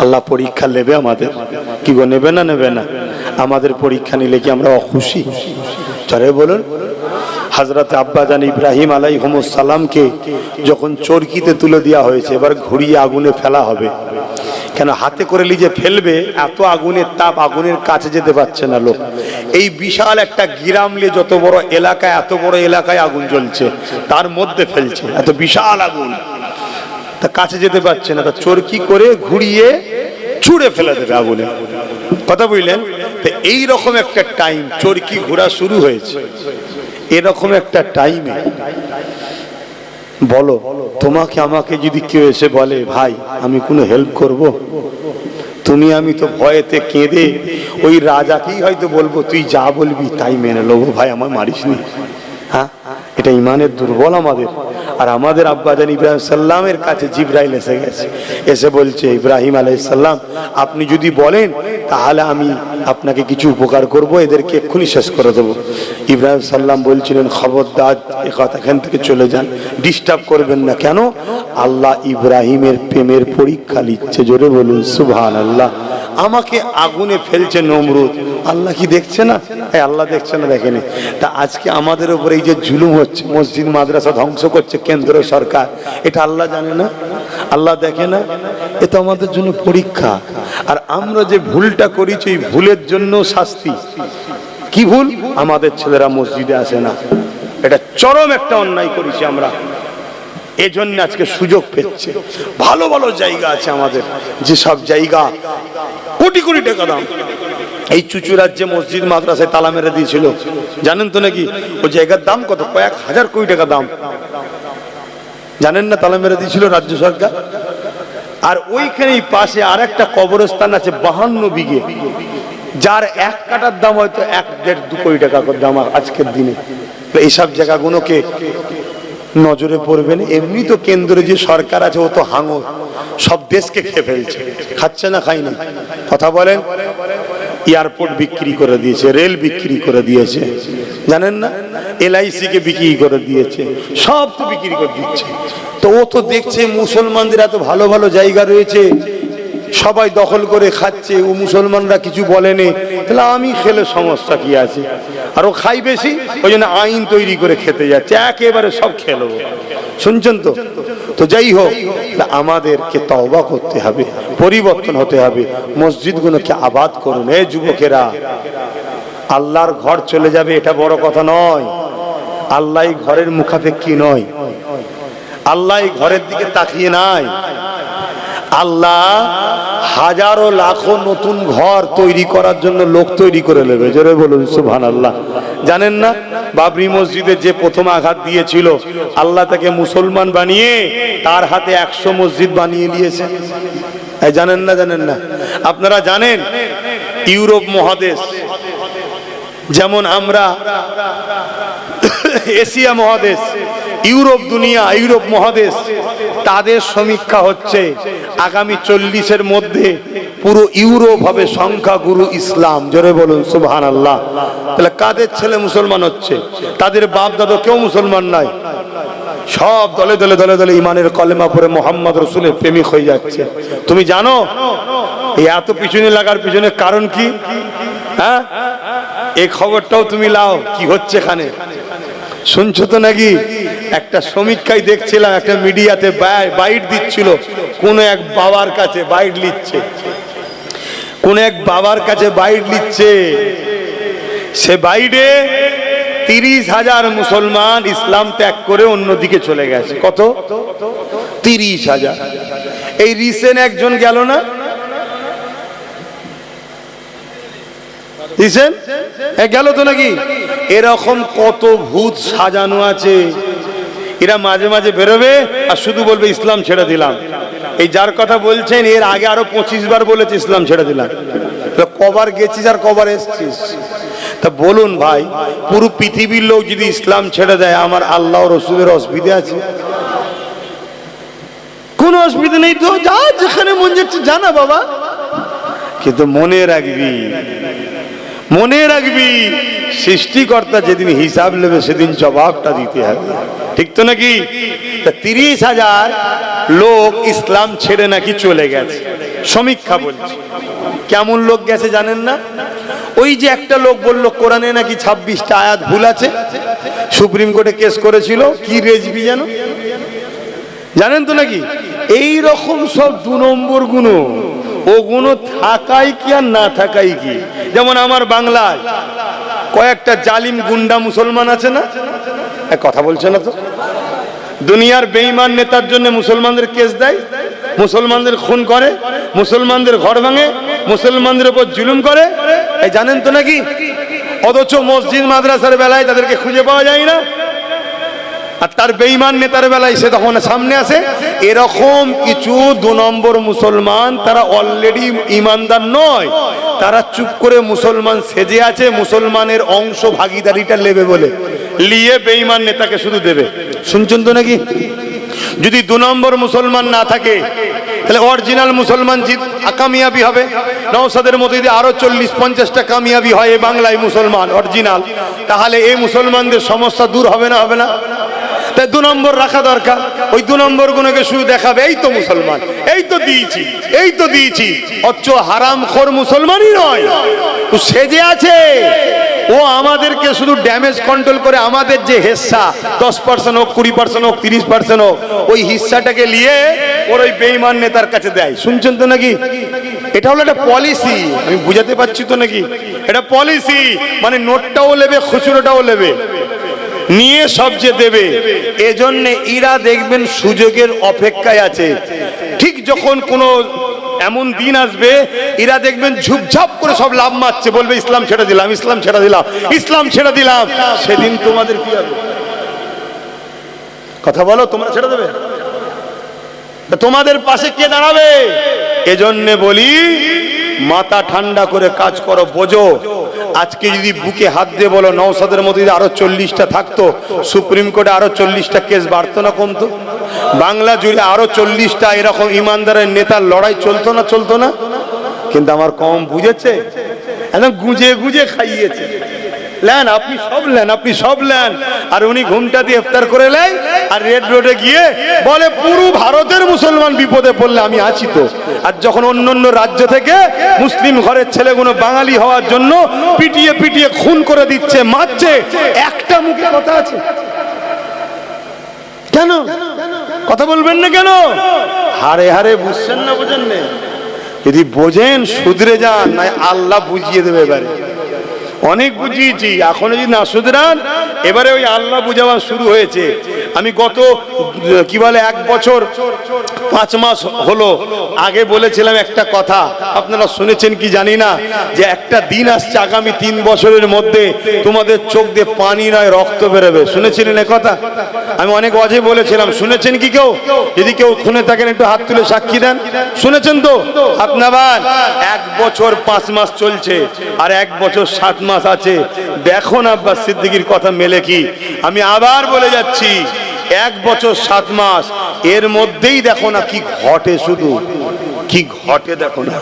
[SPEAKER 1] আল্লাহ পরীক্ষা নেবে আমাদের, কি গো নেবে না নেবে না? আমাদের পরীক্ষা নিলে কি আমরা অখুশি? জোরে বলুন। হযরত আব্বাজান ইব্রাহিম আলাইহিস সালামকে যখন চরকিতে তুলে দেওয়া হয়েছে, এবার ঘুরিয়ে আগুনে ফেলা হবে, কেন হাতে করে লিজে ফেলবে, এত আগুনের তাপ, আগুনের কাছে যেতে পারছে না লোক। এই বিশাল একটা গ্রাম নিয়ে যত বড় এলাকায়, এত বড় এলাকায় আগুন জ্বলছে, তার মধ্যে ফেলছে, এত বিশাল আগুন, তা কাছে যেতে পারছে না, তা চরকি করে ঘুরিয়ে ছুঁড়ে ফেলে দেবে আগুনে। কথা বুঝলেন? তো এইরকম একটা টাইম, চরকি ঘোরা শুরু হয়েছে, এরকম একটা টাইমে বলো, তোমাকে আমাকে যদি কেউ এসে বলে ভাই আমি কোনো হেল্প করব, তুমি আমি তো ভয়েতে কেঁদে ওই রাজাকেই হয়তো বলবো তুই যা বলবি তাই মেনে নেবো, ভাই আমার মারিসনি। হ্যাঁ, এটা ইমানের দুর্বল আমাদের। আর আমাদের আব্বাজান ইব্রাহিম সাল্লামের কাছে জিবরাইল এসে গেছে, এসে বলছে ইব্রাহিম আলাইহিস সালাম আপনি যদি বলেন তাহলে আমি আপনাকে কিছু উপকার করব, এদেরকে এক্ষুনি শেষ করে দেবো। ইব্রাহিম সাল্লাম বলছিলেন খবরদার এখান থেকে চলে যান, ডিস্টার্ব করবেন না। কেন? আল্লাহ ইব্রাহিমের প্রেমের পরীক্ষা নিচ্ছে, জোরে বলুন সুবহানাল্লাহ। আমাকে আগুনে ফেলছে নমরুদ, আল্লাহ কি দেখছে না? আল্লাহ দেখছে না, দেখেনি। তা আজকে আমাদের উপরে এই যে জুলুম হচ্ছে, মসজিদ মাদ্রাসা ধ্বংস করছে কেন্দ্র সরকার, এটা আল্লাহ জানে না? আল্লাহ দেখে না? এটা আমাদের জন্য পরীক্ষা। আর আমরা যে ভুলটা করেছি, এই ভুলের জন্য শাস্তি। কি ভুল? আমাদের ছেলেরা মসজিদে আসে না, এটা চরম একটা অন্যায় করেছি আমরা। এজন্য আজকে সুযোগ পেচ্ছে। ভালো ভালো জায়গা আছে আমাদের, যেসব জায়গা কোটি কোটি টাকা দাম, এই চুচুড়ার যে মসজিদ মাদ্রাসায় তালা মেরে দিয়েছিল, জানেন তো নাকি? ওই জায়গার দাম কত? কয়েক হাজার কোটি টাকা দাম, জানেন না? তালা মেরে দিয়েছিল রাজ্য সরকার। আর ওইখানেই পাশে আর একটা কবরস্থান আছে 52 বিঘে, যার এক কাটার দাম হয়তো 1-1.5-2 কোটি টাকা দাম আজকের দিনে। এইসব জায়গাগুলোকে নজরে পড়বে না। এমনি তো কেন্দ্রে যে সরকার আছে ও তো হাঙর, সব দেশকে খেয়ে ফেলছে। খাচ্ছে না? খাই না? কথা বলেন। এয়ারপোর্ট বিক্রি করে দিয়েছে, রেল বিক্রি করে দিয়েছে, জানেন না? LIC কে বিক্রি করে দিয়েছে, সব তো বিক্রি করে দিচ্ছে। তো ও তো দেখছে মুসলমানদের এত ভালো ভালো জায়গা রয়েছে, সবাই দখল করে খাচ্ছে, ও মুসলমানরা কিছু বলেনি, তাহলে আমি খেলে সমস্যা কি আছে? আর ও খাই বেশি, ওই জন্য আইন তৈরি করে খেতে যাচ্ছে, একেবারে সব খেয়ে নেবো। শুনছেন তো? তো যাই হোক, আমাদেরকে তওবা করতে হবে, পরিবর্তন হতে হবে। মসজিদগুলোকে আবাদ করুন। এই যুবকেরা, আল্লাহর ঘর চলে যাবে এটা বড় কথা নয়। আল্লাহ ঘরের মুখাপেক্ষী নয়, আল্লাহ ঘরের দিকে তাকিয়ে নাই। আল্লাহ হাজারো লাখো নতুন ঘর তৈরি করার জন্য লোক তৈরি করে নেবে। জোরে বলুন সুবহানাল্লাহ। জানেন না, বাবরি মসজিদে যে প্রথম আঘাত দিয়েছিল, আল্লাহ তাকে মুসলমান বানিয়ে তার হাতে 100 মসজিদ বানিয়ে দিয়েছে। জানেন না? জানেন না? আপনারা জানেন ইউরোপ মহাদেশ, যেমন আমরা এশিয়া মহাদেশ, ইউরোপ দুনিয়া, ইউরোপ মহাদেশ, তাদের সমীক্ষা হচ্ছে আগামী 40-এর মধ্যে পুরো ইউরোপ হবে সংখ্যাগুরু ইসলাম। জোরে বলুন সুবহানাল্লাহ। তাহলে কাদের ছেলে মুসলমান হচ্ছে? তাদের বাপ দাদা কেউ মুসলমান নাই, সব দলে দলে দলে দলে ইমানের কলেমা পড়ে মোহাম্মদ রসুলের প্রেমিক হয়ে যাচ্ছে। তুমি জানো এই এত পিছনে লাগার পিছনে কারণ কি? হ্যাঁ, এই খবরটাও তুমি লাও, কি হচ্ছে এখানে শুনছো তো নাকি? একটা সমীক্ষায় দেখছিলাম, একটা মিডিয়াতে বাইট দিচ্ছিল, কোন এক বাবার কাছে বাইট লিখছে, কোন এক বাবার কাছে বাইট লিখছে। সে বাইটে 30,000 মুসলমান ইসলাম ত্যাগ করে অন্যদিকে চলে গেছে। কত? 30,000। এই রিসেন্ট একজন গেল না, গেল তো নাকি? এরকম কত ভূত সাজানো আছে, এরা মাঝে মাঝে বেরোবে আর শুধু বলবে ইসলাম ছেড়ে দিলাম। এই যার কথা বলছেন, এর আগে আরো 25 বার বলেছে ইসলাম ছেড়ে দিলাম। কবার গেছিস আর কবার এসছিস? তা বলুন ভাই, পুরো পৃথিবীর লোক যদি ইসলাম ছেড়ে দেয়, আমার আল্লাহ রসুলের অসুবিধা আছে? কোন অসুবিধা নেই তো, যা যেখানে মন যাচ্ছে জানা বাবা। কিন্তু মনে রাখবি, মনে রাখবি, সৃষ্টিকর্তা যেদিন হিসাব নেবে সেদিন জবাবটা দিতে হবে। ঠিক তো নাকি? 30,000 লোক ইসলাম ছেড়ে নাকি চলে গেছে, সমীক্ষা বলছে। কেমন লোক গেছে জানেন না? ওই যে একটা লোক বললো কোরআনে নাকি 26টা আয়াত ভুল আছে, সুপ্রিম কোর্টে কেস করেছিল, কি রেজবি যেন, জানেন তো নাকি? এই রকম সব 2 নম্বর গুণ, ওগুলো থাকাই কি আর না থাকাই কি। যেমন আমার বাংলায় কয়েকটা জালিম গুন্ডা মুসলমান আছে না? কথা বলছে না তো? দুনিয়ার বেঈমান নেতার জন্য মুসলমানদের কেস দেয়, মুসলমানদের খুন করে, মুসলমানদের ঘর ভাঙে, মুসলমানদের উপর জুলুম করে। এই জানেন তো নাকি? অথচ মসজিদ মাদ্রাসার বেলায় তাদেরকে খুঁজে পাওয়া যায় না, আর তার বেঈমান নেতার বেলায় সে তখন সামনে আসে। এরকম কিছু 2 নম্বর মুসলমান, তারা অলরেডি ইমানদার নয়, তারা চুপ করে মুসলমান সেজে আছে, মুসলমানের অংশ ভাগিদারিটা নেবে বলে, নিয়ে বেঈমান নেতাকে শুধু দেবে। শুনছেন তো নাকি? যদি 2 নম্বর মুসলমান না থাকে, তাহলে অরিজিনাল মুসলমান কামিয়াবি হবে। নওশাদের মতো যদি আরো 40-50টা কামিয়াবি হয় এই বাংলায় মুসলমান অরিজিনাল, তাহলে এই মুসলমানদের সমস্যা দূর হবে না? হবে না? তাই 2 নম্বর রাখা দরকার। ওই 2 নম্বর গুলোকে শুধু দেখাবে, এই তো মুসলমান, এই তো দিয়েছি, এই তো দিয়েছি। অথচ হারামখোর মুসলমানই নয়, ও সেজে আছে। ও আমাদেরকে শুধু ড্যামেজ কন্ট্রোল করে, আমাদের যে হিস্সা 10% হোক, 20% হোক, 30% হোক, ওই হিস্সাটাকে নিয়ে ওর ওই বেঈমান নেতার কাছে দেয়। শুনছেন তো নাকি? এটা হলো একটা পলিসি। আমি বুঝাতে পারছি তো নাকি? এটা পলিসি, মানে নোটটাও নেবে, খুচরোটাও নেবে, নিয়ে সবচেয়ে দেবে। এজন্য এরা দেখবেন সুযোগের অপেক্ষায় আছে। ঠিক যখন কোনো এমন দিন আসবে এরা দেখবেন ঝুপঝাপ করে সব লাভ মারছে, বলবে ইসলাম ছেড়ে দিলাম, ইসলাম ছেড়ে দিলাম, ইসলাম ছেড়ে দিলাম। সেদিন তোমাদের কি হবে? কথা বলো, তোমরা ছেড়ে দেবে? তোমাদের পাশে কে দাঁড়াবে? এজন্য বলি মাথা ঠান্ডা করে কাজ করো, বোঝো। আজকে যদি বুকে হাত দিয়ে বলো নওশাদের মতো যদি আরো 40টা থাকতো, সুপ্রিম কোর্টে আরো 40টা কেস বাড়তো না কমতো? বাংলা জুড়ে আরো 40টা এরকম ইমানদারের নেতার লড়াই চলতো না চলতো না? কিন্তু আমার কম বুঝেছে, একদম গুজে গুজে খাইয়েছে। লেন আপনি সব লেন, আপনি সব লেন, আর উনি ঘুমটা দিয়ে ইফতার করে নেয় আর রেড রোডে গিয়ে বলে পুরো ভারতের মুসলমান বিপদে পড়লে আমি আছি তো। আর যখন অন্য অন্য রাজ্য থেকে মুসলিম ঘরের ছেলেগুলো বাঙালি হওয়ার জন্য পিটিয়ে পিটিয়ে খুন করে দিচ্ছে, মারছে, একটা মুখে কথা আছে কেন? কথা বলবেন না কেন? হারে হারে বুঝছেন না, বোঝেন না? যদি বোঝেন শুধরে যান, না আল্লাহ বুঝিয়ে দেবে। এবারে অনেক বুঝিয়েছি, এখনো যদি না শুধরান, এবারে ওই আল্লাহ বুঝাওয়া শুরু হয়েছে। আমি গত কি বলে 1 বছর 5 মাস হলো আগে বলেছিলাম একটা কথা, আপনারা শুনেছেন কি জানি না, যে একটা দিন আসছে আগামী 3 বছরের মধ্যে তোমাদের চোখ দিয়ে পানি নয় রক্ত বেরোবে। শুনেছিলেন এ কথা? আমি অনেক অজে বলেছিলাম, শুনেছেন কি কেউ? যদি কেউ শুনে থাকেন একটু হাত তুলে সাক্ষী দেন। শুনেছেন তো? আপনার 1 বছর 5 মাস চলছে আর 1 বছর 7 মাস আছে। দেখুন আব্বাস সিদ্দিকীর কথা মেলে কি? আমি আবার বলে যাচ্ছি, 1 বছর 7 মাস এর মধ্যেই দেখো না কি ঘটে, শুধু কি ঘটে দেখো না।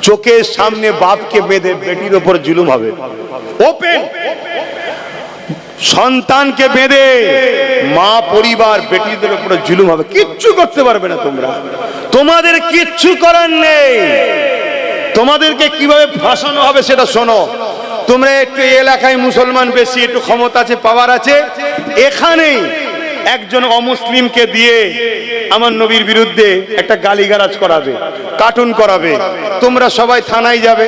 [SPEAKER 1] চোখের সামনে বাপকে বেঁধে বেটির ওপর জুলুম হবে, ওপেন। সন্তানকে বেঁধে মা পরিবার বেটিদের উপরে জুলুম হবে, কিচ্ছু করতে পারবে না তোমরা, তোমাদের কিচ্ছু করার নেই। তোমাদেরকে কিভাবে ফাঁসানো হবে সেটা শোনো। তোমরা একটু এলাকায় মুসলমান বেশি, একটু ক্ষমতা আছে, পাওয়ার আছে, এখানেই একজন অমুসলিমকে দিয়ে আমার নবীর বিরুদ্ধে একটা গালিগালাজ করাবে, কার্টুন করাবে, তোমরা সবাই থানায় যাবে,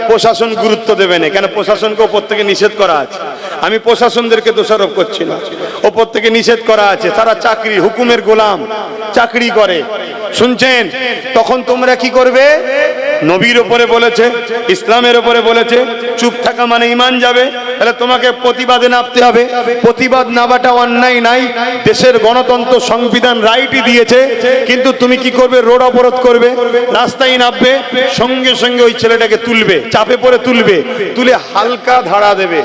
[SPEAKER 1] প্রশাসন গুরুত্ব দেবে না। কেন? প্রশাসনকে ওপর থেকে নিষেধ করা আছে। আমি প্রশাসনদেরকে দোষারোপ করছি না, ওপর থেকে নিষেধ করা আছে। তারা চাকরি, হুকুমের গোলাম, চাকরি করে, শুনছেন? তখন তোমরা কি করবে? নবীর উপরে বলেছে, ইসলামের উপরে বলেছে, চুপ থাকা মানে ঈমান যাবে। তাহলে তোমাকে প্রতিবাদে নামতে হবে। প্রতিবাদ নামাটা অন্যায় নাই, দেশের গণতন্ত্র সংবিধান রাইটই দিয়েছে। কিন্তু তুমি কি করবে? রোড অবরোধ করবে, রাস্তায় নামবে, সঙ্গে সঙ্গে ওই ছেলেটাকে তুলবে, চাপে পড়ে তুলবে, তুলে হালকা ধারা দেবে,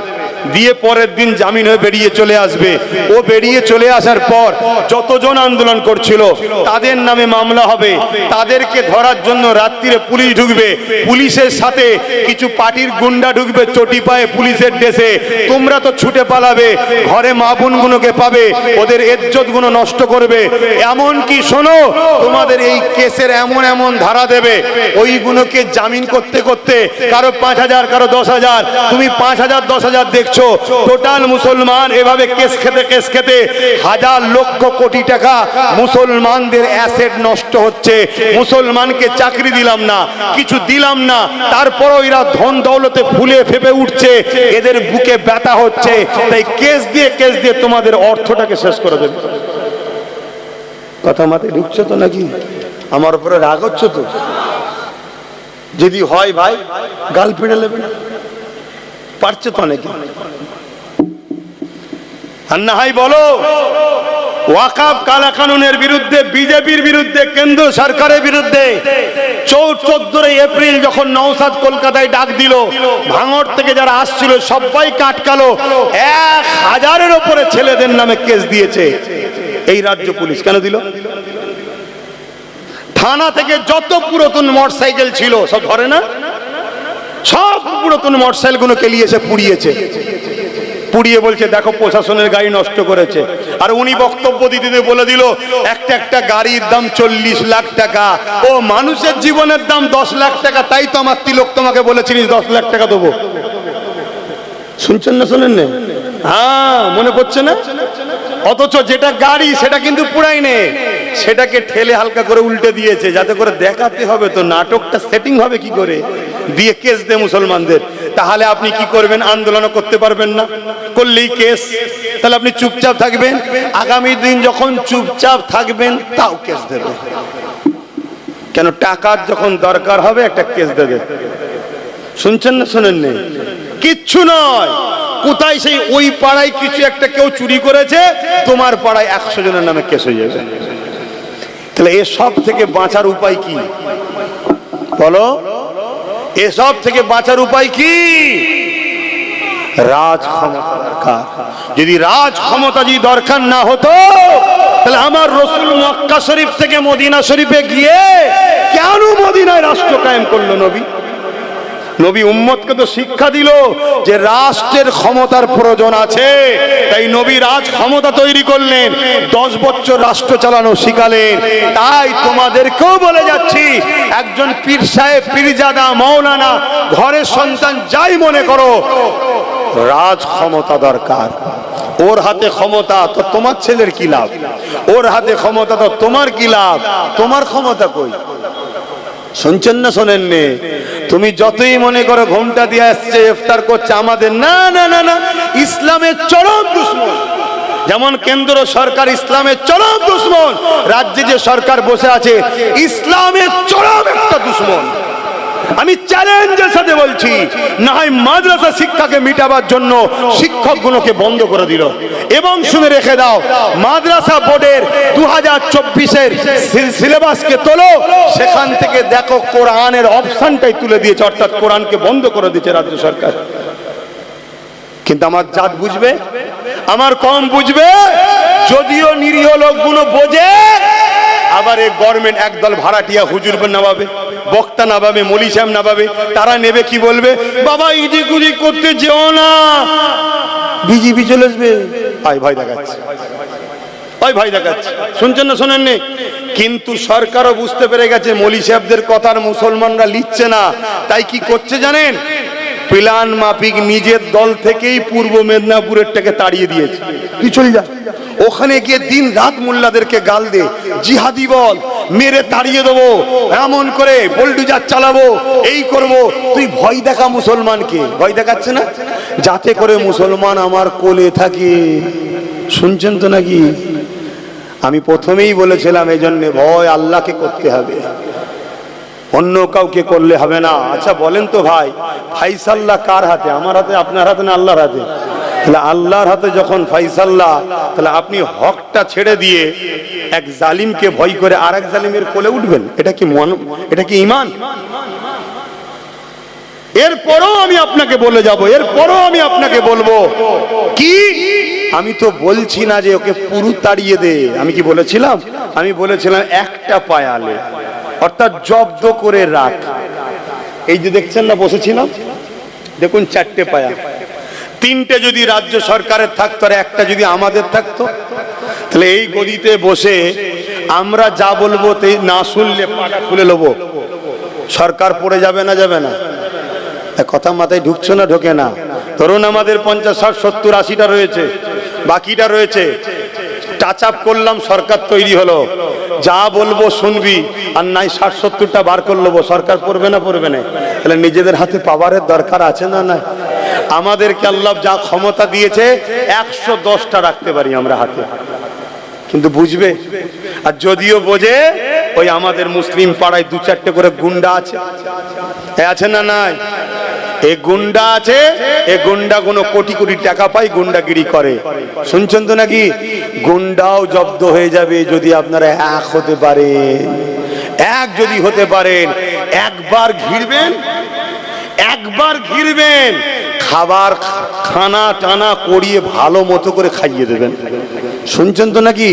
[SPEAKER 1] দিয়ে পরের দিন জামিন হয়ে বেরিয়ে চলে আসবে। ও বেরিয়ে চলে আসার পর যতজন আন্দোলন করছিল তাদের নামে মামলা হবে, তাদেরকে ধরার জন্য রাত্রিরে পুলিশ ঢুকবে, পুলিশের সাথে কিছু পার্টির গুন্ডা ঢুকবে চটি পায়ে পুলিশের ড্রেসে। তোমরা তো ছুটে পালাবে, ঘরে মা বোনগুলোকে পাবে, ওদের ইজ্জত গুলো নষ্ট করবে। এমন কি শোনো, তোমাদের এই কেসের এমন এমন ধারা দেবে, ওইগুলোকে জামিন করতে করতে কারো 5,000 কারো 10,000, তুমি 5,000 10,000 দেখছো। টোটাল মুসলমান এভাবে কেস খেতে হাজার লক্ষ কোটি টাকা মুসলমানদের অ্যাসেট নষ্ট হচ্ছে। মুসলমানকে চাকরি দিলাম না, কিছু দিলাম না, তারপরও এরা ধন দৌলতে ফুলে ফেপে উঠছে, এদের বুকে ব্যথা হচ্ছে। তাই কেস দিয়ে তোমাদের অর্থটাকে শেষ করে দেবে। কথা মাথায় ঢুকছে তো নাকি? আমার উপরে রাগ হচ্ছে তো? যদি হয় ভাই গাল ফেড়ে নেবে, পারছে তো অনেকে। আর না হয় বলো ওয়াকফ কালা কানুনের বিরুদ্ধে, বিজেপির বিরুদ্ধে, কেন্দ্র সরকারের বিরুদ্ধে 14 এপ্রিল যখন নওশাদ কলকাতায় ডাক দিল, ভাঙড় থেকে যারা আসছিল সবাই কাটকালো, 1000-এর উপরে ছেলেদের নামে কেস দিয়েছে এই রাজ্য পুলিশ। কেন দিল? থানা থেকে যত পুরাতন মোটরসাইকেল ছিল সব ধরে না, সব পুরাতন মোটরসাইকেল গুলো কেলিয়েছে, পুড়িয়েছে, পুড়িয়ে বলছে দেখো প্রশাসনের গাড়ি নষ্ট করেছে। আর উনি বক্তব্য দিতে বলে দিল একটা গাড়ির দাম 40 লাখ টাকা, ও মানুষের জীবনের দাম 10 লাখ টাকা, তাই তো আমার তিলক তোমাকে বলেছিস 10 লাখ টাকা দেবো। শুনছেন না? শোনেন না? হ্যাঁ, মনে পড়ছে না? অথচ যেটা গাড়ি সেটা কিন্তু পুরাই নেই, সেটাকে ঠেলে হালকা করে উল্টে দিয়েছে, যাতে করে দেখাতে হবে তো নাটকটা সেটিং হবে কি করে, দিয়ে কেস দে মুসলমানদের। তাহলে আপনি কি করবেন? আন্দোলন করতে পারবেন না, করলেই কেস। তাহলে আপনি চুপচাপ থাকবেন, আগামী দিন যখন চুপচাপ থাকবেন তাও কেস দেবে। কেন টাকার যখন দরকার হবে একটা কেস দেবে। শুনছেন না শোনেননি? কিচ্ছু নয়, কোথায় সেই ওই পাড়ায় কিছু একটা কেউ চুরি করেছে, তোমার পাড়ায় 100 জনের নামে কেস হয়ে যাবে। তাহলে এসব থেকে বাঁচার উপায় কি বলো? এসব থেকে বাঁচার উপায় কি? রাজ ক্ষমতা দরকার। যদি রাজ ক্ষমতা যদি দরকার না হতো, তাহলে আমার রাসূল মক্কা শরীফ থেকে মদিনা শরীফে গিয়ে কেন মদিনায় রাষ্ট্র কায়েম করলো? নবী উম্মতকে তো শিক্ষা দিল যে রাষ্ট্রের ক্ষমতার প্রয়োজন আছে, তাই নবী রাজ ক্ষমতা তৈরি করলেন, 10 বছর রাষ্ট্র চালানো শিখালেন। তাই তোমাদেরকেও বলে যাচ্ছি, একজন পীর সাহেব, পীরজাদা, মাওলানা, ঘরের সন্তান যাই মনে করো, রাজ ক্ষমতা দরকার। ওর হাতে ক্ষমতা তো তোমার ছেলের কি লাভ? ওর হাতে ক্ষমতা তো তোমার কি লাভ? তোমার ক্ষমতা কই? শুনছেন না শোনেননি? তুমি যতই মনে করো ঘোমটা দিয়ে আসছে, ইফতার করছে, আমাদের না না না না, ইসলামের চরম দুশমন। যেমন কেন্দ্র সরকার ইসলামের চরম দুশমন, রাজ্যে যে সরকার বসে আছে ইসলামের চরম একটা দুশমন। আমি চ্যালেঞ্জের সাথে বলছি, না হয় মাদ্রাসা শিক্ষাকে মিটাবার জন্য শিক্ষকগুলোকে বন্ধ করে দিল। এবং শুনে রেখে দাও, মাদ্রাসা বোর্ডের 2024-এর সিলেবাসকে তোলো, সেখান থেকে দেখো কোরআনের অপশনটাই তুলে দিয়েছে, অর্থাৎ কোরআনকে বন্ধ করে দিয়েছে রাজ্য সরকার। কিন্তু আমার জাত বুঝবে, আমার কম বুঝবে। যদিও নিরীহ লোকগুলো বোঝে, আবার এই গভর্নমেন্ট একদল ভাড়াটিয়া হুজুর নামাবে, বক্তা নামাবে, মৌলী সাহেব নামাবে, তারা নেবে কি বলবে? বাবা ইজি কুজি করতে যেও না, বিজেপি চলে আসবে। ভয় দেখাচ্ছে, ভয় দেখাচ্ছে। শুনছেন না শোনেননি? কিন্তু সরকারও বুঝতে পেরে গেছে মৌলী সাহেবদের কথার মুসলমানরা লিখছে না, তাই কি করছে জানেন? প্ল্যান মাফিক নিজের দল থেকেই পূর্ব মেদিনীপুরেরটাকে তাড়িয়ে দিয়েছে। তুই চলে যা, ওখানে গিয়ে দিন রাত মোল্লাদেরকে গাল দে, জিহাদি বল, মেরে তাড়িয়ে দেবো, এমন করে বুলডোজার চালাবো, এই করব। তুই ভয় দেখা মুসলমানকে, ভয় দেখাচ্ছে না, যাতে করে মুসলমান আমার কোলে থাকে। শুনছেন তো নাকি? আমি প্রথমেই বলেছিলাম, এই জন্য ভয় আল্লাহকে করতে হবে, অন্য কাউকে করলে হবে না। আচ্ছা বলেন তো ভাই, ফাইসাল্লাহ কার হাতে? আমার হাতে, আপনার হাতে, না আল্লাহর হাতে? তাহলে আল্লাহর হাতে যখন ফাইসাল্লাহ, তাহলে আপনি হকটা ছেড়ে দিয়ে এক জালিমকে ভয় করে আরেক জালিমের কোলে উঠবেন? এটা কি ঈমান? এরপরও আমি আপনাকে বলে যাব, এরপরও আমি আপনাকে বলবো কি, আমি তো বলছি না যে ওকে পুরো তাড়িয়ে দে। আমি কি বলেছিলাম? আমি বলেছিলাম একটা পায়ালে, অর্থাৎ জব্দ করে রাখ। এই যে দেখছেন না বসেছিলাম, দেখুন 4টে পায়া, 3টে যদি রাজ্য সরকারের থাকতো আর একটা যদি আমাদের থাকতো, তাহলে এই গদিতে বসে আমরা যা বলবো না শুনলে পাটা খুলে নেবো। সরকার পড়ে যাবে না? যাবে না? কথা মাথায় ঢুকছে না? ঢোকে না? ধরুন আমাদের 50, 60, 70, 80টা রয়েছে, বাকিটা রয়েছে, টাচ আপ করলাম, সরকার তৈরি হলো, যা বলবো শুনবি, আর নাই 60-70টা বার করে নেবো। সরকার পড়বে না? পড়বে না? তাহলে নিজেদের হাতে পাওয়ারের দরকার আছে না? না। আমাদেরকে আল্লাহ যা ক্ষমতা দিয়েছে 110টা রাখতে পারি আমরা হাতে, কিন্তু বুঝবে? আর যদিও বোঝে, ওই আমাদের মুসলিম পাড়ায় 2-4টে করে গুন্ডা আছে, আছে না? নাই? এই গুন্ডা আছে, এই গুন্ডা কোনো কোটি কোটি টাকা পায়, গুন্ডাগিরি করে। শুনছেন তো নাকি? গুন্ডাও জব্দ হয়ে যাবে যদি আপনারা এক হতে পারেন। এক যদি হতে পারেন, একবার ঘিরবেন, খাবার খানা টানা করিয়ে ভালো মতো করে খাইয়ে দেবেন। শুনছেন তো নাকি?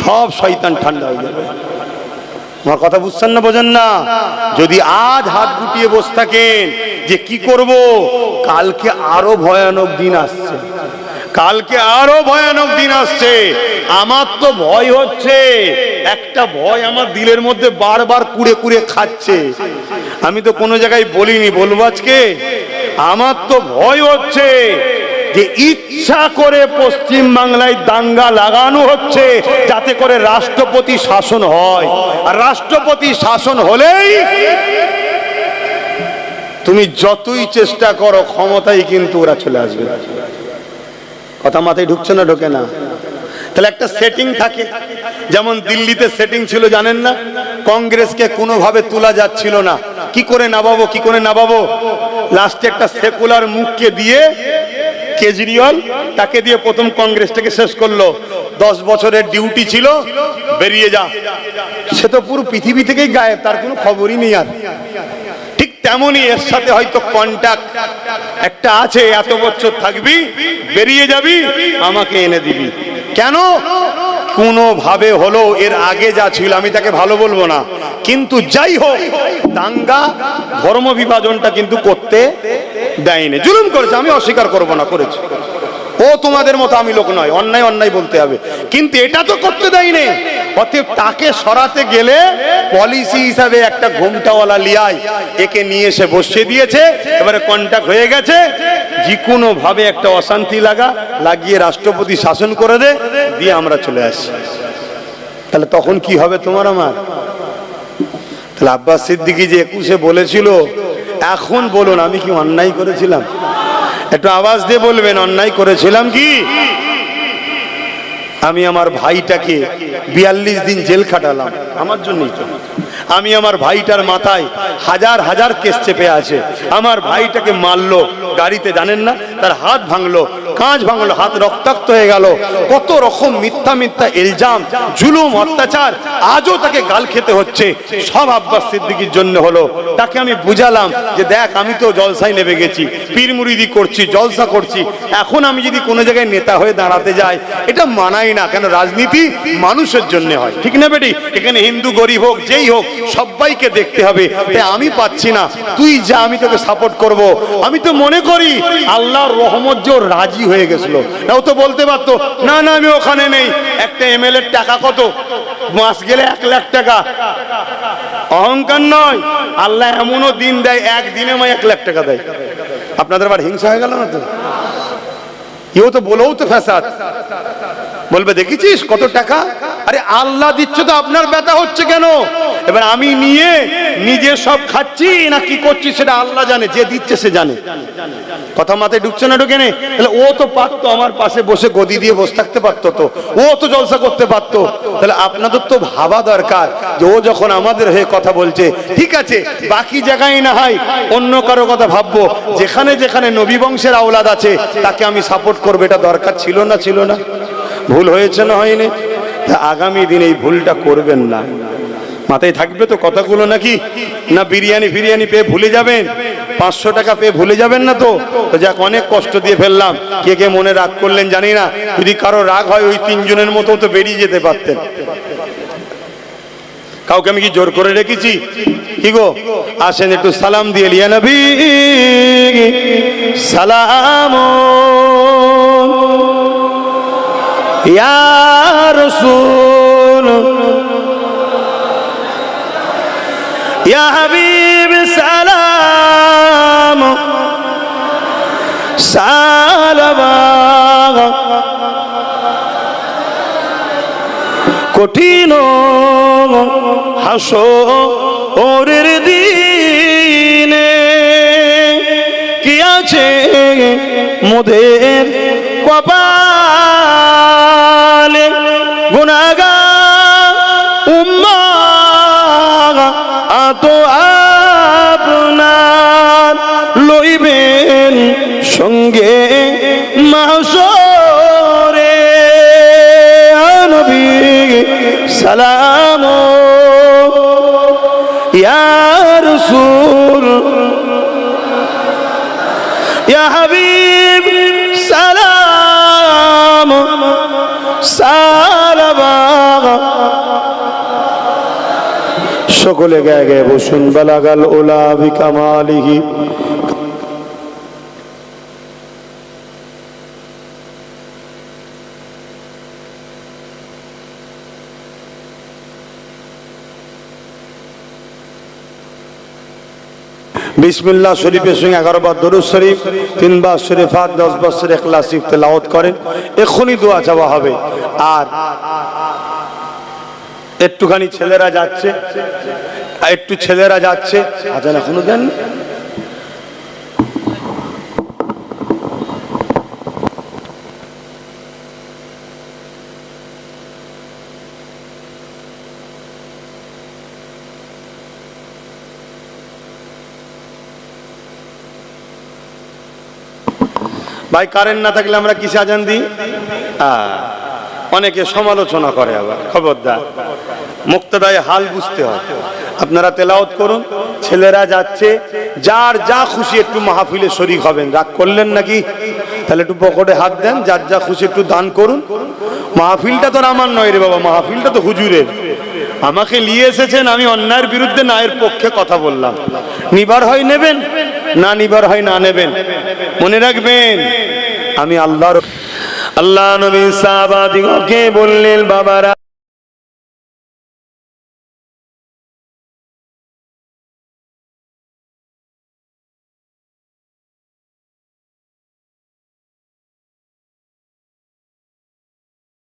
[SPEAKER 1] সব শয়তান ঠান্ডা হয়ে যাবে। আমার কথা বুঝছেন না? বোঝেন না? যদি আজ হাত গুটিয়ে বসে থাকেন যে কি করব, কালকে আরো ভয়ানক দিন আসছে, কালকে আরো ভয়ানক দিন আসছে। আমার তো ভয় হচ্ছে, একটা ভয় আমার দিলের মধ্যে বারবার কুড়ে কুড়ে খাচ্ছে। আমি তো কোনো জায়গায় বলিনি, বলবো আজকে। আমার তো ভয় হচ্ছে যে ইচ্ছা করে পশ্চিম বাংলায় দাঙ্গা লাগানো হচ্ছে যাতে করে রাষ্ট্রপতি শাসন হয়, আর রাষ্ট্রপতি শাসন হলেই তুমি যতই চেষ্টা করো ক্ষমতায় কিন্তু ওরা চলে আসবে। কথা মাথায় ঢুকছে না? ঢোকে না? তাহলে একটা সেটিং থাকে, যেমন দিল্লিতে সেটিং ছিল জানেন না? কংগ্রেসকে কোনোভাবে তোলা যাচ্ছিল না, কি করে নামাবো, কি করে নামাবো। লাস্টে একটা সেকুলার মুখকে দিয়ে কেজরিওয়াল, তাকে দিয়ে প্রথম কংগ্রেসটাকে শেষ করলো। 10 বছরের ডিউটি ছিল, বেরিয়ে যা। সে তো পুরো পৃথিবী থেকেই গায়েব, তার কোনো খবরই নেই আর। ঠিক তেমনি এর সাথে হয়তো কন্টাক্ট একটা আছে, এত বছর থাকবি, বেরিয়ে যাবি, আমাকে এনে দিবি। কেন? কোনোভাবে হলো এর আগে যা ছিল, আমি তাকে ভালো বলবো না, কিন্তু যাই হোক দাঙ্গা ধর্ম বিভাজনটা কিন্তু করতে দেয়নি। জুলুম করেছে, আমি অস্বীকার করব না, করেছে। ও তোমাদের মতো আমি লোক নয়, অন্যায় অন্যায় বলতে হবে, কিন্তু এটা তো করতে দেয়নি। অতএব তাকে সরাতে গেলে পলিসি হিসাবে একটা ঘোমটাওয়ালা লিয়াই একে নিয়ে এসে বসিয়ে দিয়েছে। এবারে কন্টাক্ট হয়ে গেছে, যে কোনো ভাবে একটা অশান্তি লাগিয়ে রাষ্ট্রপতি শাসন করে দে, দিয়ে আমরা চলে আসি। তাহলে তখন কি হবে তোমার আমার? তাহলে আব্বাস সিদ্দিকী যে 21-এ বলেছিল, এখন বলুন আমি কি অন্যায় করেছিলাম? একটু আওয়াজ দিয়ে বলবেন, অন্যায় করেছিলাম কি? আমি আমার ভাইটাকে 42 দিন জেল খাটালাম আমার জন্যই তো। আমি আমার ভাইটার মাথায় হাজার হাজার কেস চেপে আছে। আমার ভাইটাকে মারলো গাড়িতে, জানেন না, তার হাত ভাঙলো, কাঁচ ভাঙলো, হাত রক্তাক্ত হয়ে গেল। কত রকম মিথ্যা মিথ্যা ইলজাম, জুলুম, অত্যাচার, আজও তাকে গাল খেতে হচ্ছে। সব আব্বাস সিদ্দিকীর জন্য হলো। তাকে আমি বুঝালাম যে দেখ, আমি তো জলসায় নেমে গেছি, পীর মুরিদি করছি, জলসা করছি, এখন আমি যদি কোনো জায়গায় নেতা হয়ে দাঁড়াতে যাই, এটা মানাই না। কেন? রাজনীতি মানুষের জন্য হয়, ঠিক না বেটি? এখানে হিন্দু গরিব হোক, যেই হোক, সবাইকে দেখতে হবে। তাই আমি পাচ্ছি না, তুই যা, আমি তোকে সাপোর্ট করব। আমি তো মনে করি আল্লাহর রহমত যে রাজি হয়ে গেছিল, ও তো বলতে পারতো না না আমি ওখানে নেই। একটা এমএলএ এর টাকা কত? মাস গেলে 1 লাখ টাকা। অহংকার নয়, আল্লাহ এমনও দিন দেয়, একদিনে 1 লাখ টাকা দেয়। আপনাদের আবার হিংসা হয়ে গেল না তো? কেউ তো বলেও তো ফ্যাসাদ বলবে, দেখেছিস কত টাকা? আরে আল্লাহ দিচ্ছে তো, আপনার ব্যথা হচ্ছে কেন? এবার আমি নিয়ে নিজে সব খাচ্ছি না কি করছি সেটা আল্লাহ জানে, যে দিচ্ছে সে জানে। কথা মাথায় ঢুকছে না? ঢুকে নেই? তাহলে ও তো পারতো আমার পাশে বসে গদি দিয়ে বসে থাকতে পারতো, তো ও তো জলসা করতে পারতো। তাহলে আপনাদের তো ভাবা দরকার যে ও যখন আমাদের হয়ে কথা বলছে, ঠিক আছে, বাকি জায়গায় না হয় অন্য কারো কথা ভাববো, যেখানে যেখানে নবী বংশের আওলাদ আছে তাকে আমি সাপোর্ট করবো। এটা দরকার ছিল না? ছিল না? ভুল হয়েছে না হয়নি? আগামী দিন এই ভুলটা করবেন না। মাথায় থাকবে তো কথাগুলো নাকি? না বিরিয়ানি ফিরিয়ানি পেয়ে ভুলে যাবেন? 500 টাকা পেয়ে ভুলে যাবেন না তো? যাক, অনেক কষ্ট দিয়ে ফেললাম, কে কে মনে রাগ করলেন জানি না। যদি কারো রাগ হয়, ওই 3 জনের মতো তো বেরিয়ে যেতে পারতেন। কাউকে আমি কি জোর করে রেখেছি? কি গো, আসেন একটু সালাম দিয়ে লিয়া নবী সালাম ইয়া রাসূল ইয়া হাবিব সালাম সালাম। কঠিন হাসরের দিনে কি আছে মোদের কপালে, গুনাহগার উম্মাহ তো আপনার লইবেন সঙ্গে মাহশরে। নবী সালাম ইয়া রাসূল ইয়া হাবিব সালাম সালাম। সকলে গায়ে গায়ে বসুন। বালাগাল উলা বিকামালিহি। বিসমিল্লাহ শরীফের সঙ্গে 11 বার দরুদ শরীফ, 3 বার সূরা ফাতিহা, 10 বার সূরা ইখলাস শরীফ তেলাওয়াত করেন। এখনই দোয়া চাওয়া হবে। আর একটুখানি ছেলেরা যাচ্ছে, আজান এখনো দেন। ভাই কারেন্ট না থাকলে আমরা কিসে আজান দিই? অনেকে সমালোচনা করে, আবার খবরদার, মুক্তাদায় হাল বুঝতে হয়। আপনারা তেলাওয়াত করুন, ছেলেরা যাচ্ছে, যার যা খুশি একটু মাহফিলে শরীক হবেন। রাগ করলেন নাকি? তাহলে একটু পকেটে হাত দেন, যার যা খুশি একটু দান করুন। মাহফিলটা তো আমার নয় রে বাবা, মাহফিলটা তো হুজুরের। আমাকে নিয়ে এসেছেন, আমি অন্যায়ের বিরুদ্ধে ন্যায়ের পক্ষে কথা বললাম। নিবার হয় নেবেন, না নিবার হয় না নেবেন। মনে রাখবেন, আমি আল্লাহ নবী সাহাবাদিগকে বললেন, বাবারা